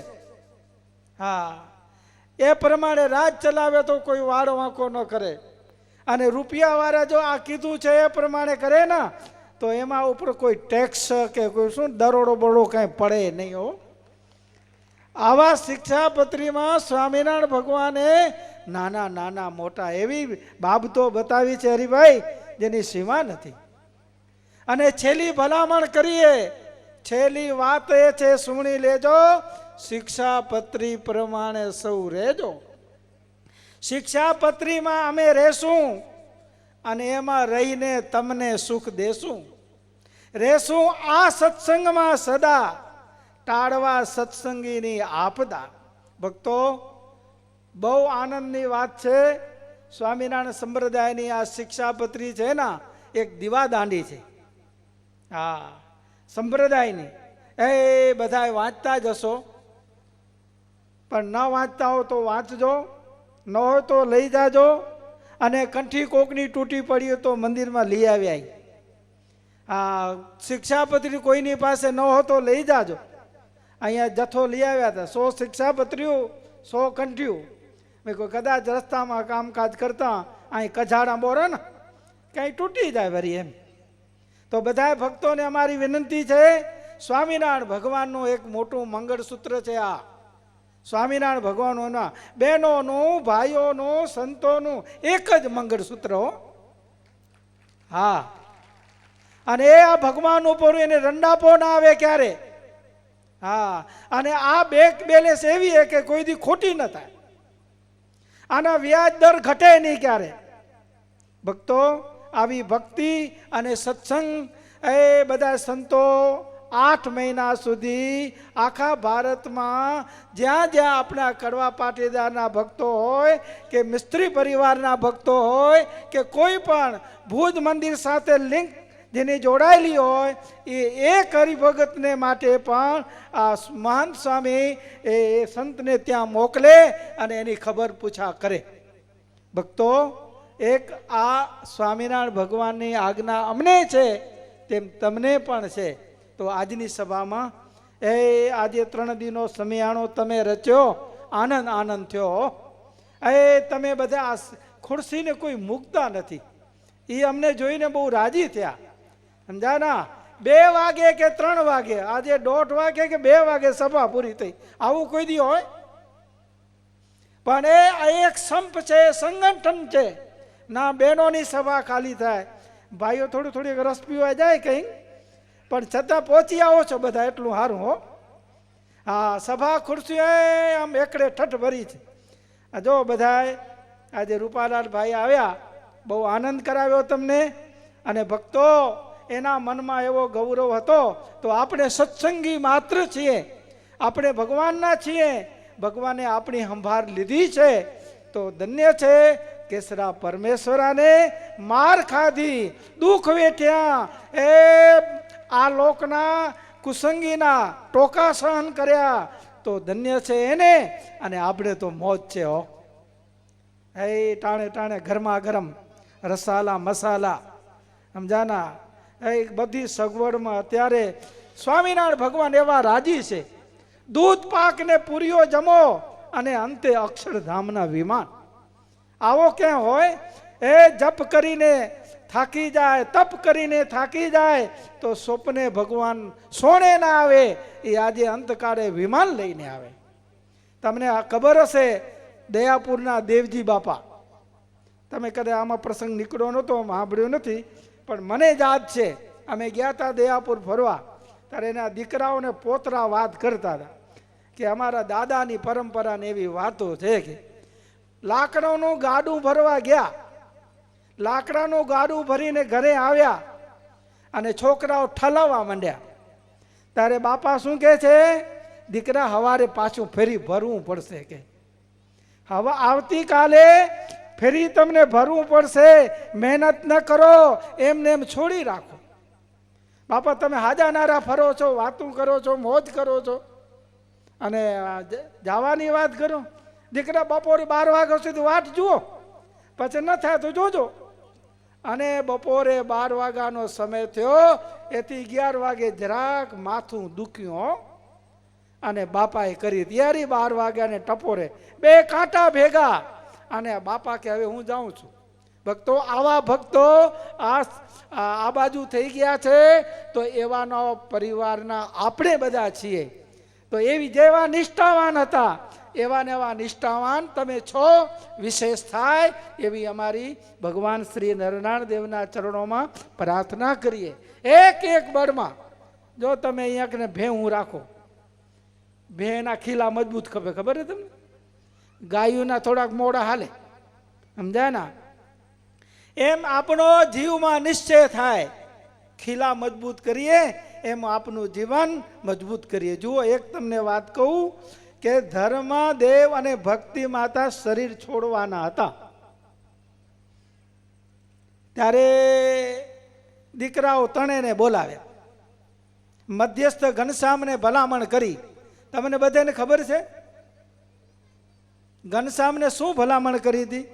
હા, એ પ્રમાણે રાજ ચલાવે તો કોઈ વાળ વાંકો ન કરે, અને રૂપિયાવાળા જો આ કીધું છે એ પ્રમાણે કરે ને તો એમાં ઉપર કોઈ ટેક્સ કે કોઈ શું દરોડો બરોડો કાંઈ પડે નહીં હો. આવા શિક્ષાપત્રીમાં સ્વામિનારાયણ ભગવાને નાના નાના મોટા એવી બાબતો બતાવી છે હરિભાઈ જેની સીમા નથી. અને છેલ્લી ભલામણ કરીએ, છેલ્લી વાત એ છે, સુણી લેજો, શિક્ષાપત્રી પ્રમાણે સૌ રહેજો. શિક્ષાપત્રીમાં અમે રહેશું અને એમાં રહીને તમને સુખ દેશું. રહેશું આ સત્સંગમાં સદા, ટાળવા સત્સંગીની આપદા. ભક્તો, બહુ આનંદની વાત છે. સ્વામિનારાયણ સંપ્રદાયની આ શિક્ષાપત્રી છે ને, એક દીવાદાંડી છે. હા, સંપ્રદાયની એ બધા વાંચતા જશો. પણ ન વાંચતા હો તો વાંચજો, ન હોય તો લઈ જાજો, અને કંઠી કોકની તૂટી પડી હોય તો મંદિરમાં લઈ આવ્યા. આ શિક્ષાપત્રી કોઈની પાસે ન હોય તો લઈ જાજો. અહીંયા જથ્થો લઈ આવ્યા હતા, 100 શિક્ષાપત્રીઓ, 100 કંઠીઓ. મેં કોઈ કદાચ રસ્તામાં કામકાજ કરતા અહીં કજાડા બોરે ને ક્યાંય તૂટી જાય વરી એમ. તો બધા ભક્તોને અમારી વિનંતી છે, સ્વામિનારાયણ ભગવાનનું એક મોટું મંગળસૂત્ર છે આ. સ્વામિનારાયણ ભગવાનોના બહેનોનું, ભાઈઓનું, સંતોનું એક જ મંગળસૂત્ર હો. હા, અને એ આ ભગવાન ઉપર એને રંડાપો ના આવે ક્યારે. હા, અને આ બેંક બેલેન્સ એવી છે કે કોઈ દી ખોટી ન થાય. આના વ્યાજ દર ઘટે નહીં ક્યારે. ભક્તો, આવી ભક્તિ અને સત્સંગ એ બધા સંતો 8 મહિના સુધી આખા ભારતમાં જ્યાં જ્યાં આપણા કડવા પાટીદારના ભક્તો હોય કે મિસ્ત્રી પરિવારના ભક્તો હોય કે કોઈ પણ ભુજ મંદિર સાથે લિંક જેની જોડાયેલી હોય એ હરિભગતને માટે પણ આ મહંત સ્વામી એ સંતને ત્યાં મોકલે અને એની ખબર પૂછા કરે. ભક્તો, એક આ સ્વામિનારાયણ ભગવાનની આજ્ઞા અમને છે તેમ તમને પણ છે. તો આજની સભામાં આજે 3 દિનો સમિયાણો તમે રચ્યો, આનંદ આનંદ થયો. તમે બધા આ ખુરશીને કોઈ મૂકતા નથી, એ અમને જોઈને બહુ રાજી થયા. સમજાના? 2 વાગે કે 3 વાગે, આજે 1:30 વાગે કે 2 વાગે સભા પૂરી થઈ. આવું કોઈ દી હોય? પણ એ એક સંપ છે, સંગઠન છે. ના બહેનોની સભા ખાલી થાય, ભાઈઓ થોડી રસ પીવા જાય કઈ, પણ છતાં પહોંચી આવો છો બધા, એટલું સારું હો. હા, સભા ખુરશી આમ એકડે ઠઠ ભરી છે. જો બધાએ આજે રૂપાલાલ ભાઈ આવ્યા, બહુ આનંદ કરાવ્યો તમને. અને ભક્તો, એના મનમાં એવો ગૌરવ હતો. તો આપણે સત્સંગી માત્ર છીએ, આપણે ભગવાનના છીએ, ભગવાને આપણી સંભાળ લીધી છે. તો ધન્ય છે કેસરા પરમેશ્વરાને માર ખાધી, દુઃખ વેઠ્યા, એ આ લોકના કુસંગીના ટોકા સહન કર્યા. તો ધન્ય છે એને, અને આપણે તો મોજ છે હો. એ ટાણે ટાણે ગરમા ગરમ રસાલા મસાલા, સમજાના? એ બધી સગવડમાં અત્યારે સ્વામિનારાયણ ભગવાન એવા રાજી છે. દૂધ પાક ને પૂરીઓ જમો અને અંતે અક્ષરધામના વિમાન. આવો ક્યાં હોય? એ જપ કરીને થાકી જાય, તપ કરીને થાકી જાય તો સ્વપ્ને ભગવાન સોણે ના આવે, એ આજે અંતકાળે વિમાન લઈને આવે. તમને આ ખબર હશે, દયાપુરના દેવજી બાપા, તમે કદાચ આમાં પ્રસંગ નીકળ્યો નહોતો, સાંભળ્યો નથી, પણ મને યાદ છે. અમે ગયા હતા દયાપુર ફરવા, ત્યારે એના દીકરાઓને પોતરા વાત કરતા હતા કે અમારા દાદાની પરંપરાની એવી વાતો છે કે લાકડાનું ગાડું ભરવા ગયા, લાકડાનું ગાડું ભરીને ઘરે આવ્યા અને છોકરાઓ ઠલાવવા માંડ્યા. ત્યારે બાપા શું કહે છે? દીકરા, સવારે પાછું ફેરી ભરવું પડશે કે હવે આવતીકાલે ફેરી તમને ભરવું પડશે, મહેનત ન કરો, એમને એમ છોડી રાખો. બાપા, તમે હાજા નારા ફરો છો, વાતું કરો છો, મોજ કરો છો, અને જવાની વાત કરો. દીકરા, બપોરે 12 વાગ્યા સુધી વાટ જુઓ, પછી ન થાય તો જોજો. અને બપોરે 12 વાગ્યાનો સમય થયો, એથી 11 વાગે જરાક માથું દુખ્યું, અને બાપાએ કરી તૈયારી 12 વાગ્યાને ટપોરે 2 કાંટા ભેગા, અને બાપા કે હવે હું જાઉં છું. ભક્તો, આવા ભક્તો આ બાજુ થઈ ગયા છે. તો એવાનો પરિવારના આપણે બધા છીએ. તો એવી જેવા નિષ્ઠાવાન હતા, એવા ને એવા નિષ્ઠાવાન તમે છો. વિશેષ થાય એવી અમારી ભગવાન શ્રી નરનારાયણ દેવના ચરણોમાં પ્રાર્થના કરીએ. એક એક બળમાં જો તમે અહીંયા ભેહું રાખો, ભેના ખીલા મજબૂત ખબર છે તમને? ગાયોના થોડાક મોડા હાલે, સમજાય ના? એમ આપણો જીવમાં નિશ્ચય થાય, ખીલા મજબૂત કરીએ એમ આપણું જીવન મજબૂત કરીએ. જુઓ, એક તમને વાત કહું કે ધર્મ, દેવ અને ભક્તિ માતા શરીર છોડવાના હતા. ત્યારે દીકરાઓ ત્રણેયને બોલાવ્યા, મધ્યસ્થ ઘનશ્યામને ભલામણ કરી. તમને બધાને ખબર છે ઘનશ્યામને શું ભલામણ કરી હતી?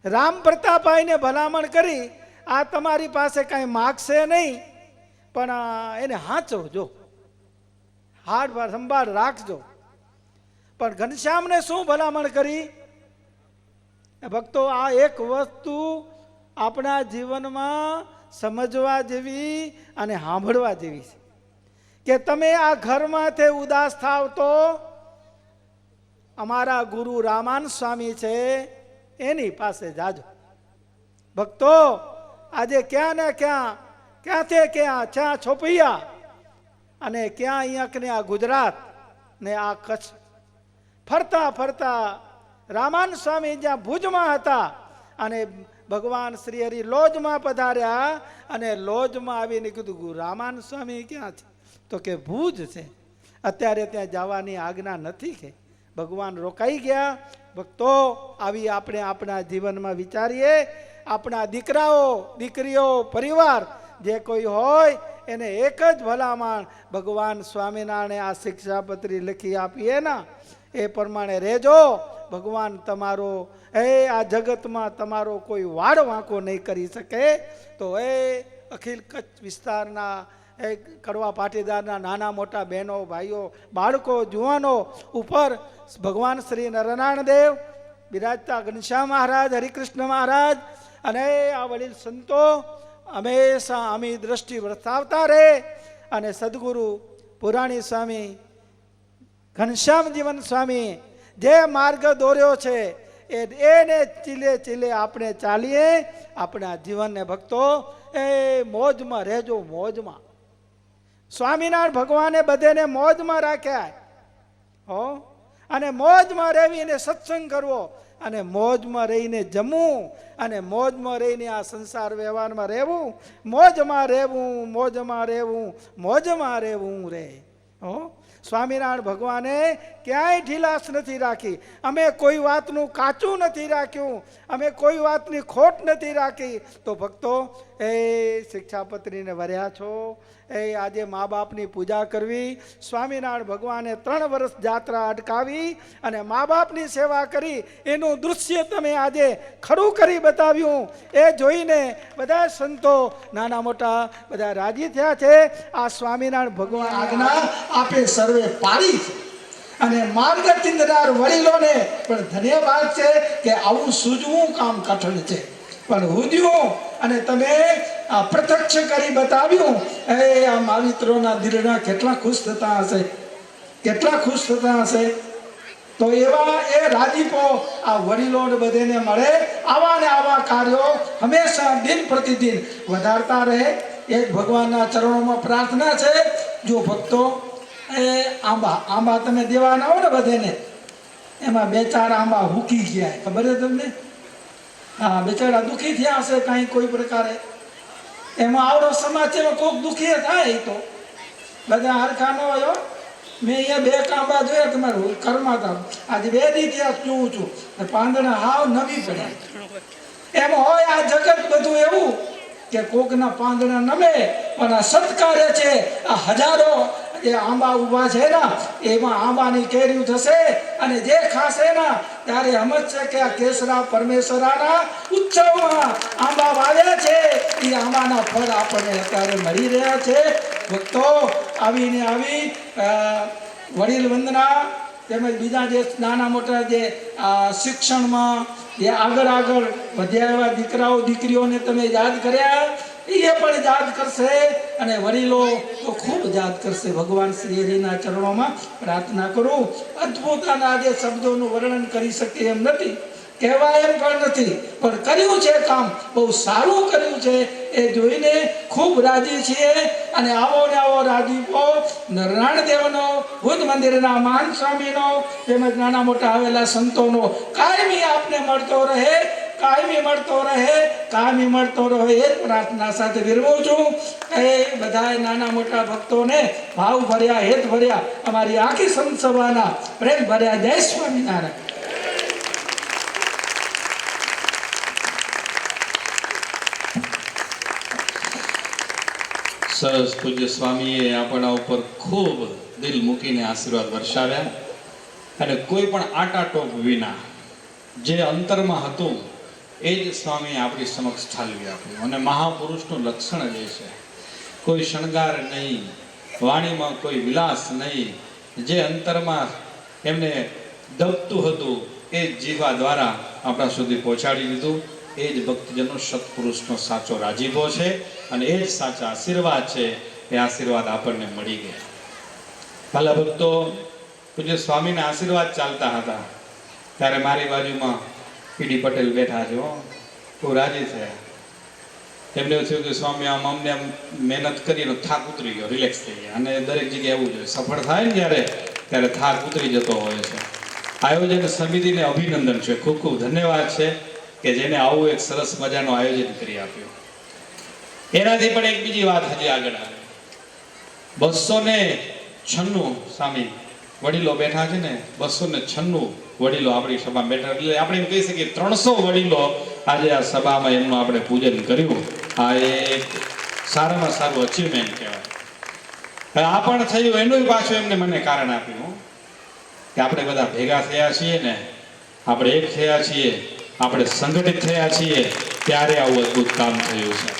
રામ પ્રતાપભાઈને ભલામણ કરી, આ તમારી પાસે કાંઈ માગશે નહીં, પણ એને હાચવજો, હાડ સંભાળ રાખજો. પણ ઘનશ્યામને શું ભલામણ કરી? ભક્તો, આ એક વસ્તુ આપણા જીવનમાં સમજવા જેવી અને સાંભળવા જેવી છે કે તમે આ ઘરમાંથી ઉદાસ થાવ તો અમારા ગુરુ રામાન સ્વામી છે એની પાસે જાજો. ભક્તો, આજે ક્યાં ને ક્યાંથી ક્યાં છોપૈયા અને ક્યાં અહીંયા ને આ ગુજરાત ને આ કચ્છ ફરતા ફરતા રામાન સ્વામી જ્યાં ભુજમાં હતા અને ભગવાન શ્રી હરિ લોજમાં પધાર્યા અને લોજમાં આવીને કીધું રામાન સ્વામી ક્યાં છે? તો કે ભુજ છે, અત્યારે ત્યાં જવાની આજ્ઞા નથી કે ભગવાન રોકાઈ ગયા. ભક્તો, આવી આપણે આપણા જીવનમાં વિચારીએ. આપણા દીકરાઓ દીકરીઓ પરિવાર જે કોઈ હોય એને એક જ ભલામણ ભગવાન સ્વામિનારાયણે આ શિક્ષાપત્રી લખી આપીએ ને એ પ્રમાણે રહેજો. ભગવાન તમારો આ જગતમાં તમારો કોઈ વાડ વાંકો નહીં કરી શકે. તો અખિલ કચ્છ વિસ્તારના કડવા પાટીદારના નાના મોટા બહેનો ભાઈઓ બાળકો જુવાનો ઉપર ભગવાન શ્રી નરનારાયણ દેવ બિરાજતા ઘનશ્યામ મહારાજ હરિકૃષ્ણ મહારાજ અને આ વડીલ સંતો હંમેશા અમી દ્રષ્ટિ વર્તાવતા રહે અને સદગુરુ પુરાણી સ્વામી ઘનશ્યામ જીવન સ્વામી જે માર્ગ દોર્યો છે એને ચીલે ચીલે આપણે ચાલીએ. આપણા જીવનને ભક્તો મોજમાં રહેજો, મોજમાં. સ્વામિનારાયણ ભગવાને બધેને મોજમાં રાખ્યા હો, અને મોજમાં રહીને સત્સંગ કરવો અને મોજમાં રહીને જમવું અને મોજમાં રહીને આ સંસાર વ્યવહારમાં રહેવું. મોજમાં રહેવું, મોજમાં રહેવું, મોજમાં રહેવું રે હો. સ્વામિનારાયણ ભગવાને ક્યાંય ઢીલાસ નથી રાખી. અમે કોઈ વાતનું કાચું નથી રાખ્યું, અમે કોઈ વાતની ખોટ નથી રાખી. તો ભક્તો, શિક્ષાપત્રીને વર્યા છો, આજે મા બાપની પૂજા કરવી. સ્વામિનારાયણ ભગવાને 3 વર્ષ જાત્રા અટકાવી અને મા બાપની સેવા કરી. એનું દૃશ્ય તમે આજે ખરું કરી બતાવ્યું. એ જોઈને બધા સંતો નાના મોટા બધા રાજી થયા છે. આ સ્વામિનારાયણ ભગવાન આજ્ઞા આપે સર્વે પાડી છે અને માર્ગ ચિંતનાર વડીલોને પણ ધન્યવાદ છે કે આવું સૂઝવું કામ કઠણ છે, પણ હુદ્યું અને તમે આ પ્રત્યક્ષ કરી બતાવ્યું. આ માવિત્રોના દિલના કેટલા ખુશ થતા હશે, કેટલા ખુશ થતા હશે. તો એવા રાજીપો આ વડીલોને બધાને મળે. આવા ને આવા કાર્યો હંમેશા દિન પ્રતિદિન વધારતા રહે એ ભગવાનના ચરણોમાં પ્રાર્થના છે. જો ભક્તો, આંબા તમે દેવાના હો ને બધાને, એમાં 2-4 આંબા હુકી ગયા, ખબર છે તમને? હા, બેચારા દુઃખી થયા હશે કાંઈ કોઈ પ્રકારે. એમાં આવડો સમાજ છે, કોઈક દુઃખી થાય તો બધા હરખા ન હોય. મેં અહીંયા 2 કાંબા જોયા તમારું કર્માતા, આજે 2 દી ત્યાં જોઉં છું, પાંદડા હાવ નમી પડ્યા. એમાં હોય આ જગત બધું એવું કે કોકના પાંદડા નમે, પણ આ સત્કાર્ય છે. આ હજારો જે આંબા ઊભા છે ને એમાં આંબાની કેરીઓ થશે અને જે ખાશે ને ત્યારે સમજશે કે આ કેસરા પરમેશ્વરના ઉત્સવમાં આંબા વાવ્યા છે, એ આંબાના ફળ આપણને અત્યારે મળી રહ્યા છે. ભક્તો, આવીને આવી વડીલ વંદના તેમજ બીજા જે નાના મોટા જે શિક્ષણમાં જે આગળ વધ્યા એવા દીકરાઓ દીકરીઓને તમે યાદ કર્યા, એ પણ યાદ કરશે અને વડીલો તો ખૂબ યાદ કરશે. ભગવાન શ્રી હરિના ચરણોમાં પ્રાર્થના કરું. અદ્ભુતના આજે શબ્દોનું વર્ણન કરી શકે એમ નથી, કહેવાય એમ પણ નથી, પણ કર્યું છે કામ, બહુ સારું કર્યું છે. એ જોઈને ખૂબ રાજી છીએ. અને આવો ને આવો રાજીપો નરનારાયણ દેવનો, ભુજ મંદિરના મહાન સ્વામીનો તેમજ નાના મોટા આવેલા સંતોનો કાયમી આપને મળતો રહે, કાયમી મળતો રહે, કાયમી મળતો રહે એ પ્રાર્થના સાથે વિરમું છું. એ બધા નાના મોટા ભક્તોને ભાવ ભર્યા, હેત ભર્યા, અમારી આખી સંત સભાના પ્રેમ ભર્યા. જય સ્વામિનારાયણ. સરસ પૂજ્ય સ્વામીએ આપણા ઉપર ખૂબ દિલ મૂકીને આશીર્વાદ વર્ષાવ્યા. અને કોઈ પણ આટાટોપ વિના જે અંતરમાં હતું એ જ સ્વામી આપણી સમક્ષ ઠાલવી આપ્યું. અને મહાપુરુષનું લક્ષણ જ એ છે, કોઈ શણગાર નહીં, વાણીમાં કોઈ વિલાસ નહીં, જે અંતરમાં એમને દબતું હતું એ જ જીવા દ્વારા આપણા સુધી પહોંચાડી દીધું. એ જ ભક્તજનો સત્પુરુષનો સાચો રાજીપો છે અને એ જ સાચા આશીર્વાદ છે. એ આશીર્વાદ આપણને મળી ગયા. ભલા ભક્તો, પૂજ્ય સ્વામીના આશીર્વાદ ચાલતા હતા ત્યારે મારી બાજુમાં પીડી પટેલ બેઠા છે. બહુ રાજી થયા. એમને એવું થયું કે સ્વામી આમ અમને આમ મહેનત કરીને થાક ઉતરી ગયો, રિલેક્સ થઈ ગયા. અને દરેક જગ્યાએ એવું જોઈએ, સફળ થાય ને ત્યારે થાક ઉતરી જતો હોય છે. આયોજન સમિતિને અભિનંદન છે, ખૂબ ખૂબ ધન્યવાદ છે કે જેને આવું એક સરસ મજાનું આયોજન કરી આપ્યું. એનાથી પણ એક બીજી વાત હજી આગળ આવે. 296 સ્વામી વડીલો બેઠા છે ને, 296 વડીલો આપણી સભા બેઠા. એટલે આપણે એમ કહી શકીએ 300 વડીલો આજે આ સભામાં એમનું આપણે પૂજન કર્યું. આ એક સારામાં સારું અચીવમેન્ટ કહેવાય. હવે આ પણ થયું એનું પાછું એમને મને કારણ આપ્યું કે આપણે બધા ભેગા થયા છીએ ને, આપણે એક થયા છીએ, આપણે સંગઠિત થયા છીએ, ત્યારે આવું અદભુત કામ થયું છે.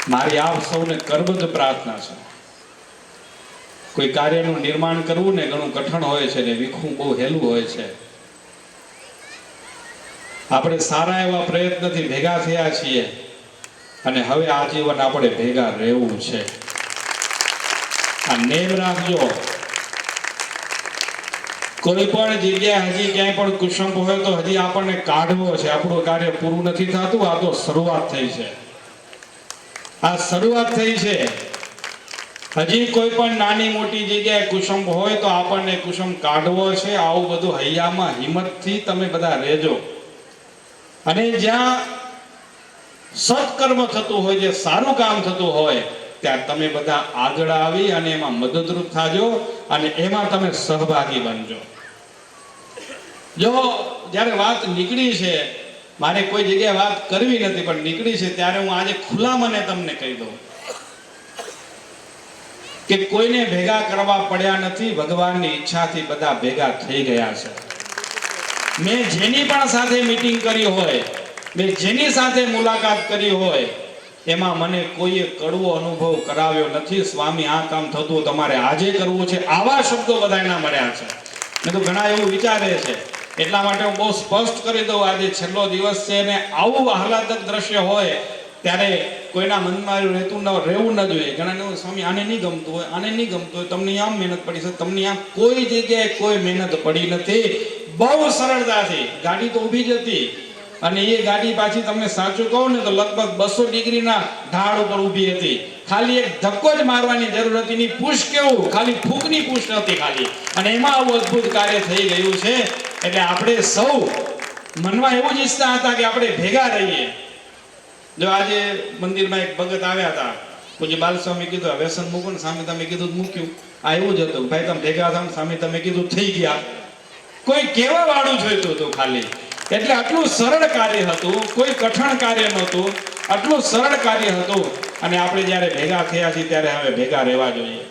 મારી આપ સૌને કરબદ્ધ પ્રાર્થના છે. કોઈ કાર્યનું નિર્માણ કરવું ને ઘણું કઠણ હોય છે ને વિખવું બહુ હેલું હોય છે. આપણે સારા એવા પ્રયત્નથી ભેગા થયા છીએ અને હવે આજીવન આપણે ભેગા રહેવું છે. આ નેમ રાખજો. કોઈ પણ જગ્યાએ હજી ક્યાંય પણ કુસંપ હોય તો હજી આપણને કાઢવો છે. આપણું કાર્ય પૂરું નથી થતું. આ તો શરૂઆત થઈ છે. આ શરૂઆત થઈ છે. હજી કોઈ પણ નાની મોટી જગ્યાએ કુસંપ હોય તો આપણને કુસંપ કાઢવો છે. આવું બધું હૈયામાં હિંમતથી તમે બધા રહેજો. અને જ્યાં સત્કર્મ થતું હોય, જે સારું કામ થતું હોય, ત્યાં તમે બધા આગળ આવી અને એમાં મદદરૂપ થાજો અને એમાં તમે સહભાગી બનજો. જો જ્યારે વાત નીકળી છે, મારે કોઈ જગ્યાએ વાત કરવી નથી પણ નીકળી છે, ત્યારે હું આજે ખુલ્લા મને તમને કહી દઉં કે કોઈને ભેગા કરવા પડ્યા નથી. ભગવાનની ઈચ્છાથી બધા ભેગા થઈ ગયા છે. મેં જેની પણ સાથે મીટિંગ કરી હોય, મેં જેની સાથે મુલાકાત કરી હોય, એમાં મને કોઈએ કડવો અનુભવ કરાવ્યો નથી. સ્વામી આ કામ થતું તમારે આજે કરવું છે, આવા શબ્દો બધાના મળ્યા છે. મેં તો ઘણા એવું વિચારે છે. એટલા માટે હું બહુ સ્પષ્ટ કરી દઉં, આજે છેલ્લો દિવસ છે ને આવું આહલાદક દ્રશ્ય હોય ત્યારે કોઈના મનમાં રહેવું ન જોઈએ. ઘણા સ્વામી આને નહીં ગમતું હોય, આને નહીં ગમતું હોય, તમને આમ મહેનત પડી છે, તમને આમ કોઈ જગ્યાએ કોઈ મહેનત પડી નથી. બહુ સરળતાથી ગાડી તો ઊભી જ હતી અને એ ગાડી પાછી તમને સાચું કહું ને તો લગભગ 200 ડિગ્રીના ઢાળ ઉપર ઊભી હતી. ખાલી એક ધક્કો જ મારવાની જરૂર હતી. ની પુશ કેવું, ખાલી ફૂંકની પુશ હતી ખાલી, અને એમાં આવું અદ્ભુત કાર્ય થઈ ગયું છે. એટલે આપણે સૌ મનમાં એવું જ ઈચ્છતા હતા કે આપણે ભેગા રહીએ. જો આજે મંદિરમાં એક ભગત આવ્યા હતા, પૂજ્ય બાલસ્વામી કીધું વ્યસન મૂકો ને, સ્વામી તમે કીધું મૂક્યું. આ એવું જ હતું, ભાઈ તમે ભેગા થાવ, સ્વામી તમે કીધું થઈ ગયા. કોઈ કેવા વાળું જોઈતું હતું ખાલી. એટલે આટલું સરળ કાર્ય હતું, કોઈ કઠણ કાર્ય નહોતું, આટલું સરળ કાર્ય હતું. અને આપણે જ્યારે ભેગા થયા છીએ ત્યારે હવે ભેગા રહેવા જોઈએ.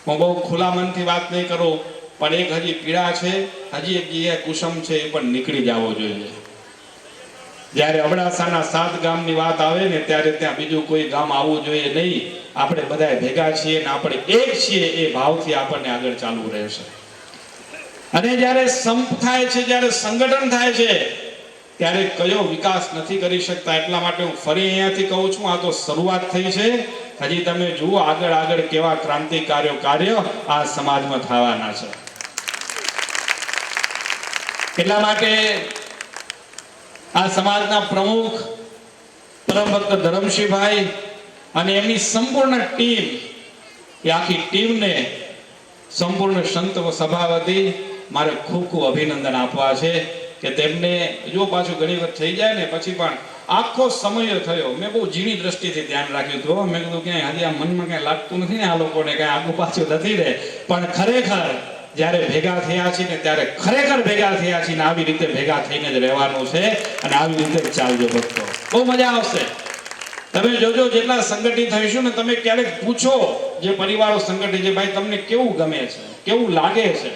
હું બહુ ખુલ્લા મનથી વાત નહીં કરું પણ એક હજી પીડા છે, હજી એક જગ્યાએ કુસમ છે, એ પણ નીકળી જવો જોઈએ. જ્યારે અબડાસાના 7 ગામની વાત આવે ને ત્યારે ત્યાં બીજું કોઈ ગામ આવવું જોઈએ નહીં. આપણે બધા ભેગા છીએ ને આપણે એક છીએ, એ ભાવથી આપણને આગળ ચાલવું રહેશે. અને જ્યારે સંપ થાય છે, જ્યારે સંગઠન થાય છે, ત્યારે કયો વિકાસ નથી કરી શકતા. એટલા માટે હું ફરી અહીંયાથી કહું છું, આ તો શરૂઆત થઈ છે. હજી તમે જુઓ આગળ આગળ કેવા ક્રાંતિકારીઓ કાર્ય આ સમાજમાં થવાના છે. એટલા માટે આ સમાજના પ્રમુખ પરમ ભક્ત ધરમસિંહભાઈ અને એમની સંપૂર્ણ ટીમ, એ આખી ટીમને સંપૂર્ણ સંત સભા વતી મારે ખૂબ ખૂબ અભિનંદન આપવા છે કે તેમને જો પાછું ઘણી વખત થઈ જાય ને પછી પણ આખો સમય થયો. મેં બહુ ઝીણી દ્રષ્ટિથી ધ્યાન રાખ્યું હતું. મેં કીધું ક્યાંય હજી આ મનમાં ક્યાંય લાગતું નથી ને આ લોકોને કાંઈ આગું પાછું નથી રહે. પણ ખરેખર જ્યારે ભેગા થયા છીએ ને ત્યારે ખરેખર ભેગા થયા છીએ ને આવી રીતે ભેગા થઈને જ રહેવાનું છે અને આવી રીતે જ ચાલજો ભક્તો. બહુ મજા આવશે. તમે જોજો જેટલા સંગઠિત થઈશું ને, તમે ક્યારેક પૂછો જે પરિવારો સંગઠિત છે, ભાઈ તમને કેવું ગમે છે, કેવું લાગે છે,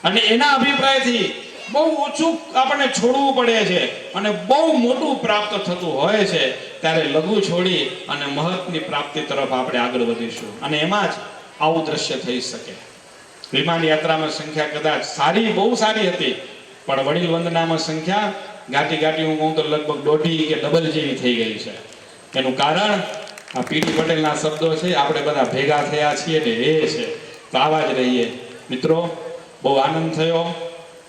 અને એના અભિપ્રાયથી બહુ ઓછું આપણને છોડવું પડે છે અને બહુ મોટું પ્રાપ્ત થતું હોય છે, ત્યારે લઘુ છોડી અને મહત્ની પ્રાપ્તિ તરફ આપણે આગળ વધીશું. અને એમાં જ આવું દ્રશ્ય થઈ શકે. વિમાન યાત્રામાં સંખ્યા કદાચ સારી, બહુ સારી હતી, પણ વડીલ વંદનામાં સંખ્યા ઘાટી હું કહું તો લગભગ 1.5 કે ડબલ જેવી થઈ ગઈ છે. એનું કારણ આ પીડી પટેલના શબ્દો છે, આપણે બધા ભેગા થયા છીએ ને એ છે. તો આવા જ રહીએ મિત્રો. બહુ આનંદ થયો.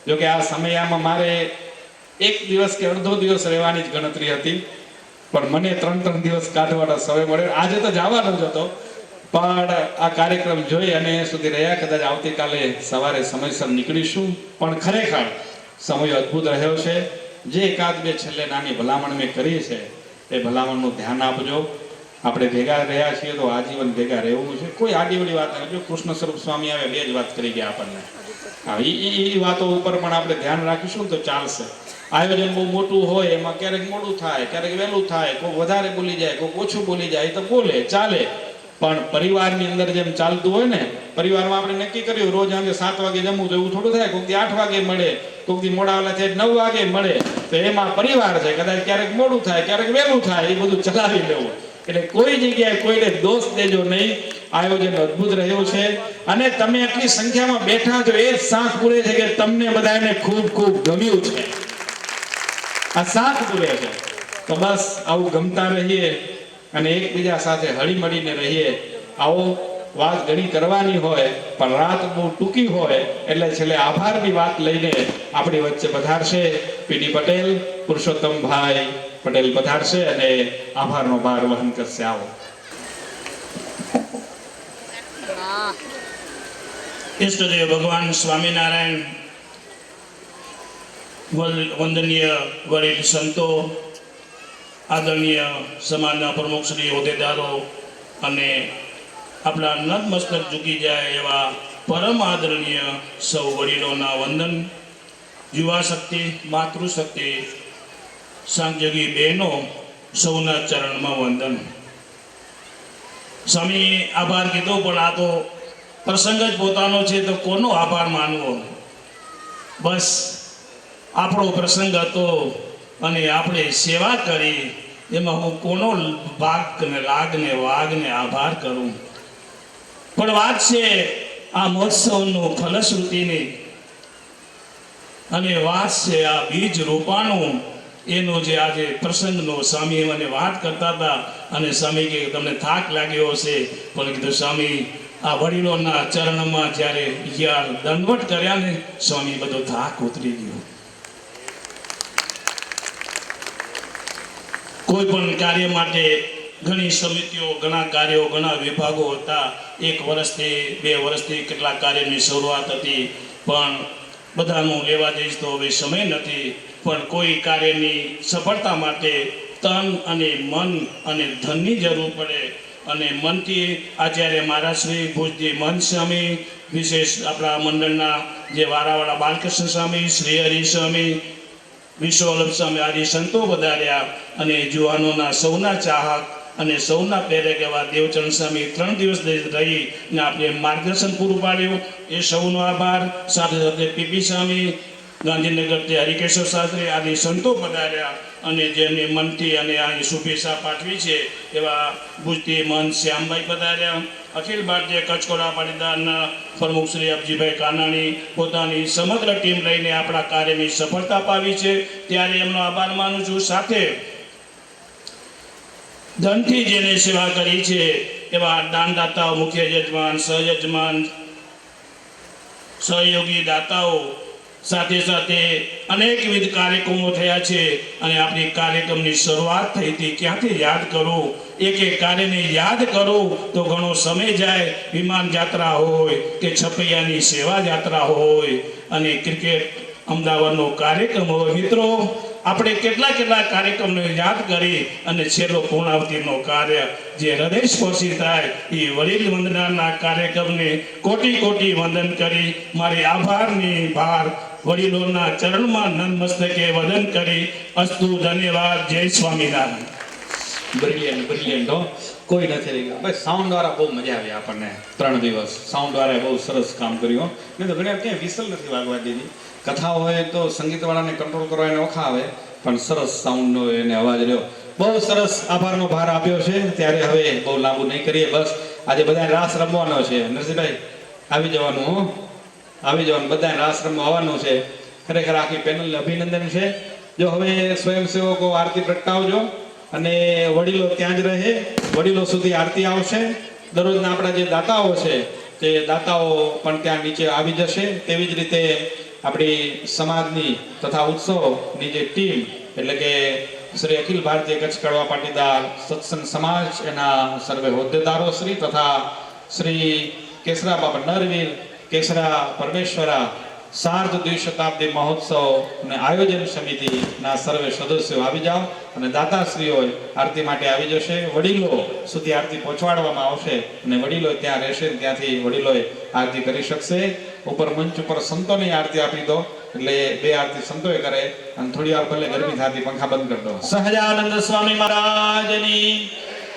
જોકે આ સમયમાં મારે 1 દિવસ કે અડધો દિવસ રહેવાની જ ગણતરી હતી, પણ મને 3 દિવસ કાઢવાનો સમય મળ્યો. આજે તો જવાનો જ હતો, પણ આ કાર્યક્રમ જોઈ અને સુધી રહ્યા. કદાચ આવતીકાલે સવારે સમયસર નીકળીશું. પણ ખરેખર સમય અદ્ભુત રહ્યો છે. જે એકાદ બે છેલ્લે નાની ભલામણ મેં કરી છે, એ ભલામણનું ધ્યાન આપજો. આપણે ભેગા રહ્યા છીએ તો આજીવન ભેગા રહેવું છે. કોઈ આડીવડી વાત નહીં. જો કૃષ્ણ સ્વરૂપ સ્વામી આવે 2 જ વાત કરી ગયા આપણને. હા, એ વાતો ઉપર પણ આપણે ધ્યાન રાખીશું તો ચાલશે. આયોજન બહુ મોટું હોય, એમાં ક્યારેક મોડું થાય, ક્યારેક વહેલું થાય, કોઈક વધારે બોલી જાય, કોઈક ઓછું બોલી જાય, તો બોલે ચાલે. પણ પરિવારની અંદર જેમ ચાલતું હોય ને, પરિવારમાં આપણે નક્કી કર્યું રોજ આજે 7 વાગે જમવું, તો એવું થોડું થાય. કોઈક દી 8 વાગે મળે, કોઈક દી મોડા વાળા થાય 9 વાગે મળે. તો એમાં પરિવાર છે, કદાચ ક્યારેક મોડું થાય, ક્યારેક વહેલું થાય, એ બધું ચલાવી લેવું. એટલે કોઈ જગ્યાએ કોઈને દોષ દેજો નહીં. આયોજન અદ્ભુત રહ્યું છે અને તમે આટલી સંખ્યામાં બેઠા છો, એ જ સાથ પૂરે છે કે તમને બધાને ખૂબ ખૂબ ગમ્યું છે. આ સાથ પૂરે છે. તો બસ આવું ગમતા રહીએ અને એકબીજા સાથે હળી મળીને રહીએ. આવો વાત ઘણી કરવાની હોય, પણ રાત બહુ ટૂંકી હોય, એટલે છેલ્લે આભારની વાત લઈને આપણી વચ્ચે પધારશે પીડી પટેલ, પુરુષોત્તમભાઈ પટેલ પધારશે અને આભારનો ભાર વહન કરશે. આવો. ઈષ્ટદેવ ભગવાન સ્વામિનારાયણ, વંદનીય વડીલ સંતો, આદરણીય સમાજના પ્રમુખ શ્રી હોદ્દેદારો અને આપણા નતમસ્તક ઝૂકી જાય એવા પરમ આદરણીય સૌ વડીલોના વંદન. યુવા શક્તિ, માતૃશક્તિ, સાંજગી બહેનો, સૌના ચરણમાં વંદન. સ્વામી આભાર કીધો, પણ આ તો પ્રસંગ જ પોતાનો છે, તો કોનો આભાર માનવો? બસ આપણો પ્રસંગ હતો અને આપણે સેવા કરી, એમાં હું કોનો ભાગ ને લાગ ને વાગ ને આભાર કરું? પણ વાત છે આ મહોત્સવનું ફલશ્રુતિની, અને વાત છે આ બીજ રોપાણું. એનો જે આજે પ્રસંગનો સ્વામી મને વાત કરતા હતા, અને સ્વામી કે તમને થાક લાગ્યો હશે, પણ કીધું સ્વામી આ વડીલોના ચરણમાં જ્યારે દંડવટ કર્યા ને સ્વામી, બધો થાક ઉતરી ગયો. કોઈ પણ કાર્ય માટે ઘણી સમિતિઓ, ઘણા કાર્યો, ઘણા વિભાગો હતા. 1 વર્ષથી 2 વર્ષથી કેટલાક કાર્યની શરૂઆત હતી, પણ બધાનું લેવા જઈશ તો હવે સમય નથી. પણ કોઈ કાર્યની સફળતા માટે તન અને મન અને ધનની જરૂર પડે, અને મનથી આચાર્ય મહારાજ શ્રી ભુજજી મન સ્વામી, વિશેષ આપણા મંડળના જે વારાવાળા બાલકૃષ્ણ સ્વામી, શ્રી હરિ સ્વામી, વિશ્વવલ્લભ સ્વામી આદિ સંતો વધાર્યા, અને જુવાનોના સૌના ચાહક અને સૌના પ્રેરક એવા દેવચરણ સ્વામી 3 દિવસ રહી ને આપણે માર્ગદર્શન પૂરું પાડ્યું. એ સૌનો આભાર. સાથે સાથે પીપી સ્વામી, ગાંધીનગરથી હરિકેશવ શાસ્ત્રી આદિ સંતો પધાર્યા, અને જેમને મનથી અને અહીં શુભેચ્છા પાઠવી છે એવા ભુજથી મન શ્યામભાઈ પધાર્યા. અખિલ ભારતીય કચ્છકોરા પાટીદારના પ્રમુખ શ્રી અબજીભાઈ કાનાણી પોતાની સમગ્ર ટીમ લઈને આપણા કાર્યની સફળતા પાવી છે, ત્યારે એમનો આભાર માનું છું. સાથે ધનથી જેને સેવા કરી છે એવા દાનદાતાઓ, મુખ્ય યજમાન, સહયજમાન, સહયોગી દાતાઓ, સાથે સાથે અનેકવિધ કાર્યક્રમો થયા છે, અને આપણી કાર્યક્રમની શરૂઆત થઈ હતી. ક્યાંથી યાદ કરું? એક કાર્યને યાદ કરું તો ઘણો સમય જાય. વિમાન યાત્રા હોય કે છપૈયાની સેવા યાત્રા હોય, અને ક્રિકેટ અમદાવાદનો કાર્યક્રમ હોય. મિત્રો, આપણે કેટલા કાર્યક્રમને યાદ કરી, અને છેલ્લો પૂર્ણાવતીનો કાર્ય જે હૃદયસ્પર્શી થાય એ વડીલ વંદનાના કાર્યક્રમને કોટી વંદન કરી મારી આભારની ભાર વડીલોના ચરણમાં નતમસ્તકે વદન કરી. અસ્તુ, ધન્યવાદ. જય સ્વામિનારાયણ. બ્રિલિયન્ટ હો. કોઈ નથી રહી ગયું. ભાઈ સાઉન્ડ વાળા બહુ મજા આવી આપણને 3 દિવસ. સાઉન્ડ વાળાએ બહુ સરસ કામ કર્યું. મેં તો ઘણી વાર ક્યાંય વિસલ નથી વાગવા દીધી. કથા હોય તો સંગીતવાળાને કંટ્રોલ કરવા એને ઓખા આવે, પણ સરસ સાઉન્ડનો એને અવાજ રહ્યો. બહુ સરસ આભારનો ભાર આપ્યો છે. ત્યારે હવે બહુ લાંબુ નહીં કરીએ. બસ આજે બધાને રાસ રમવાનો છે. નરસિંહભાઈ આવી જવાનું, હો આવી જવાનું, બધાને રાસ રમવા આવવાનું છે. ખરેખર આખી પેનલને અભિનંદન છે. જો હવે સ્વયંસેવકો આરતી પ્રગટાવજો અને વડીલો ત્યાં જ રહે. વડીલો સુધી આરતી આવશે. દરરોજના આપણા જે દાતાઓ છે તે દાતાઓ પણ ત્યાં નીચે આવી જશે. તેવી જ રીતે આપણી સમાજની તથા ઉત્સવની જે ટીમ, એટલે કે શ્રી અખિલ ભારતીય કચ્છ કડવા પાટીદાર સત્સંગ સમાજ, એના સર્વે હોદ્દેદારો શ્રી તથા શ્રી કેસરા બાબા નરવીર કેસરા પરમેશ્વરા સાર્ધ દ્વિશતાબ્દી મહોત્સવ અને આયોજન સમિતિના સર્વે સદસ્યો આવી જાઓ અને દાતાશ્રીઓ આરતી માટે આવી જશે. વડીલો સુધી આરતી પહોંચાડવામાં આવશે અને વડીલો ત્યાં રહેશે. ત્યાંથી વડીલોએ આરતી કરી શકશે. ઉપર મંચ ઉપર સંતોની આરતી આપી દો, એટલે 2 આરતી સંતોએ કરે અને થોડી વાર ભલે ગરમી થતી પંખા બંધ કરી દો. સહજાનંદ સ્વામી મહારાજની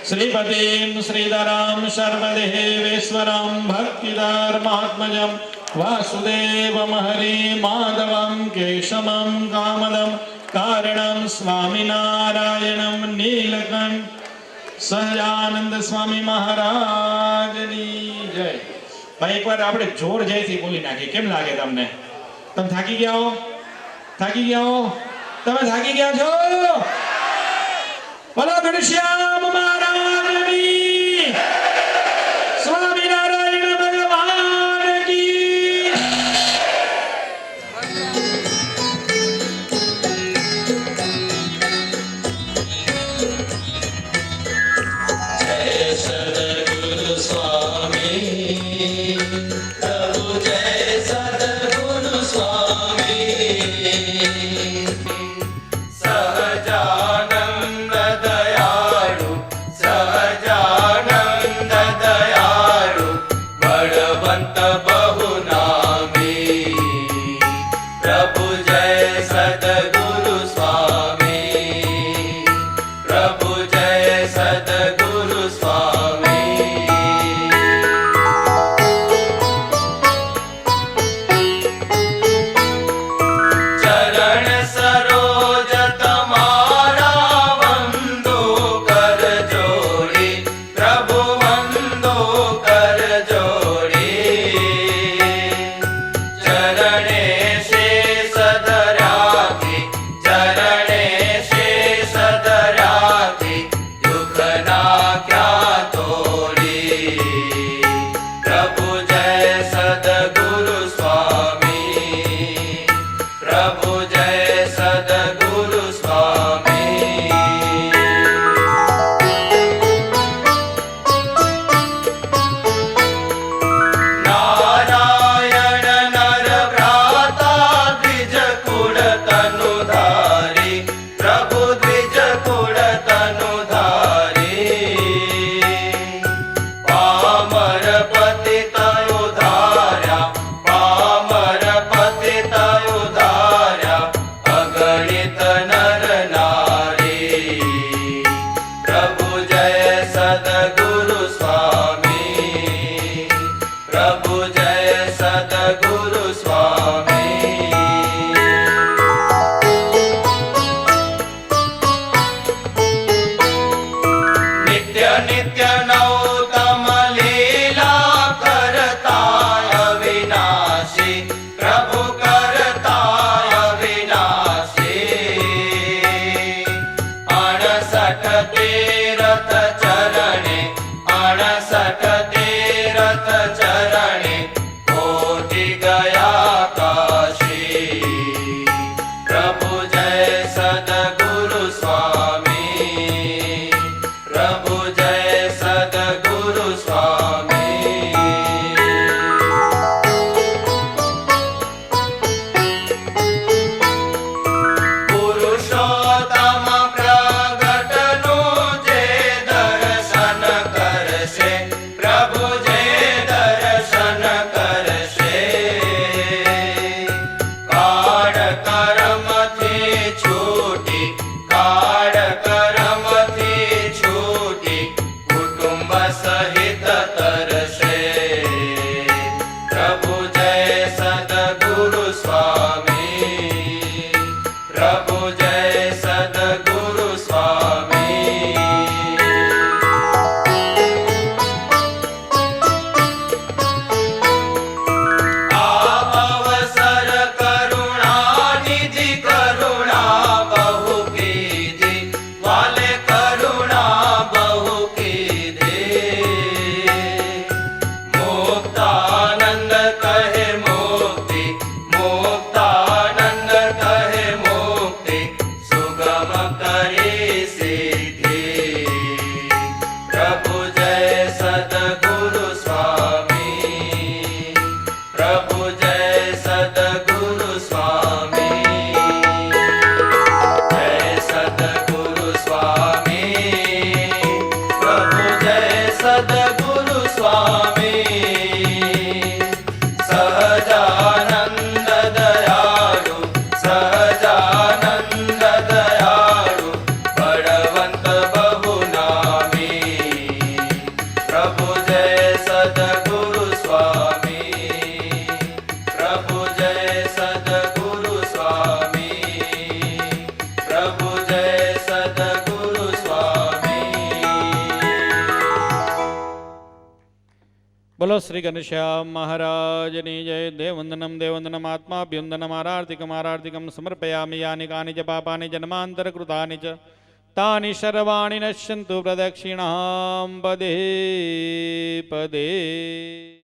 શ્રીપતિમ શ્રીધરમ સર્વદેવેશ્વરમ ભક્તિધર મહાત્મજમ વાસુદેવમ હરિ માધવમ કેશવમ કામદમ કારણમ સ્વામિનારાયણમ નીલકંઠ. સહજાનંદ સ્વામી મહારાજની જય. ભાઈ એકવાર આપણે જોર જયથી બોલી નાખીએ. કેમ લાગે તમને? તમે થાકી ગયા હો? થાકી ગયા હો? તમે થાકી ગયા છો? બોલો ઘનશ્યામ મહારાજની, સ્વામિનારાયણ ભગવાન કી. જય સદગુરુ સ્વામી, પ્રભુ જય સદગુરુ સ્વામી. સહજાનંદ દયાળુ, સહજાનંદ દયાળુ, બળવંત બહુ નામી. પ્રભુ જય સદગુરુ સ્વામી, પ્રભુ જય સદગુરુ સ્વામી. ચરણ સરોજ તમારા વંદો કર જોડી, પ્રભુ વંદો કર જોડી. બોલો શ્રી ઘનશ્યામ મહારાજની જય. દેવવંદનમ દેવવંદનમ આત્માભ્યંદનમ આરાર્તિકમ સમર્પયામિ. યાની કાની ચ પાપાની જન્માંતર કૃતાની ચ તાની સર્વાણી નશ્યંતુ પ્રદક્ષિણામ પદે પદે.